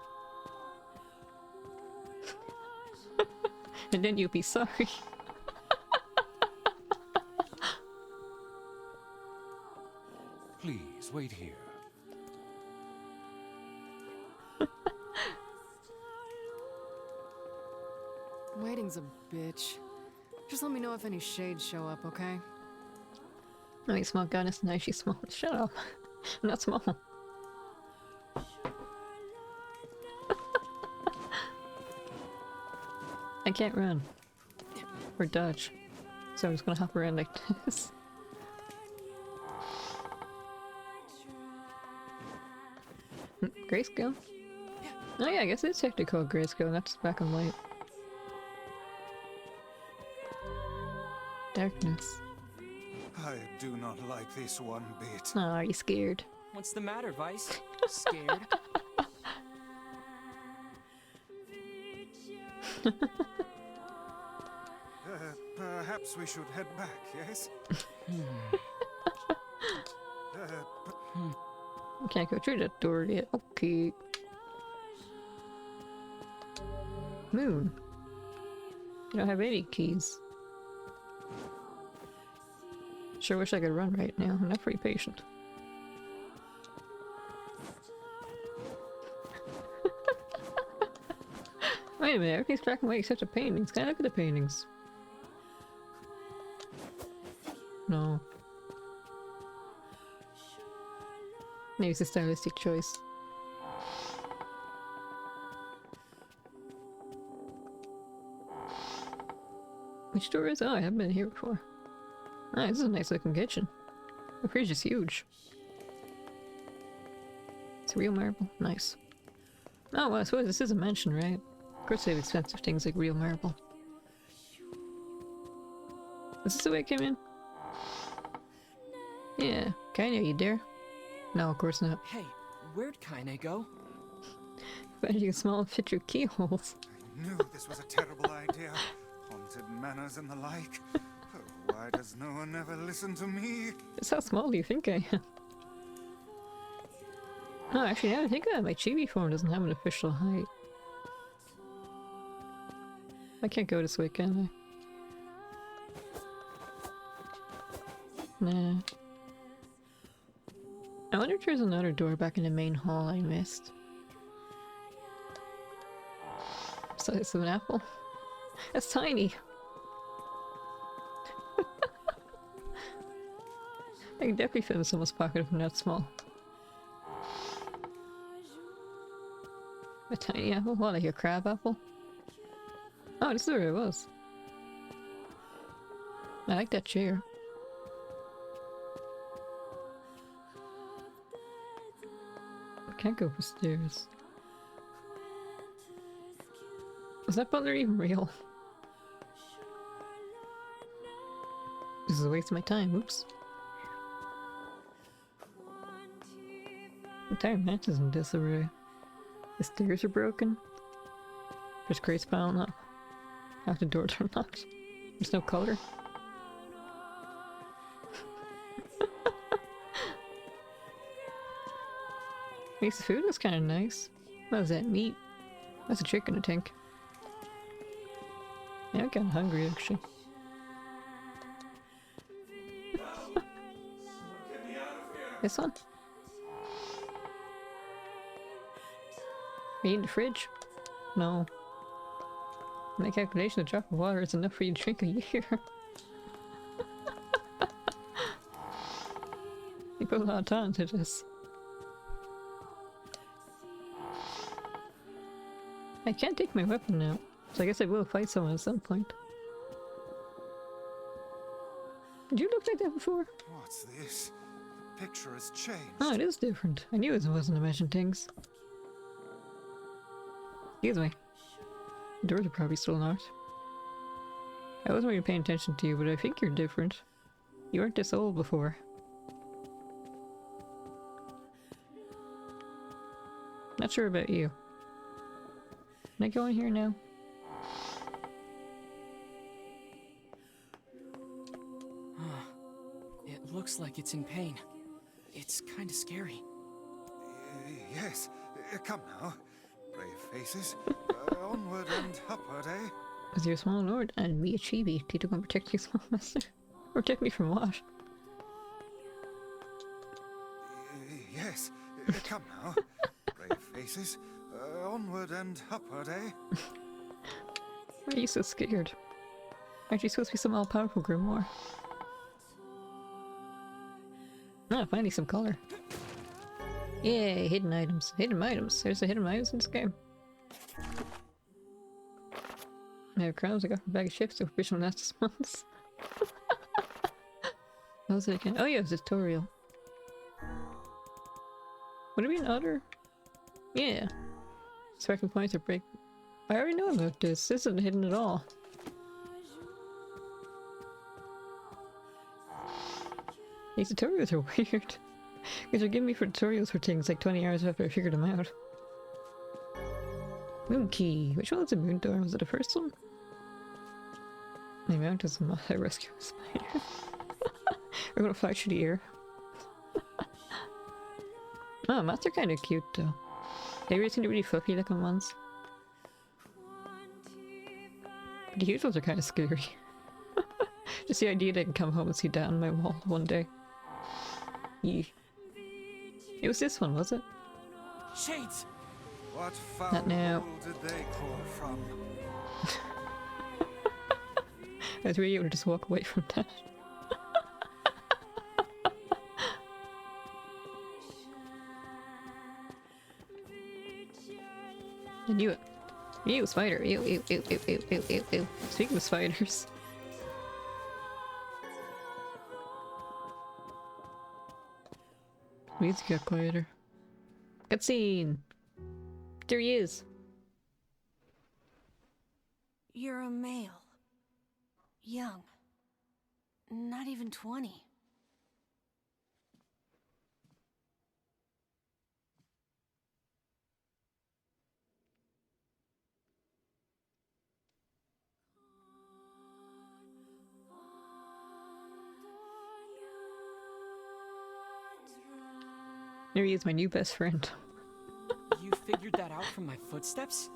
And then you'll be sorry. Please, wait here. Waiting's a bitch. Just let me know if any shades show up, okay? I mean, small goddess, nice, she's small. Shut up. I'm not small. I can't run. Or dodge. So I'm just gonna hop around like this. Grayscale? Oh yeah, I guess it's technically called grayscale, not just black and white. Darkness. I do not like this one bit. Oh, are you scared? What's the matter, Weiss? Scared? Perhaps we should head back, yes? Can't go through that door yet. Okay. Moon. You don't have any keys. Sure wish I could run right now. I'm not pretty patient. Wait a minute, everything's black and white except the paintings. Can I look at the paintings? No. Maybe it's a stylistic choice. Which door is it? Oh, I haven't been here before. Ah, this is a nice looking kitchen. The fridge is huge. It's real marble. Nice. Oh, well, I suppose this is a mansion, right? Of course they have expensive things like real marble. Is this the way I came in? Yeah. Kaine, are you there? No, of course not. Hey, where'd Kaine go? Finding a small fit through keyholes. I knew this was a terrible idea. Haunted manors and the like. Oh, why does no one ever listen to me? Just how small do you think I am? No, actually, now I think my chibi form doesn't have an official height. I can't go this way, can I? Nah. I wonder if there's another door back in the main hall I missed. Size of an apple? That's tiny! I can definitely fit in someone's pocket if I'm that small. A tiny apple? What, like a crab apple? Oh, this is where it was. I like that chair. I can't go upstairs. Is that butler even real? This is a waste of my time, oops. The entire match is in disarray. The stairs are broken. There's crates piling up. Half the doors are locked. There's no color. At least the food was kind of nice. What was that, meat? That's a chicken, I think. Yeah, I'm kind of hungry, actually. This one? Are you in the fridge? No. My calculation, a drop of water is enough for you to drink a year. You put a lot of time into this. I can't take my weapon now, so I guess I will fight someone at some point. Did you look like that before? What's this? The picture has changed. Oh, it is different. I knew it wasn't Imagine Things. Excuse me. The doors are probably still locked. I wasn't really paying attention to you, but I think you're different. You weren't this old before. Not sure about you. Can I go in here now? It looks like it's in pain. It's kind of scary. Yes, come now. Brave faces. Onward and upward, eh? As your small lord and me a chibi, need to go and protect you, small master. Protect me from what? Yes, come now. Brave faces. Onward and upward, eh? Why are you so scared? Aren't you supposed to be some all-powerful Grimoire? Ah, finally some color. Yay, hidden items. Hidden items. There's the hidden items in this game. I have crowns I got from a bag of chips to official last months. What was it again? Oh yeah, it was a tutorial. Would it be an other? Yeah. Sparkling points are break. I already know about this. This isn't hidden at all. These tutorials are weird. Because they're giving me for tutorials for things like 20 hours after I figured them out. Moon key. Which one was the moon door? Was it the first one? My mount is a rescue a spider. We're gonna fly through the air. Oh, mats are kind of cute though. They really seem to really fluffy looking ones. But the huge ones are kind of scary. Just the idea that I can come home and see that on my wall one day. Yee. It was this one, was it? Shades! What foul Not now. hole did they crawl from? I was really able to just walk away from that. I knew it. Ew, spider. Ew, ew, ew, ew, ew, ew, ew, ew. Speaking of spiders. Music got quieter. Cutscene! There he is! You're a male. Young. Not even 20. There he is, my new best friend. You figured that out from my footsteps?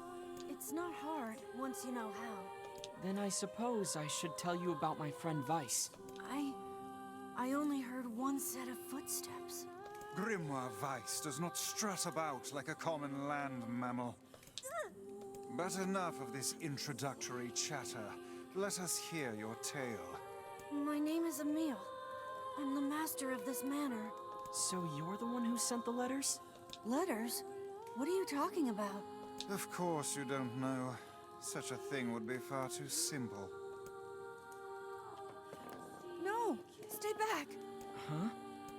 It's not hard once you know how. Then I suppose I should tell you about my friend Weiss. I only heard one set of footsteps. Grimoire Weiss does not strut about like a common land mammal. But enough of this introductory chatter. Let us hear your tale. My name is Emil. I'm the master of this manor. So you're the one who sent the letters? Letters? What are you talking about? Of course you don't know. Such a thing would be far too simple. No! Stay back! Huh?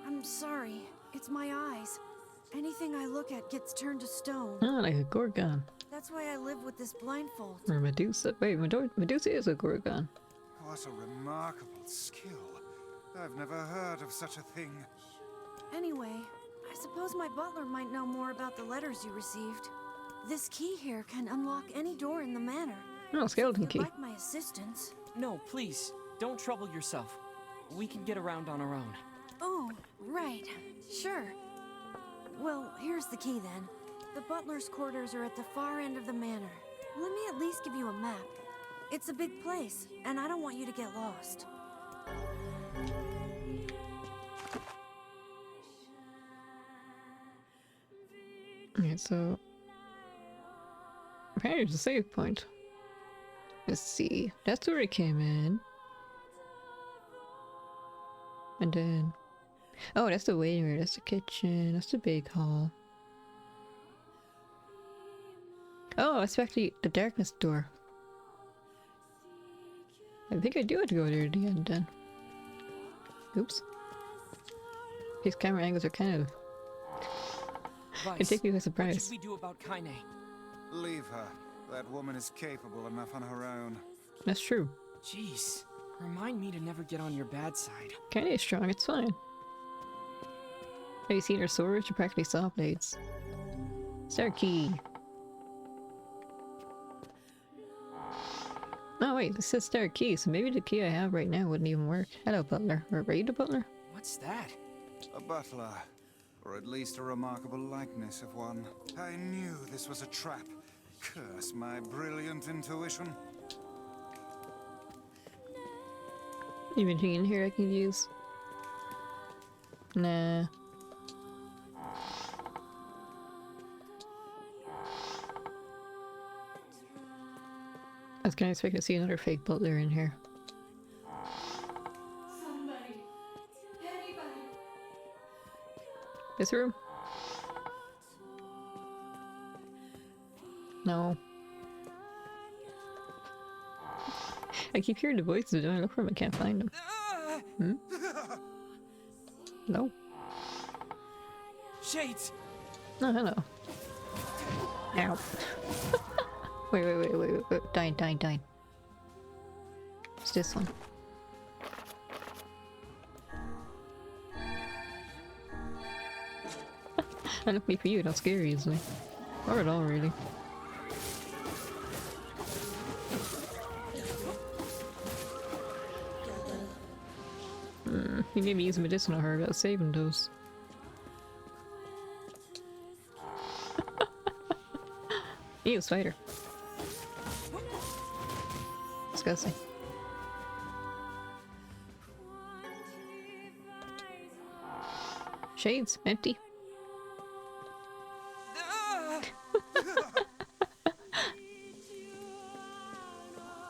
I'm sorry. It's my eyes. Anything I look at gets turned to stone. Oh, like a Gorgon. That's why I live with this blindfold. Or Medusa. Wait, Medusa is a Gorgon. What a remarkable skill. I've never heard of such a thing. Anyway, I suppose my butler might know more about the letters you received. This key here can unlock any door in the manor. Oh, skeleton If key. you'd like my assistance. No, please. Don't trouble yourself. We can get around on our own. Oh, right. Sure. Well, here's the key then. The butler's quarters are at the far end of the manor. Let me at least give you a map. It's a big place, and I don't want you to get lost. Alright, so... apparently there's a save point. Let's see. That's where it came in. And then... oh, that's the waiting room. That's the kitchen. That's the big hall. Oh, it's actually the darkness door. I think I do have to go there at the end then. Oops. These camera angles are kind of... Weiss, it takes me by what surprise. should we do about Kaine? Leave her. That woman is capable enough on her own. That's true. Jeez. Remind me to never get on your bad side. Kaine is strong, it's fine. Have you seen her swords? They're practically saw blades. Star key. Oh wait, this says star key, so maybe the key I have right now wouldn't even work. Hello, butler. Or are you the butler? What's that? A butler. Or at least a remarkable likeness of one. I knew this was a trap. Curse my brilliant intuition. Anything in here I can use? Nah. I was kind of expecting to see another fake butler in here. Somebody. Anybody. This room? No. I keep hearing the voices, but when I look for them, I can't find them. Hmm? No. Shades! Oh, hello. Ow. wait. Dying. It's this one. Luckily for you, not scary easily. Or at all, really. He made me use a medicinal herb that was saving those. Ew, spider. Disgusting. Shades, empty.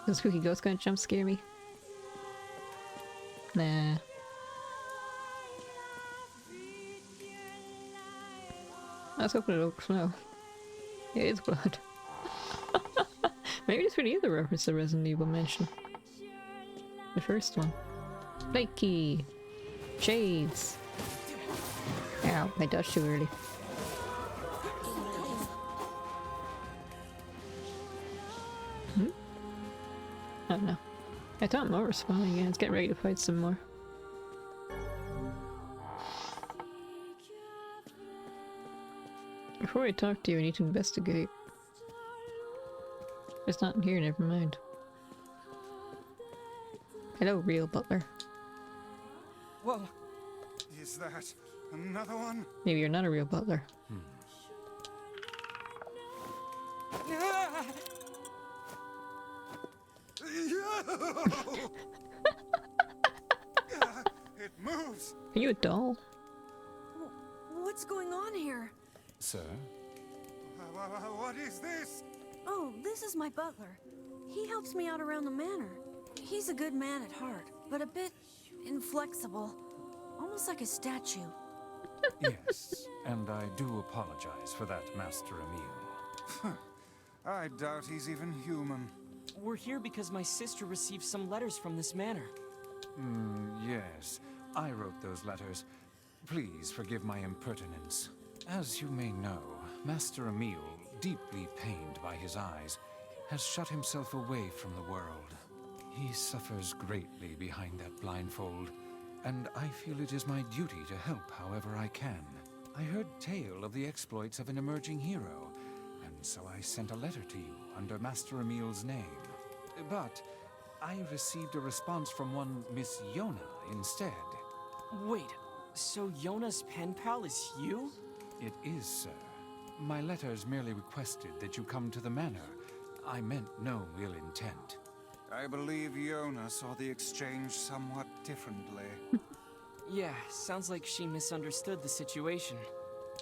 The spooky ghost gonna jump scare me? Nah. I was hoping it would snow. It is blood. Maybe it's for the other reference to Resident Evil mention. The first one. Flaky! Shades! Ow, I dodged too early. Hmm? Oh no. I thought more was spawning again. It's getting ready to fight some more. Before I talk to you, I need to investigate. It's not in here, never mind. Hello, real butler. Well, is that another one? Maybe you're not a real butler. It moves. Are you a doll? What's going on here? Sir? What is this? Oh, this is my butler. He helps me out around the manor. He's a good man at heart, but a bit inflexible. Almost like a statue. Yes, and I do apologize for that, Master Emil. I doubt he's even human. We're here because my sister received some letters from this manor. Yes, I wrote those letters. Please forgive my impertinence. As you may know, Master Emil, deeply pained by his eyes, has shut himself away from the world. He suffers greatly behind that blindfold, and I feel it is my duty to help however I can. I heard tale of the exploits of an emerging hero, and so I sent a letter to you under Master Emil's name. But I received a response from one Miss Yonah instead. Wait, so Yonah's pen pal is you? It is, sir. My letters merely requested that you come to the manor. I meant no ill intent. I believe Yonah saw the exchange somewhat differently. Yeah, sounds like she misunderstood the situation.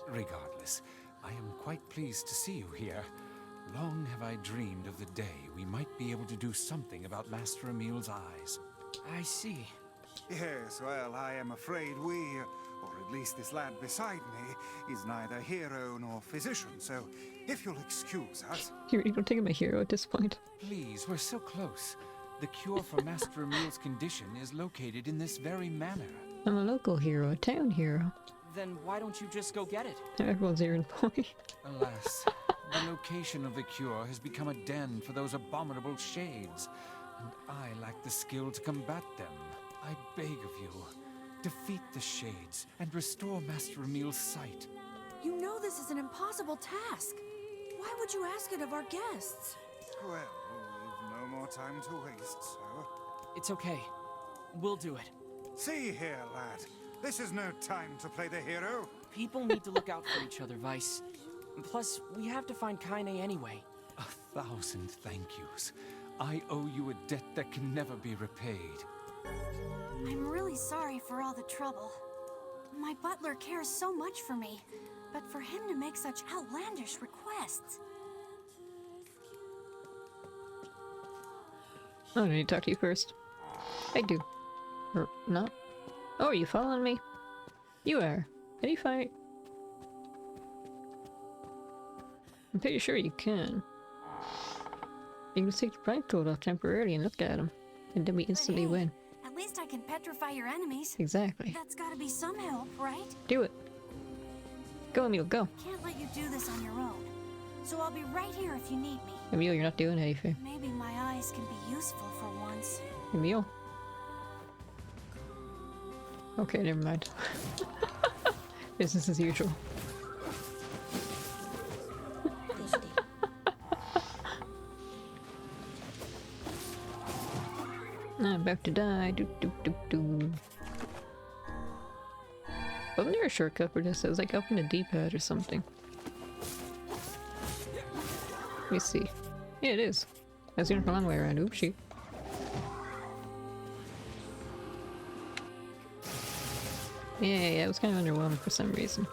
Regardless, I am quite pleased to see you here. Long have I dreamed of the day we might be able to do something about Master Emil's eyes. I see. Yes, well, I am afraid we, or at least this lad beside me, is neither hero nor physician, so if you'll excuse us... You don't think I'm a hero at this point. Please, we're so close. The cure for Master Emil's condition is located in this very manor. I'm a local hero, a town hero. Then why don't you just go get it? Everyone's errand boy. Alas, the location of the cure has become a den for those abominable shades, and I lack the skill to combat them. I beg of you, defeat the shades and restore Master Emil's sight. You know this is an impossible task. Why would you ask it of our guests? Well, we've no more time to waste, so... It's okay. We'll do it. See here, lad. This is no time to play the hero. People need to look out for each other, Weiss. Plus, we have to find Kaine anyway. 1,000 thank yous. I owe you a debt that can never be repaid. I'm really sorry for all the trouble. My butler cares so much for me, but for him to make such outlandish requests... Oh, I need to talk to you first. I do. Or not. Oh, are you following me? You are. How do you fight? I'm pretty sure you can. You can just take the blindfold off temporarily and look at him. And then we instantly win. At least I can petrify your enemies. Exactly. That's gotta be some help, right? Do it. Go, Emil, go. Can't let you do this on your own. So I'll be right here if you need me. Emil, you're not doing anything. Maybe my eyes can be useful for once. Emil. Okay, never mind. Business as usual. I'm about to die. Do do do do. Wasn't there a shortcut for this? It was like up in the D-pad or something. Let me see. Yeah, it is. I was going the long way around. Oops, shoot. Yeah, it was kind of underwhelming for some reason.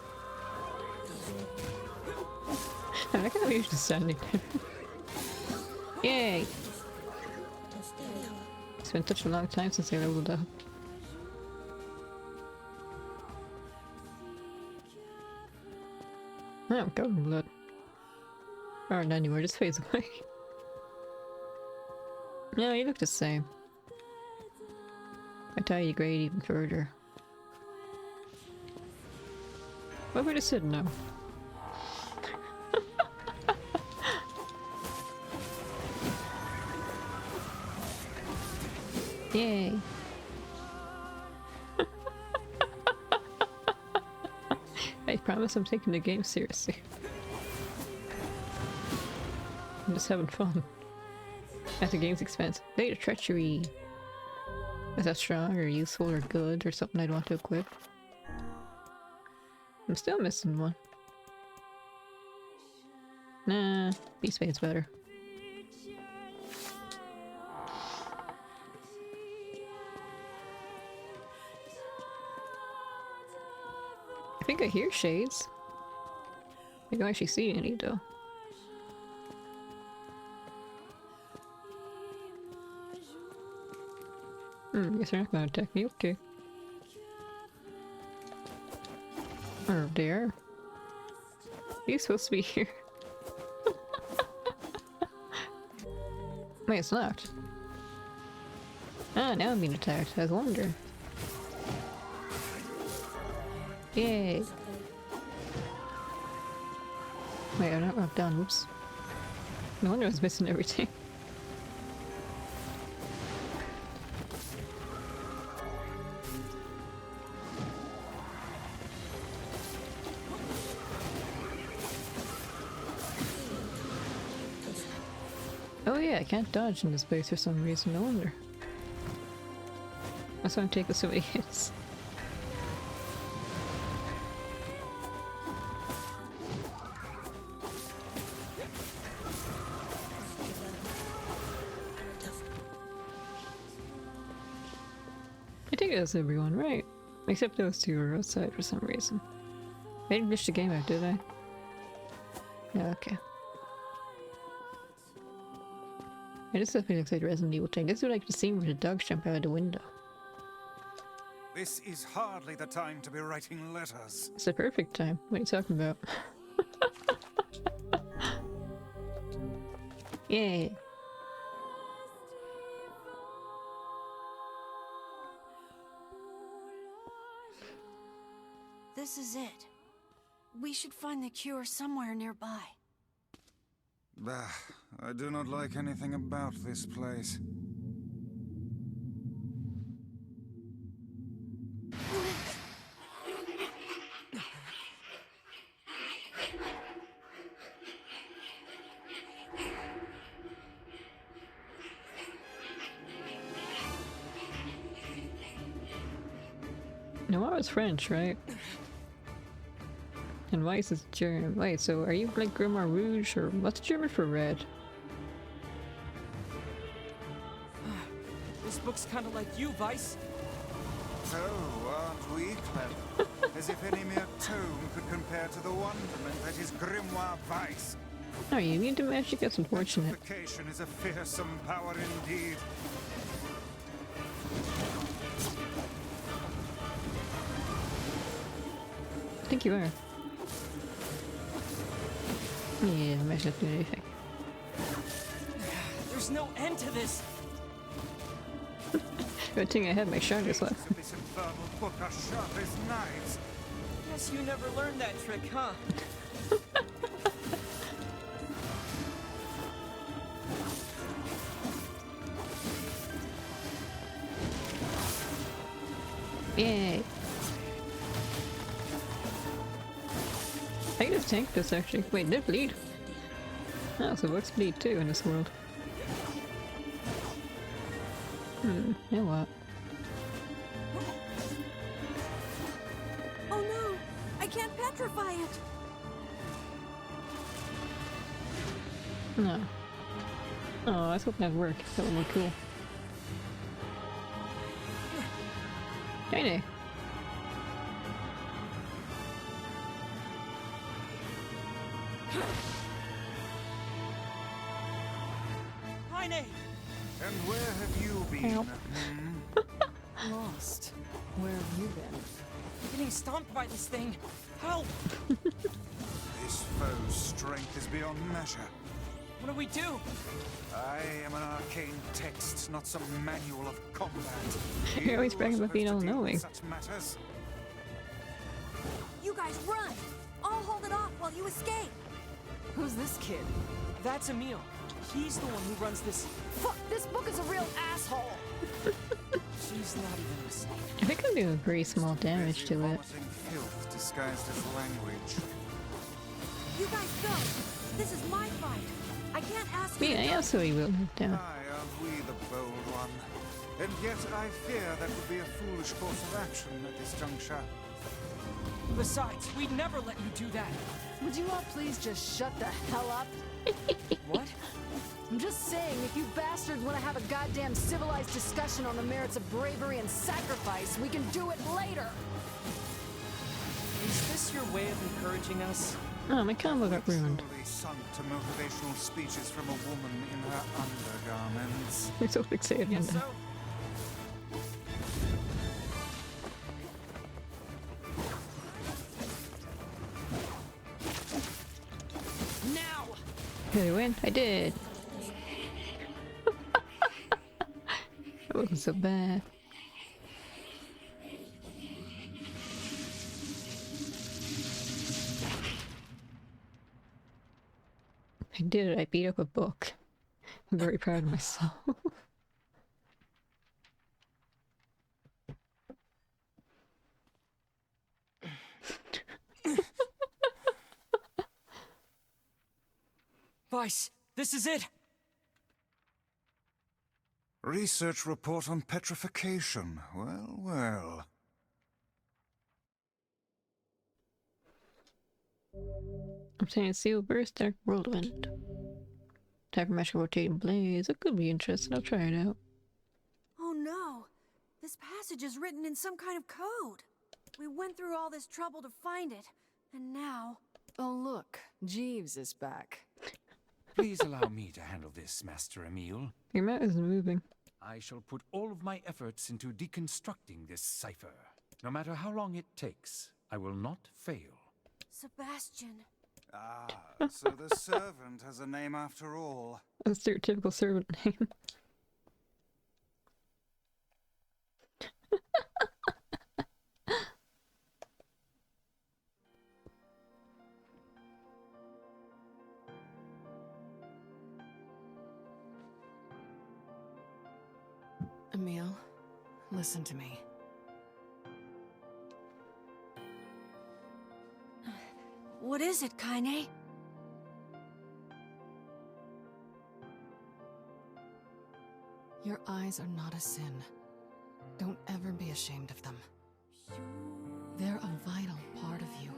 I like how he was just standing there. Yay! It's been such a long time since I leveled up. Oh, golden blood. Or not anymore, just fades away. No, you look the same. I thought you grade even further. What would have said no? Yay! I promise I'm taking the game seriously. I'm just having fun. At the game's expense. Data treachery. Is that strong or useful or good or something I'd want to equip? I'm still missing one. Nah, Beast Bane's better. I think I hear shades. I don't actually see any though. Guess they're not gonna attack me, okay. Or there. He's supposed to be here. Wait, it's locked. Ah, now I'm being attacked. I was wondering. Yay! Wait, I'm not locked down, whoops. No wonder I was missing everything. Oh yeah, I can't dodge in this place for some reason, no wonder. That's why I'm taking so many hits. I think it was everyone, right? Except those two were outside for some reason. I didn't glitch the game out, did I? Yeah, okay. Yeah, this definitely looks like Resident Evil 10. This is like the scene where the dogs jump out of the window. This is hardly the time to be writing letters. It's the perfect time. What are you talking about? Yay! This is it. We should find the cure somewhere nearby. Bah, I do not like anything about this place. NieR is French, right? And Weiss is German. Wait, so are you like Grimoire Rouge, or what's German for red? This book's kind of like you, Weiss. Oh, aren't we clever? As if any mere tome could compare to the wonderment that is Grimoire Weiss. Oh, you immune to magic? That's unfortunate. Multiplication is a fearsome power indeed. I think you are. Yeah, I might not do anything. There's no end to this. Good thing I had my sharpness left. This infernal book are sharp as knives. Guess you never learned that trick, huh? Yay! I can just tank this actually. Wait, they bleed? Oh, so books bleed too in this world. You know what? Oh no! I can't petrify it! No. Oh, I was hoping that'd work. That would look cool. Tiny. Heine! And where have you been? Help. Lost. Where have you been? I'm getting stomped by this thing. Help! This foe's strength is beyond measure. What do we do? I am an arcane text, not some manual of combat. You're always You bragging are about being supposed to deal with all-knowing. such matters. You guys run! I'll hold it off while you escape! Who's this kid? That's Emil. He's the one who runs this. Fuck, this book is a real asshole! She's not even listening. I think I'm doing very small damage to it. Vomiting filth disguised as language. You guys go! This is my fight! I can't ask you Me, I to go. absolutely will down. Aye, aren't we the bold one? And yet I fear that would be a foolish course of action at this juncture. Besides, we'd never let you do that. Would you all please just shut the hell up? What? I'm just saying, if you bastards want to have a goddamn civilized discussion on the merits of bravery and sacrifice, we can do it later! Is this your way of encouraging us? Oh, my combo got ruined. Truly sunk to motivational speeches from a woman in her undergarments. You're so fixated on Yes, that. so? Now! Did I win? I did! That wasn't so bad. I did it, I beat up a book. I'm very proud of myself. Weiss, this is it! Research report on petrification. Well, well. Obtaining seal burst, dark whirlwind. Hypermesh rotating blaze. It could be interesting. I'll try it out. Oh no! This passage is written in some kind of code. We went through all this trouble to find it, and now... Oh look, Jeeves is back. Please allow me to handle this, Master Emil. Your mouth isn't moving. I shall put all of my efforts into deconstructing this cipher. No matter how long it takes, I will not fail. Sebastian... Ah, so the servant has a name after all. A stereotypical servant name. Emil, listen to me. What is it, Kaine? Your eyes are not a sin. Don't ever be ashamed of them. They're a vital part of you.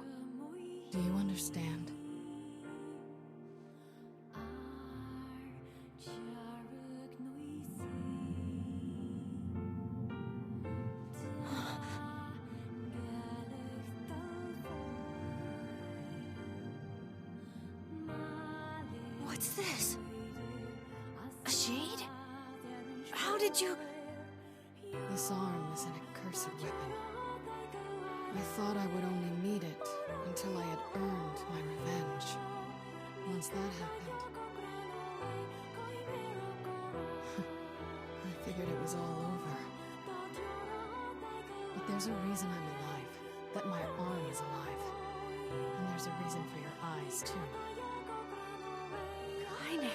Do you understand? What's this? A shade? How did you... This arm is an accursed weapon. I thought I would only need it until I had earned my revenge. Once that happened, I figured it was all over. But there's a reason I'm alive, that my arm is alive. And there's a reason for your eyes, too. Kaine...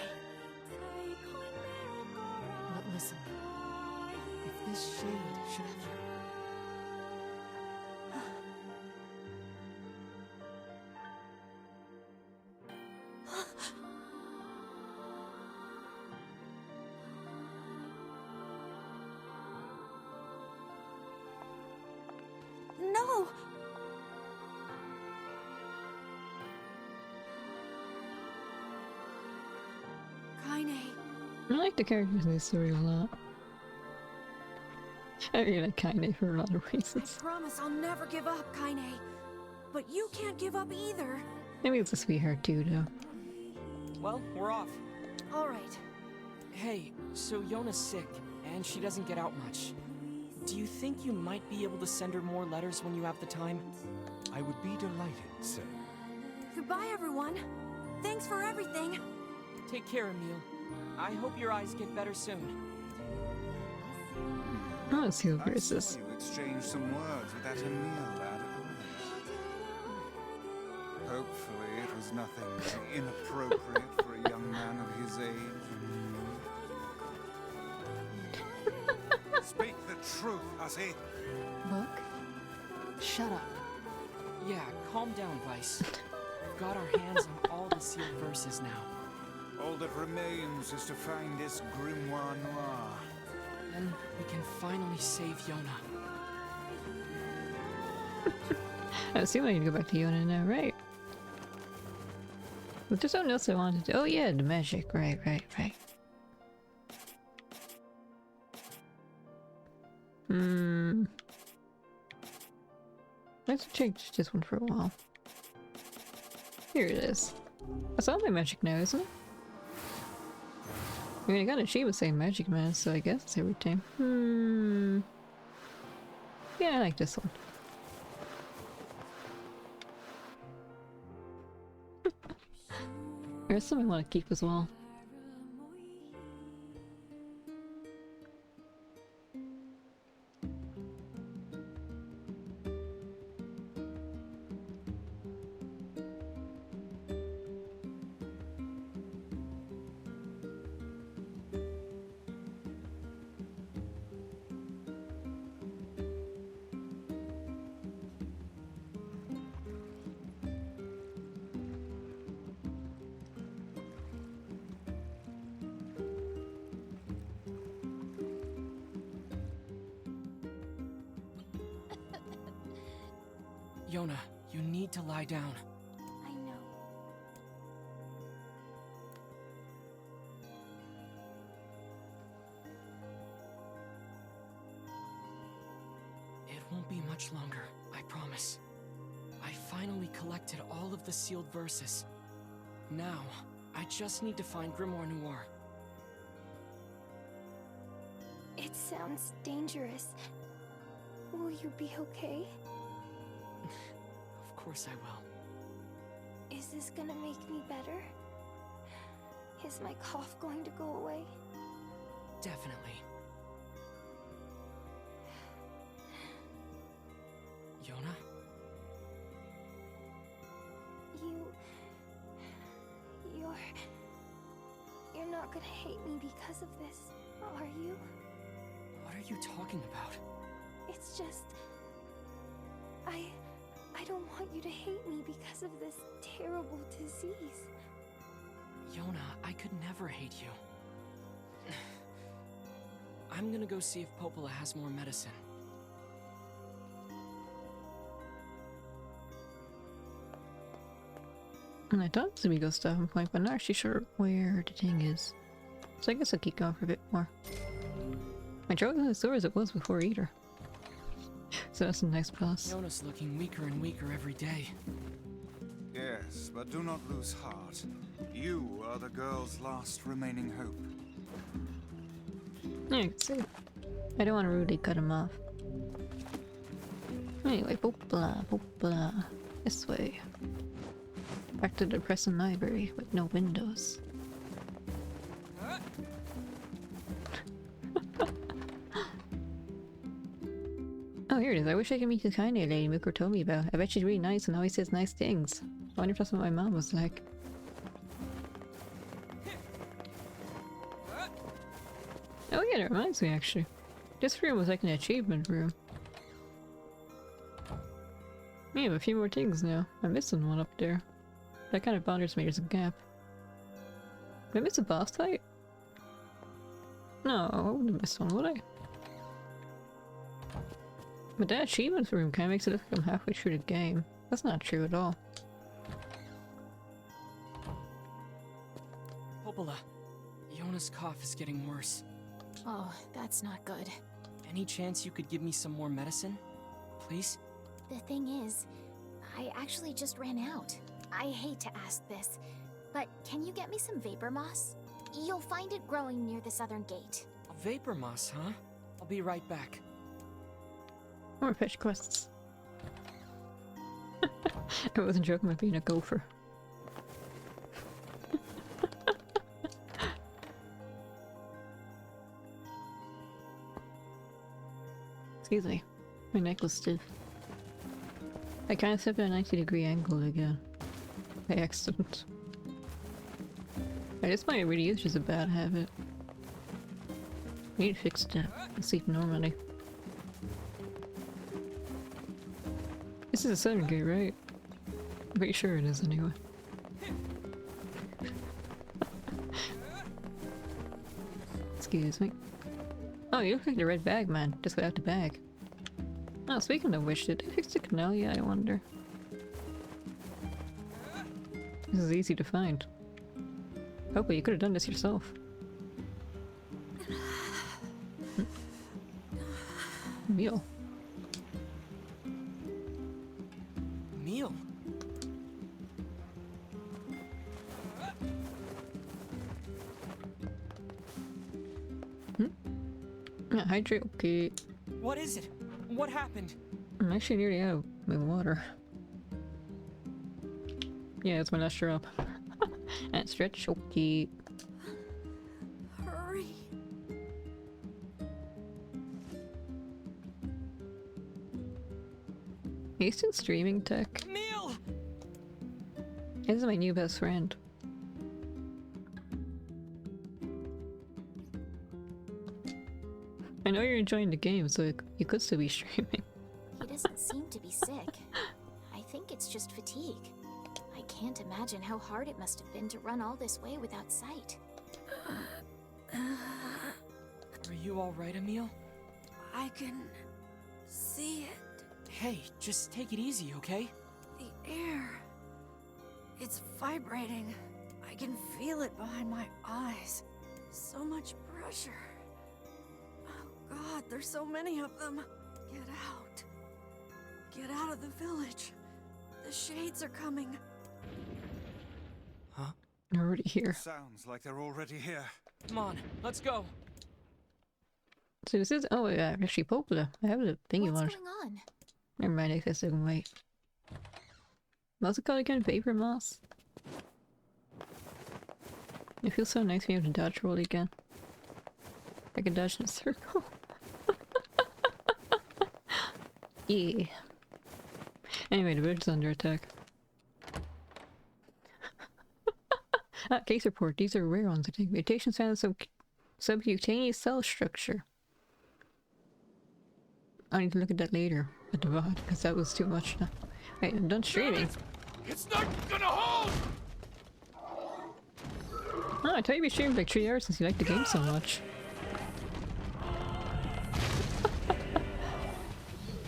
But listen, if this shade should ever... No! Kaine... I like the characters in this story a lot. I really like Kaine for a lot of I reasons. promise I'll never give up, Kaine. But you can't give up either. Maybe it's a sweetheart too, though. Well, we're off. All right. Hey, so Yonah's sick, and she doesn't get out much. Do you think you might be able to send her more letters when you have the time? I would be delighted, sir. Goodbye, everyone. Thanks for everything. Take care, Emil. I hope your eyes get better soon. Oh, let's see who I versus. saw you exchange some words with that Emil lad earlier. Hopefully it was nothing inappropriate for a young man of his age. Speak the truth, hussy. Book? Shut up. Yeah, calm down, Weiss. We've got our hands on all the sealed verses now. All that remains is to find this Grimoire Noir. Then we can finally save Yonah. I assume I need to go back to Yonah now, right? But there's something else I wanted to do. Oh yeah, the magic. Right. Let's change this one for a while. Here it is. That's all my magic now, isn't it? I mean, I got an achievement saying Magic Man, so I guess it's everything. Yeah, I like this one. There's some I want to keep as well. Yonah, you need to lie down. I know. It won't be much longer, I promise. I finally collected all of the sealed verses. Now, I just need to find Grimoire Noir. It sounds dangerous. Will you be okay? Of course I will. Is this gonna make me better? Is my cough going to go away? Definitely. Yonah? You're not gonna hate me because of this, are you? What are you talking about? It's just... I don't want you to hate me because of this terrible disease. Yonah, I could never hate you. I'm gonna go see if Popola has more medicine. And I thought we go stopping point, but I'm not actually sure where the thing is. So I guess I'll keep going for a bit more. My throat isn't as sore as it was before either. So that's a nice plus. Yonah's looking weaker and weaker every day. Yes, but do not lose heart. You are the girl's last remaining hope. Yeah, I can see. I don't want to rudely cut him off. Anyway, boop-blah. This way. Back to the depressing library with no windows. Oh, here it is. I wish I could meet the kind of lady Mooker told me about. I bet she's really nice and always says nice things. I wonder if that's what my mom was like. Oh yeah, that reminds me actually. This room was like an achievement room. We have a few more things now. I'm missing one up there. That kind of bothers me, there's a gap. Did I miss a boss fight? No, I wouldn't have missed one, would I? But that achievements room kind of makes it look like I'm halfway through the game. That's not true at all. Popola, Yonah's cough is getting worse. Oh, that's not good. Any chance you could give me some more medicine? Please? The thing is, I actually just ran out. I hate to ask this, but can you get me some vapor moss? You'll find it growing near the southern gate. Vapor moss, huh? I'll be right back. More fetch quests. I wasn't joking about being a gopher. Excuse me. My neck was stiff. I kind of stepped at a 90-degree angle again. By accident. This might really is just a bad habit. Need to fix that. Sleep normally. This is a southern gate, right? I'm pretty sure it is anyway. Excuse me. Oh, you look like the red bag man, just without the bag. Oh, speaking of which, did they fix the canal yet, I wonder? This is easy to find. Hopefully you could have done this yourself. Meal. Meal? Yeah, hydrate, okay. What is it? What happened? I'm actually nearly out of my water. Yeah, it's my last drop. And stretch, okay. Hurry. Are you still streaming, Tech? Meal! This is my new best friend. I know you're enjoying the game, so you could still be streaming. He doesn't seem to be sick. I think it's just fatigue. I can't imagine how hard it must have been to run all this way without sight. Are you alright, Emil? I can see it. Hey, just take it easy, okay? The air. It's vibrating. I can feel it behind my eyes. So much pressure. Oh God, there's so many of them. Get out. Get out of the village. The shades are coming. Huh? They're already here. Sounds like they're already here. Come on, let's go. So this is— oh yeah, actually popular. I have the thing you want. What's going on? Never mind, I guess I can wait. What's it called again? Vapor moss? It feels so nice being able to dodge roll again. I can dodge in a circle. Yeah. Anyway, the village is under attack. Case report. These are rare ones, I think. Mutations found in subcutaneous cell structure. I need to look at that later at the VOD, because that was too much now. Wait, I'm done streaming. It's not gonna hold! Oh, I thought you'd be streaming for like 3 hours since you like the game so much.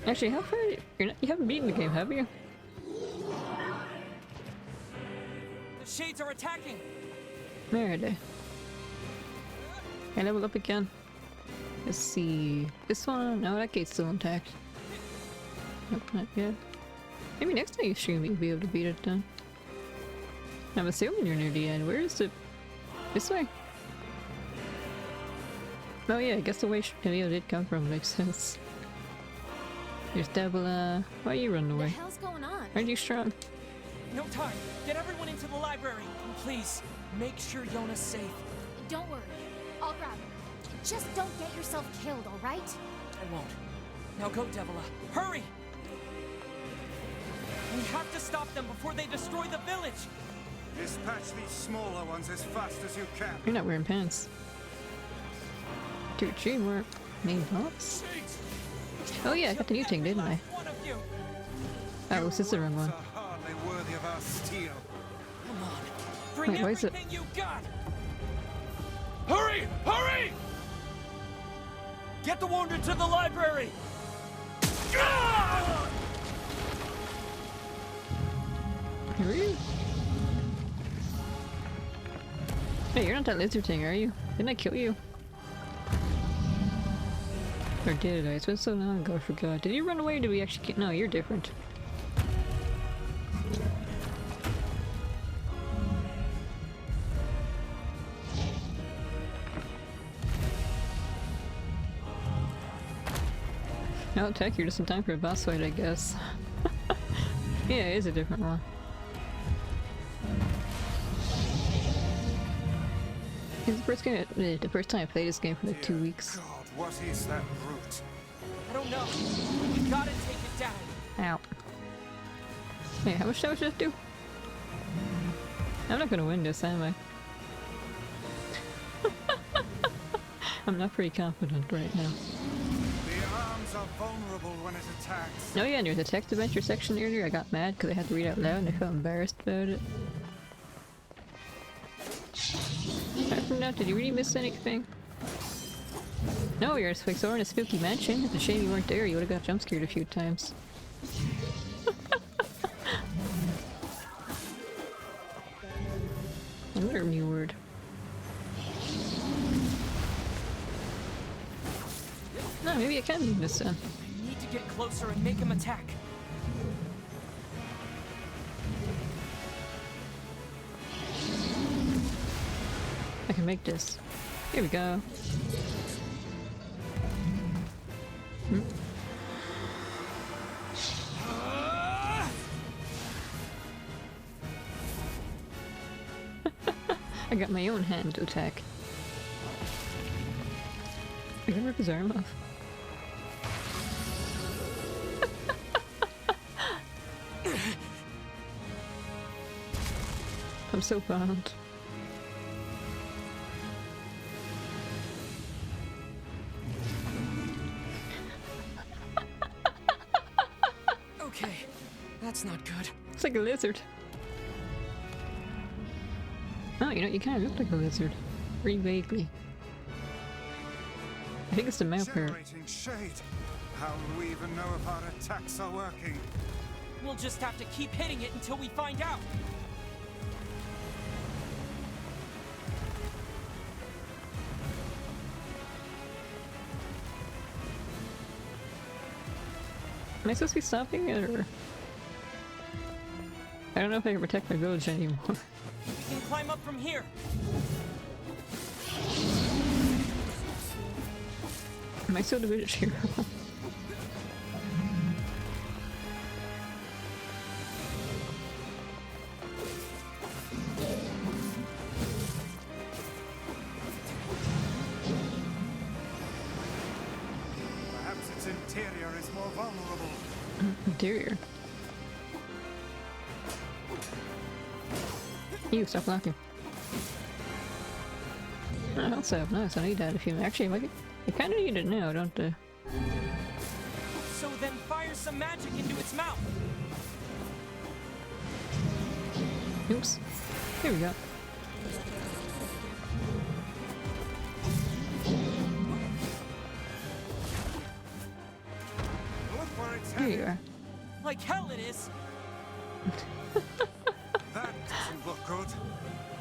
Actually, how far— you haven't beaten the game, have you? The shades are attacking! Where are they? I level up again. Let's see. This one? No, that gate's still intact. Nope, not yet. Maybe next time you stream you'll be able to beat it then. I'm assuming you're near the end. Where is it? This way? Oh yeah, I guess the way Emil did come from makes sense. There's Debla. Why are you running away? What the hell's going on? Aren't you strong? No time! Get everyone into the library! And please, make sure Yonah's safe. Don't worry. I'll grab him. Just don't get yourself killed, alright? I won't. Now go, Debla. Hurry! We have to stop them before they destroy the village! Dispatch these smaller ones as fast as you can. You're not wearing pants. Dude, Grimoire main boss? Oh yeah, I got the new thing, didn't I? Oh, this is the wrong one. Hardly worthy of our steel. Come on. Bring Wait, why is it— everything you got! Hurry! Hurry! Get the wounded to the library! Who are you? Hey, you're not that lizard thing, are you? Didn't I kill you? Or did I? It's been so long ago, I forgot. Did you run away or did we actually— no, you're different. Oh, Tech, you're just in time for a boss fight, I guess. Yeah, it is a different one. It's the first time I played this game for like 2 weeks. God, what is that brute? I don't know. We gotta take it down. Ow. Hey, how much damage does it do? I'm not gonna win this, am I? I'm not pretty confident right now. The arms are vulnerable when it attacks. Oh yeah, near the text adventure section earlier, I got mad because I had to read out loud and I felt embarrassed about it. Apart from that, did you really miss anything? No, you're so in a spooky mansion. It's a shame you weren't there. You would have got jump scared a few times. Another new word. No, maybe I can do this then. We need to get closer and make him attack. I can make this. Here we go. Hmm? I got my own hand to attack. I can rip his arm off. I'm so bummed. Okay, that's not good. It's like a lizard. Oh, you know, you kind of look like a lizard. Very vaguely. I think it's the mouth part. Generating shade. How will we even know if our attacks are working? We'll just have to keep hitting it until we find out. Am I supposed to be stopping it, or...? I don't know if I can protect my village anymore. We can climb up from here. Am I still the village hero? Perhaps its interior is more vulnerable. Interior? You, stop blocking. Oh, that's so nice. I need that if you actually like it. I kind of need it now, don't I? So then fire some magic into its mouth. Oops. Here we go. Look where it's Here you headed. are. Like hell it is. That doesn't look good.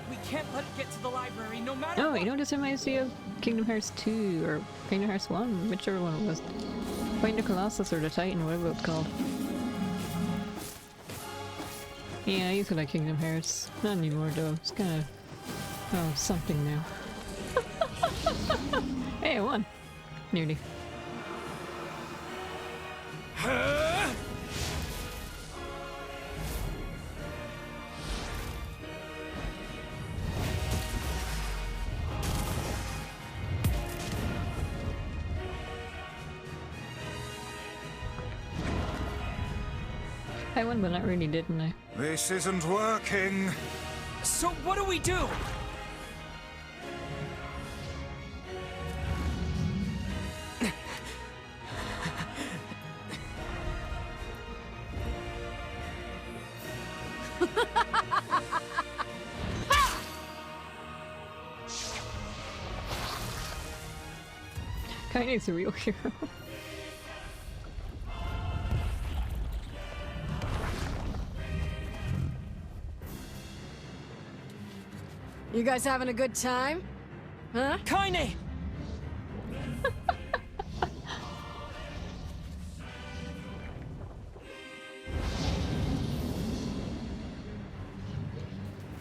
We can't let it get to the library, no matter Oh, what. you know what this reminds me of? Kingdom Hearts 2 or Kingdom Hearts 1, whichever one it was. Find the Colossus or the Titan, whatever it's called. Yeah, I used to like Kingdom Hearts. Not anymore though. It's kind of... oh, something now. Hey, I won! Nearly. I won, but not really, didn't I? This isn't working. So what do we do? Kaine's a real hero. You guys having a good time? Huh? Kaine!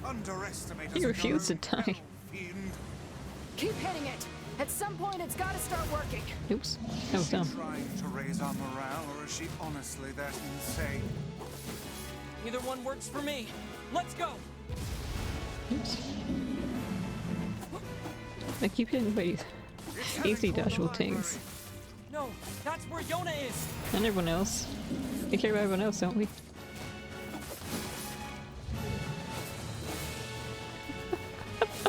Underestimate us. He refused to die. Fiend. Keep hitting it. At some point, it's gotta start working. Oops. That was Is she dumb. trying to raise our morale, or is she honestly that insane? Either one works for me. Let's go. Oops. I keep hitting by AC dodgeable things. No, that's where Yonah is. And everyone else. We care about everyone else, don't we?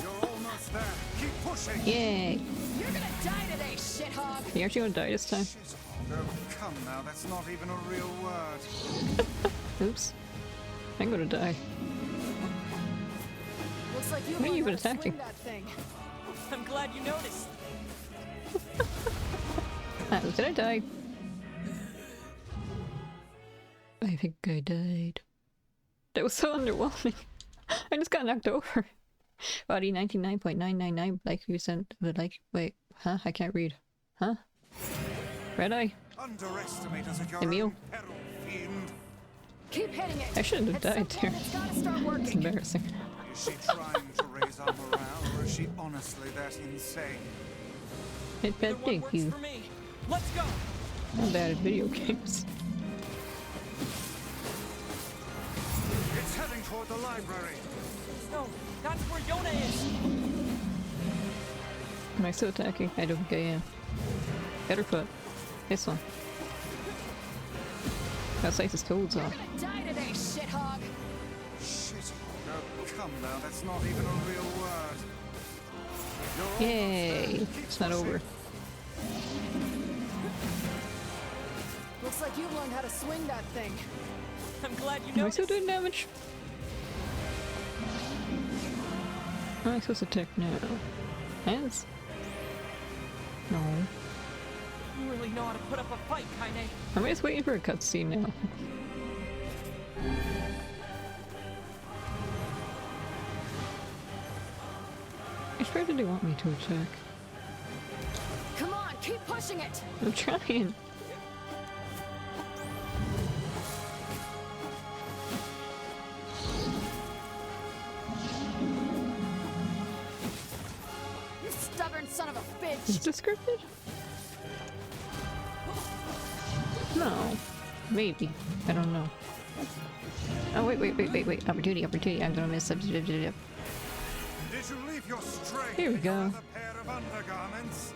You're almost there. Keep pushing. Yay! You're gonna die today, shithog. You're actually gonna die this time. Oh, come now, that's not even a real word. Oops. I'm gonna die. Looks like you What are you learned even how to swing attacking? that thing. I'm glad you noticed. Did I die? I think I died. That was so underwhelming. I just got knocked over. Body 99.999 like% of the like. Wait, huh? I can't read. Huh? Red eye? Underestimate us at your Emil? own peril, fiend. Keep hitting it. I shouldn't have At some died there. point, it's gotta start It's working. embarrassing. Is she trying to raise our morale, or is she honestly that insane? Hit that thank Works you. for me. Let's go. I'm bad at video games. It's heading toward the library. No, that's where Yonah is. Am I still attacking? I don't think I am. Better foot. This one. That slice his toads off. You're gonna die today, shithog. Shit. Oh, come now, that's not even a real word. You're Yay! It's not over. Looks like you've learned how to swing that thing. I'm glad you Am I noticed. still doing damage? How am I supposed to attack now? Hands? No. You really know how to put up a fight, Kaine. Am I just waiting for a cutscene now? Which part did they want me to attack? Come on, keep pushing it. I'm trying. You stubborn son of a bitch. Is this scripted? No. Maybe. I don't know. Oh, wait. Opportunity. I'm gonna miss. Did you leave your strength Here we go. in another pair of undergarments?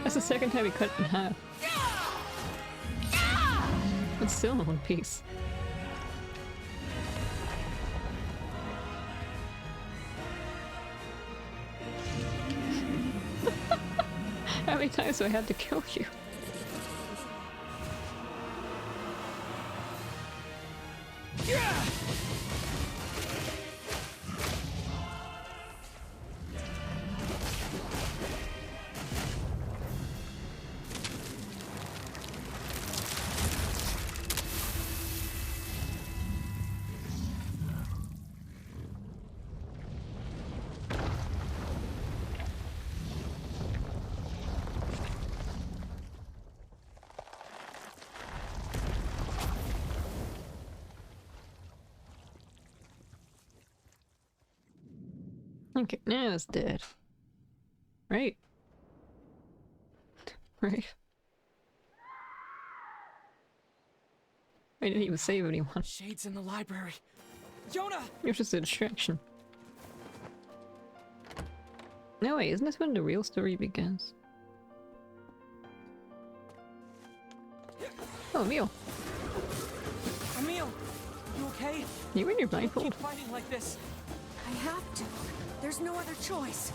That's the second time we cut it in half. It's still in one piece. How many times do I have to kill you? Okay, now it's dead. Right? Right? I didn't even save anyone. Shades in the library. Yonah! You're just a distraction. No, wait, isn't this when the real story begins? Oh, Emil. Emil, you okay? You in your blindfold? Keep fighting like this. I have to. There's no other choice.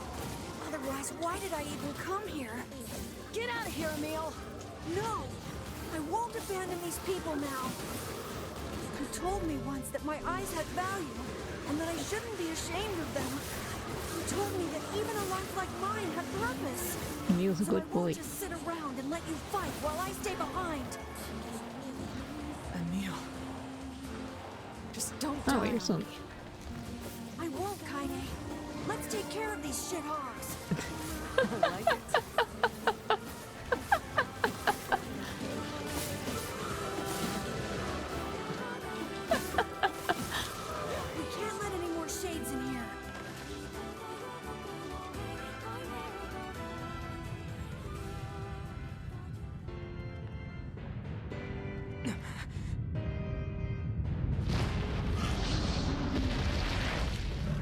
Otherwise, why did I even come here? Get out of here, Emil! No! I won't abandon these people now. You told me once that my eyes had value, and that I shouldn't be ashamed of them. You told me that even a life like mine had purpose. Emil's a So good I boy. won't just sit around and let you fight while I stay behind. Emil. Just don't Oh, die wait, you're on son. me. I won't, Kaine. Let's take care of these shithogs. I like it.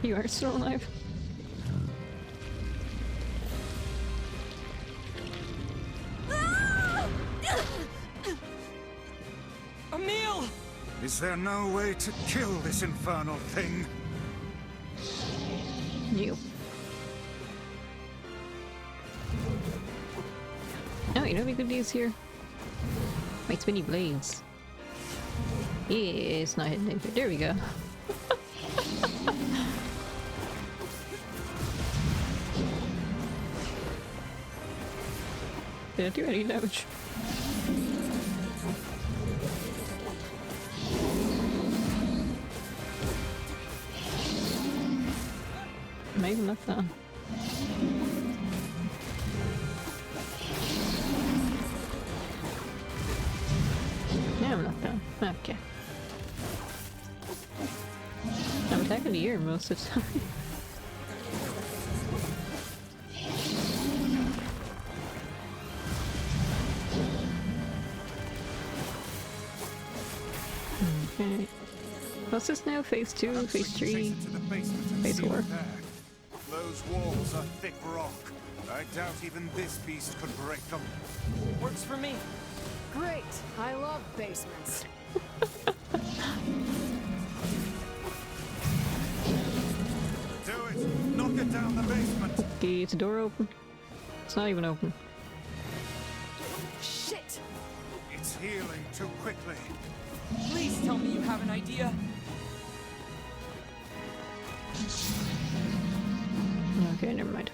You are still alive. Emil! Is there no way to kill this infernal thing? You. Oh, you know what we could use here? My spinny blades. Yeah, it's not hitting anything. There we go. Didn't do any damage. Am I even left that? Yeah, I'm not done. Okay. I'm attacking the ear most of the time. Okay. What's this now? Phase 2, Phase 3, Phase 4? Those walls are thick rock. I doubt even this beast could break them. Works for me. Great. I love basements. Do it! Knock it down the basement! Okay, is the door open? It's not even open. Shit! It's healing too quickly. Please tell me you have an idea. Okay, never mind.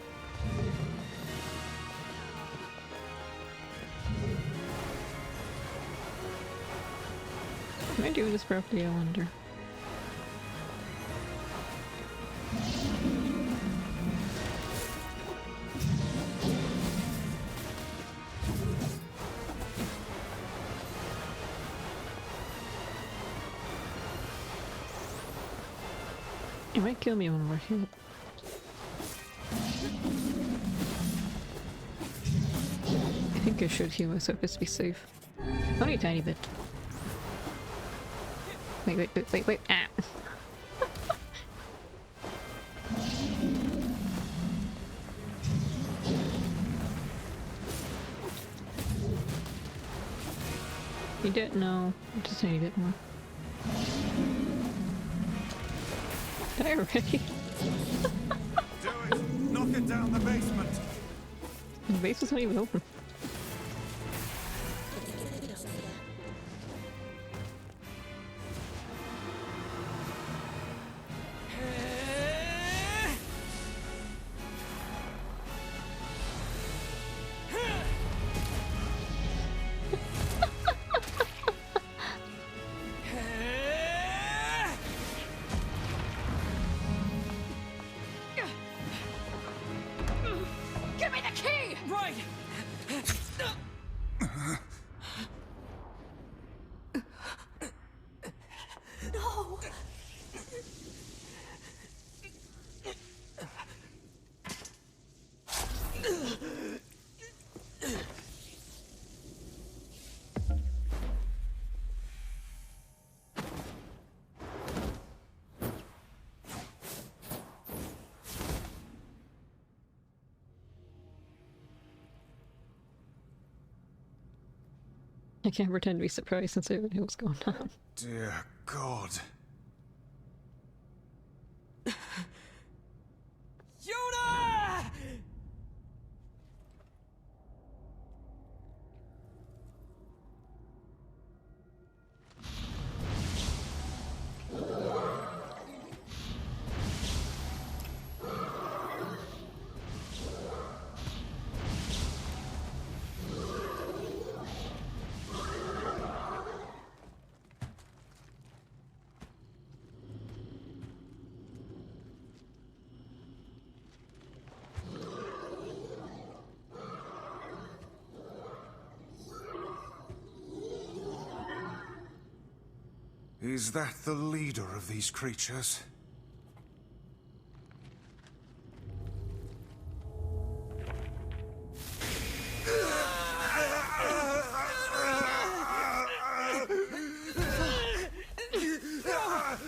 Am I doing this properly, I wonder? It might kill me when we're hit. I think I should heal myself just to be safe. Only a tiny bit. Wait. Ah! You didn't know. Just a tiny bit more. Did I already? Do it! Knock it down the basement! The basement's not even open. Give me the key! Right! No! I can't pretend to be surprised since I already know what's going on. Dear God. Yonah! Is that the leader of these creatures?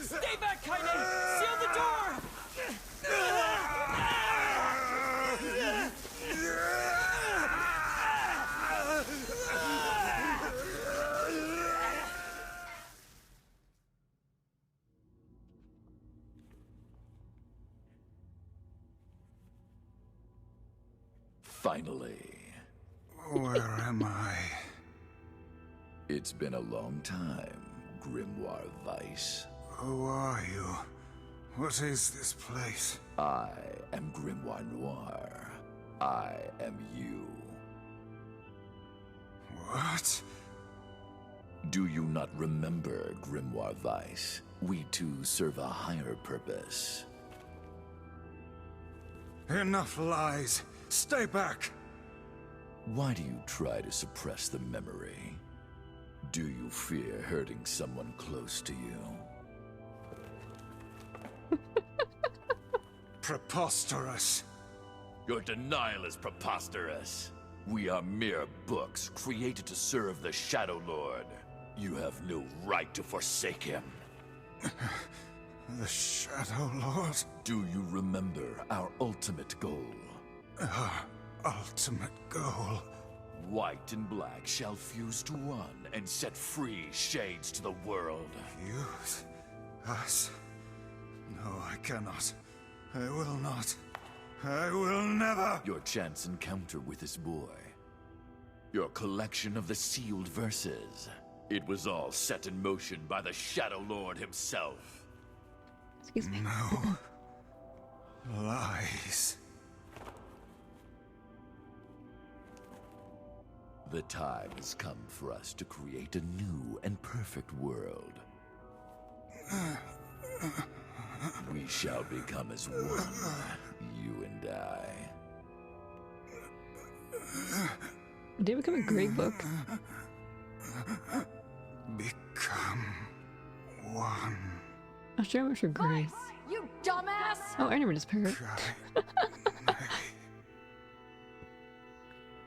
Stay back, Kaine! Seal the door! finally. Where am I? It's been a long time, Grimoire Weiss. Who are you? What is this place? I am Grimoire Noir. I am you. What? Do you not remember, Grimoire Weiss? We two serve a higher purpose. Enough lies. Stay back. Why do you try to suppress the memory? Do you fear hurting someone close to you? Preposterous. Your denial is preposterous. We are mere books created to serve the Shadow Lord. You have no right to forsake him. The Shadow Lord? Do you remember our ultimate goal? Our ultimate goal? White and black shall fuse to one and set free shades to the world. Fuse? Us? No, I cannot. I will not. I will never! Your chance encounter with this boy. Your collection of the sealed verses. It was all set in motion by the Shadow Lord himself. Excuse me. No. Lies. The time has come for us to create a new and perfect world. We shall become as one, you and I. Did it become a great book? Become one. I sure much for Gray. You dumbass! Oh, I remember this parrot.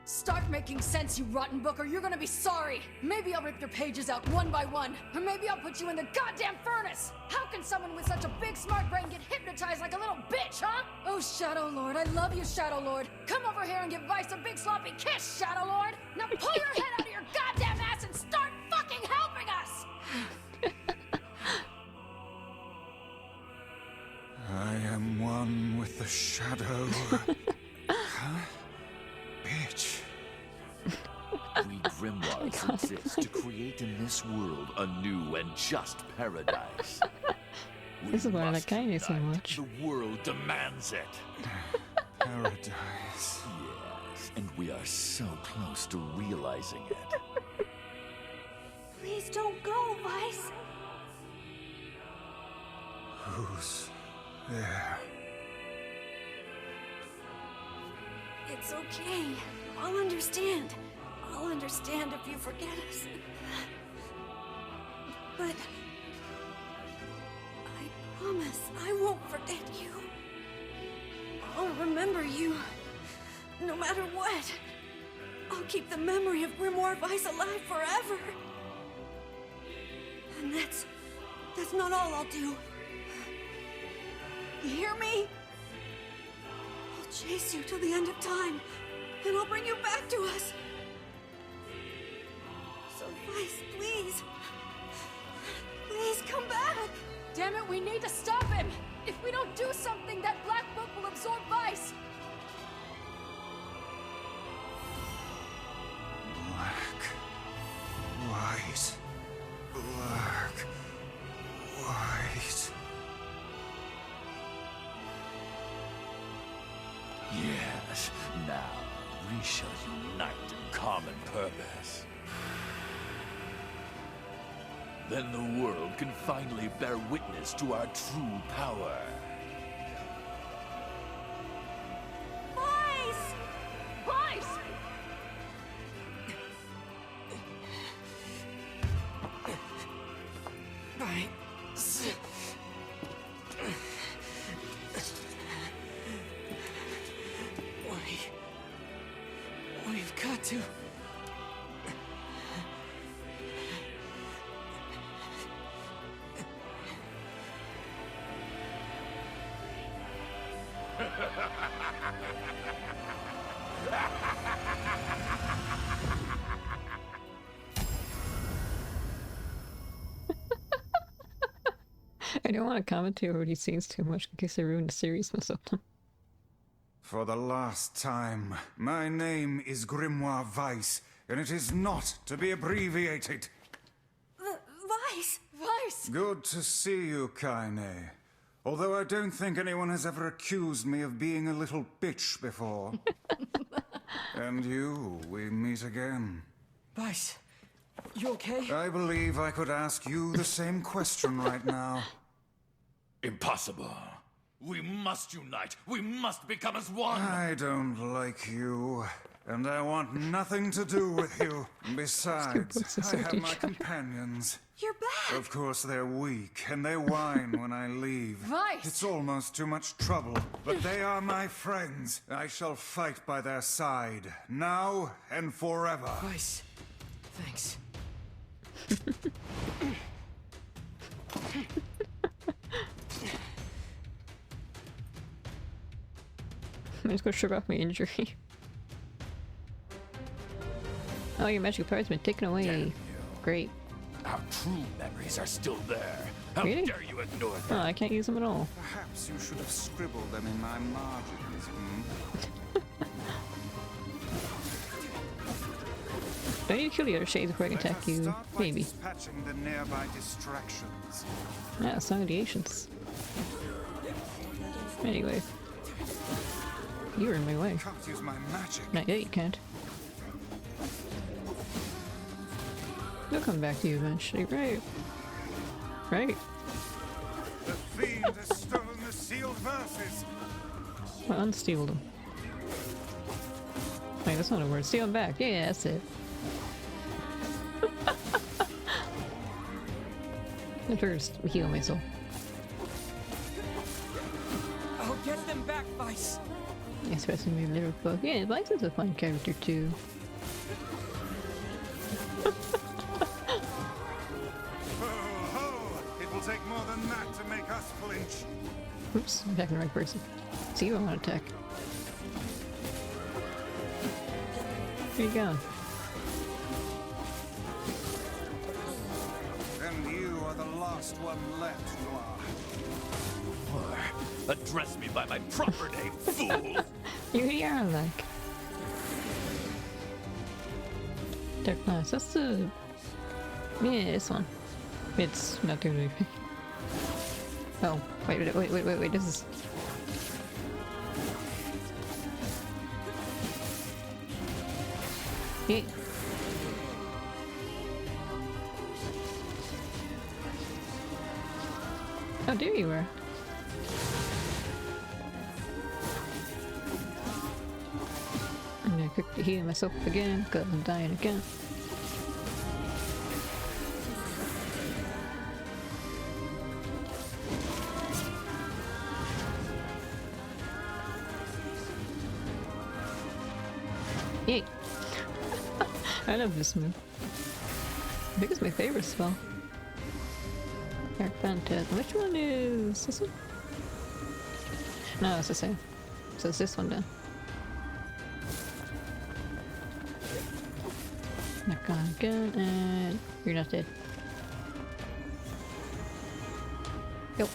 Start making sense, you rotten book, or you're gonna be sorry! Maybe I'll rip your pages out one by one, or maybe I'll put you in the goddamn furnace! How can someone with such a big smart brain get hypnotized like a little bitch, huh? Oh, Shadow Lord, I love you, Shadow Lord! Come over here and give Weiss a big sloppy kiss, Shadow Lord! Now pull your head out of your goddamn ass and start fucking helping us! I am one with the Shadow. Huh? Bitch. We Grimoires exist to create in this world a new and just paradise. This is why I like Kanye so much. The world demands it. Paradise. Yes, and we are so close to realizing it. Please don't go, Weiss. Who's there? It's okay. I'll understand. I'll understand if you forget us. But I promise I won't forget you. I'll remember you, no matter what. I'll keep the memory of Grimoire Weiss alive forever. And that's not all I'll do. You hear me? I'll chase you till the end of time, and I'll bring you back to us. So, Weiss, please. Please come back. Damn it, we need to stop him. If we don't do something, that black book will absorb Weiss. Black. White. Black. White. Yes, now we shall unite in common purpose. Then the world can finally bear witness to our true power. Weiss! Weiss! Weiss. We've got to... I don't want to comment over these scenes too much in case I ruin the seriousness of them. For the last time, my name is Grimoire Weiss, and it is not to be abbreviated. Weiss! Weiss! Good to see you, Kaine. Although I don't think anyone has ever accused me of being a little bitch before. And you, we meet again. Weiss, you okay? I believe I could ask you the same question right now. Impossible. We must unite. We must become as one. I don't like you, and I want nothing to do with you. Besides, I have my companions. You're back! Of course they're weak, and they whine when I leave. Weiss! It's almost too much trouble, but they are my friends. I shall fight by their side, now and forever. Weiss, thanks. I'm just gonna shrug off my injury. Oh, your magic power's been taken away. Great. Our true memories are still there. How Really? dare you ignore Oh, them? I can't use them at all. Perhaps you should have scribbled them in my margins, Do I need to kill the other shades before I can attack you? Maybe. Dispatching the nearby distractions. Yeah, Song of the Ancients. Anyway. You were in my way. Can't use my magic. Not yet, you can't. They'll come back to you eventually, right? Right? The fiend has stolen the sealed verses. Well, unsteal them. Wait, that's not a word. Steal them back. Yeah, that's it. At first, heal myself. I'll get them back, Weiss. Especially my little book. Yeah, Weiss is a fun character too. It will take more than that to make us flinch. Oops, I'm attacking the right person. See, you want to attack. Where you going? And you are the last one left, Noir. Address me by my proper name, fool! You really are like. Dark Glass, that's the. Yeah, this one. It's not doing anything. Oh, wait, this is. Yeah. Oh, there you are. I'm gonna quickly heal myself again, because I'm dying again. Yay! I love this move. I think it's my favorite spell. Dark Phantasm. Which one is this one? No, it's the same. So it's this one then. Knock on again, and you're not dead. Yo.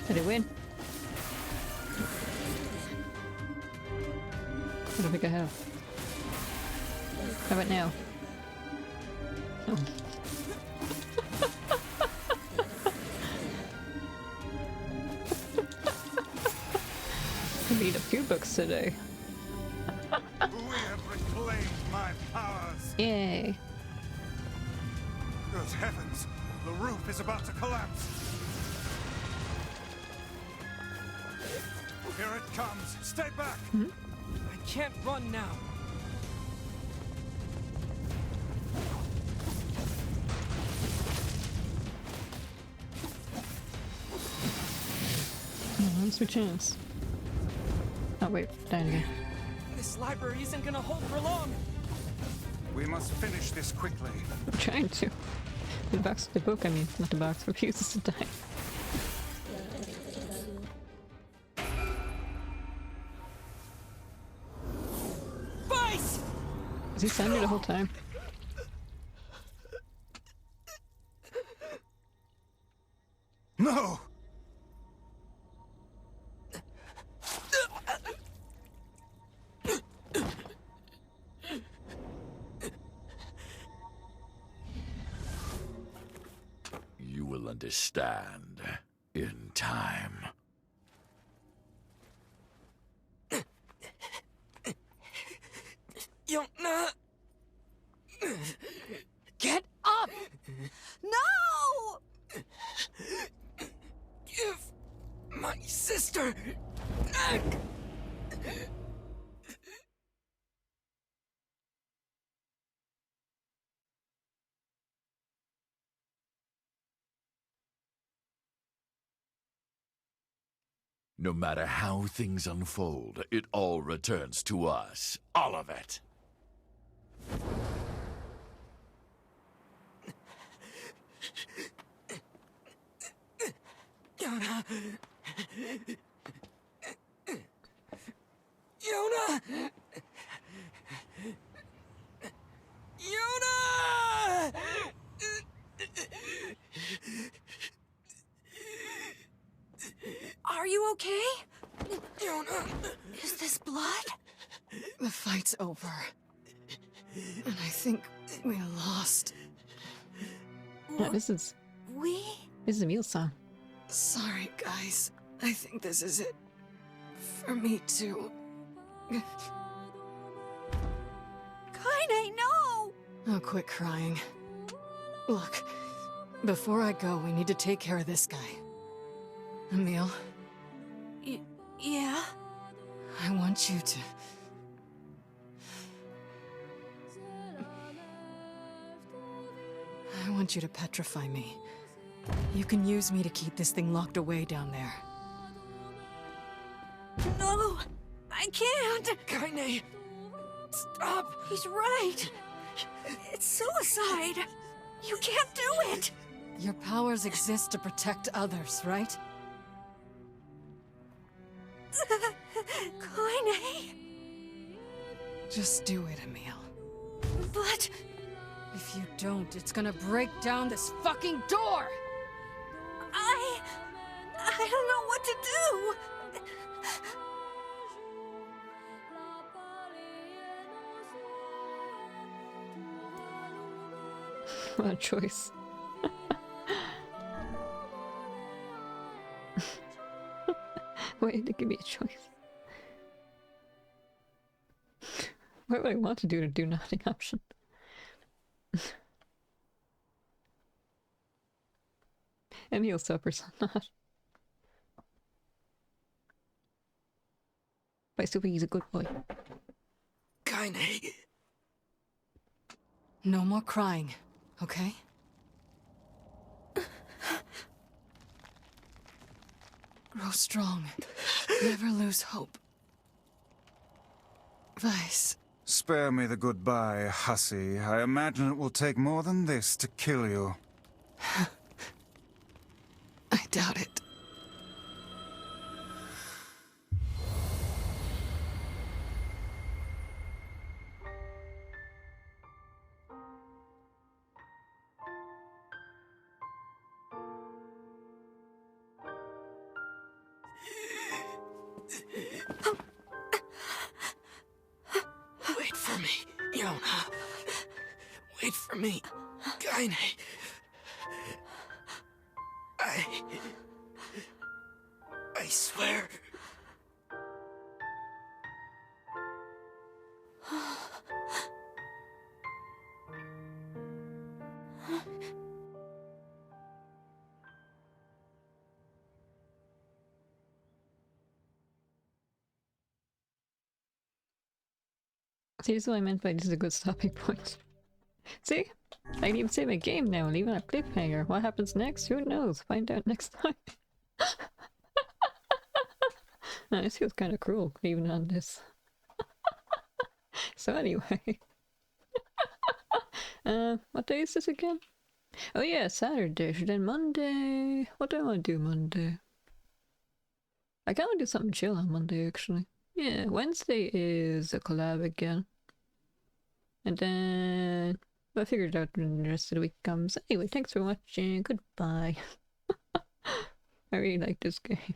Did I win? I don't think I have. How about now? Oh. I read a few books today. We have reclaimed my powers. Yay. Good heavens, the roof is about to collapse. Here it comes. Stay back. I can't run now. Oh, that's my chance. Oh wait, dying again. This library isn't gonna hold for long. We must finish this quickly. I'm trying to. The book, I mean, not the box, refuses to die. Weiss! Is he standing there the whole time? No! understand in time. Yonah! Get up! No! Give my sister back! No matter how things unfold, it all returns to us. All of it. Yonah! Yonah! Yonah! Are you okay? Yonah! Is this blood? The fight's over. And I think we lost. Yeah, this is Emil's song. Sorry, guys. I think this is it. For me, too. Kaine, no! Oh, quit crying. Look, before I go, we need to take care of this guy. Emil, Yeah? I want you to... I want you to petrify me. You can use me to keep this thing locked away down there. No! I can't! Kaine! Stop! He's right! It's suicide! You can't do it! Your powers exist to protect others, right? Kaine! Just do it, Emil. But... If you don't, it's gonna break down this fucking door! I don't know what to do! What a choice. Wait, they give me a choice. What would I want to do nothing option? Emil suffers not. But I still think he's a good boy. Kaine! No more crying, okay? Grow strong. Never lose hope. Weiss. Spare me the goodbye, hussy. I imagine it will take more than this to kill you. I doubt it. Wait for me, Yonah. Wait for me, Kaine. I swear. See, this is what I meant by this is a good stopping point. See? I can even save my game now, leaving a cliffhanger. What happens next? Who knows? Find out next time. No, this feels kind of cruel, even on this. So anyway. What day is this again? Oh yeah, Saturday. Then Monday. What do I want to do Monday? I kind of want to do something chill on Monday, actually. Yeah, Wednesday is a collab again. And then... I'll figure it out when the rest of the week comes. Anyway, thanks for watching. Goodbye. I really like this game.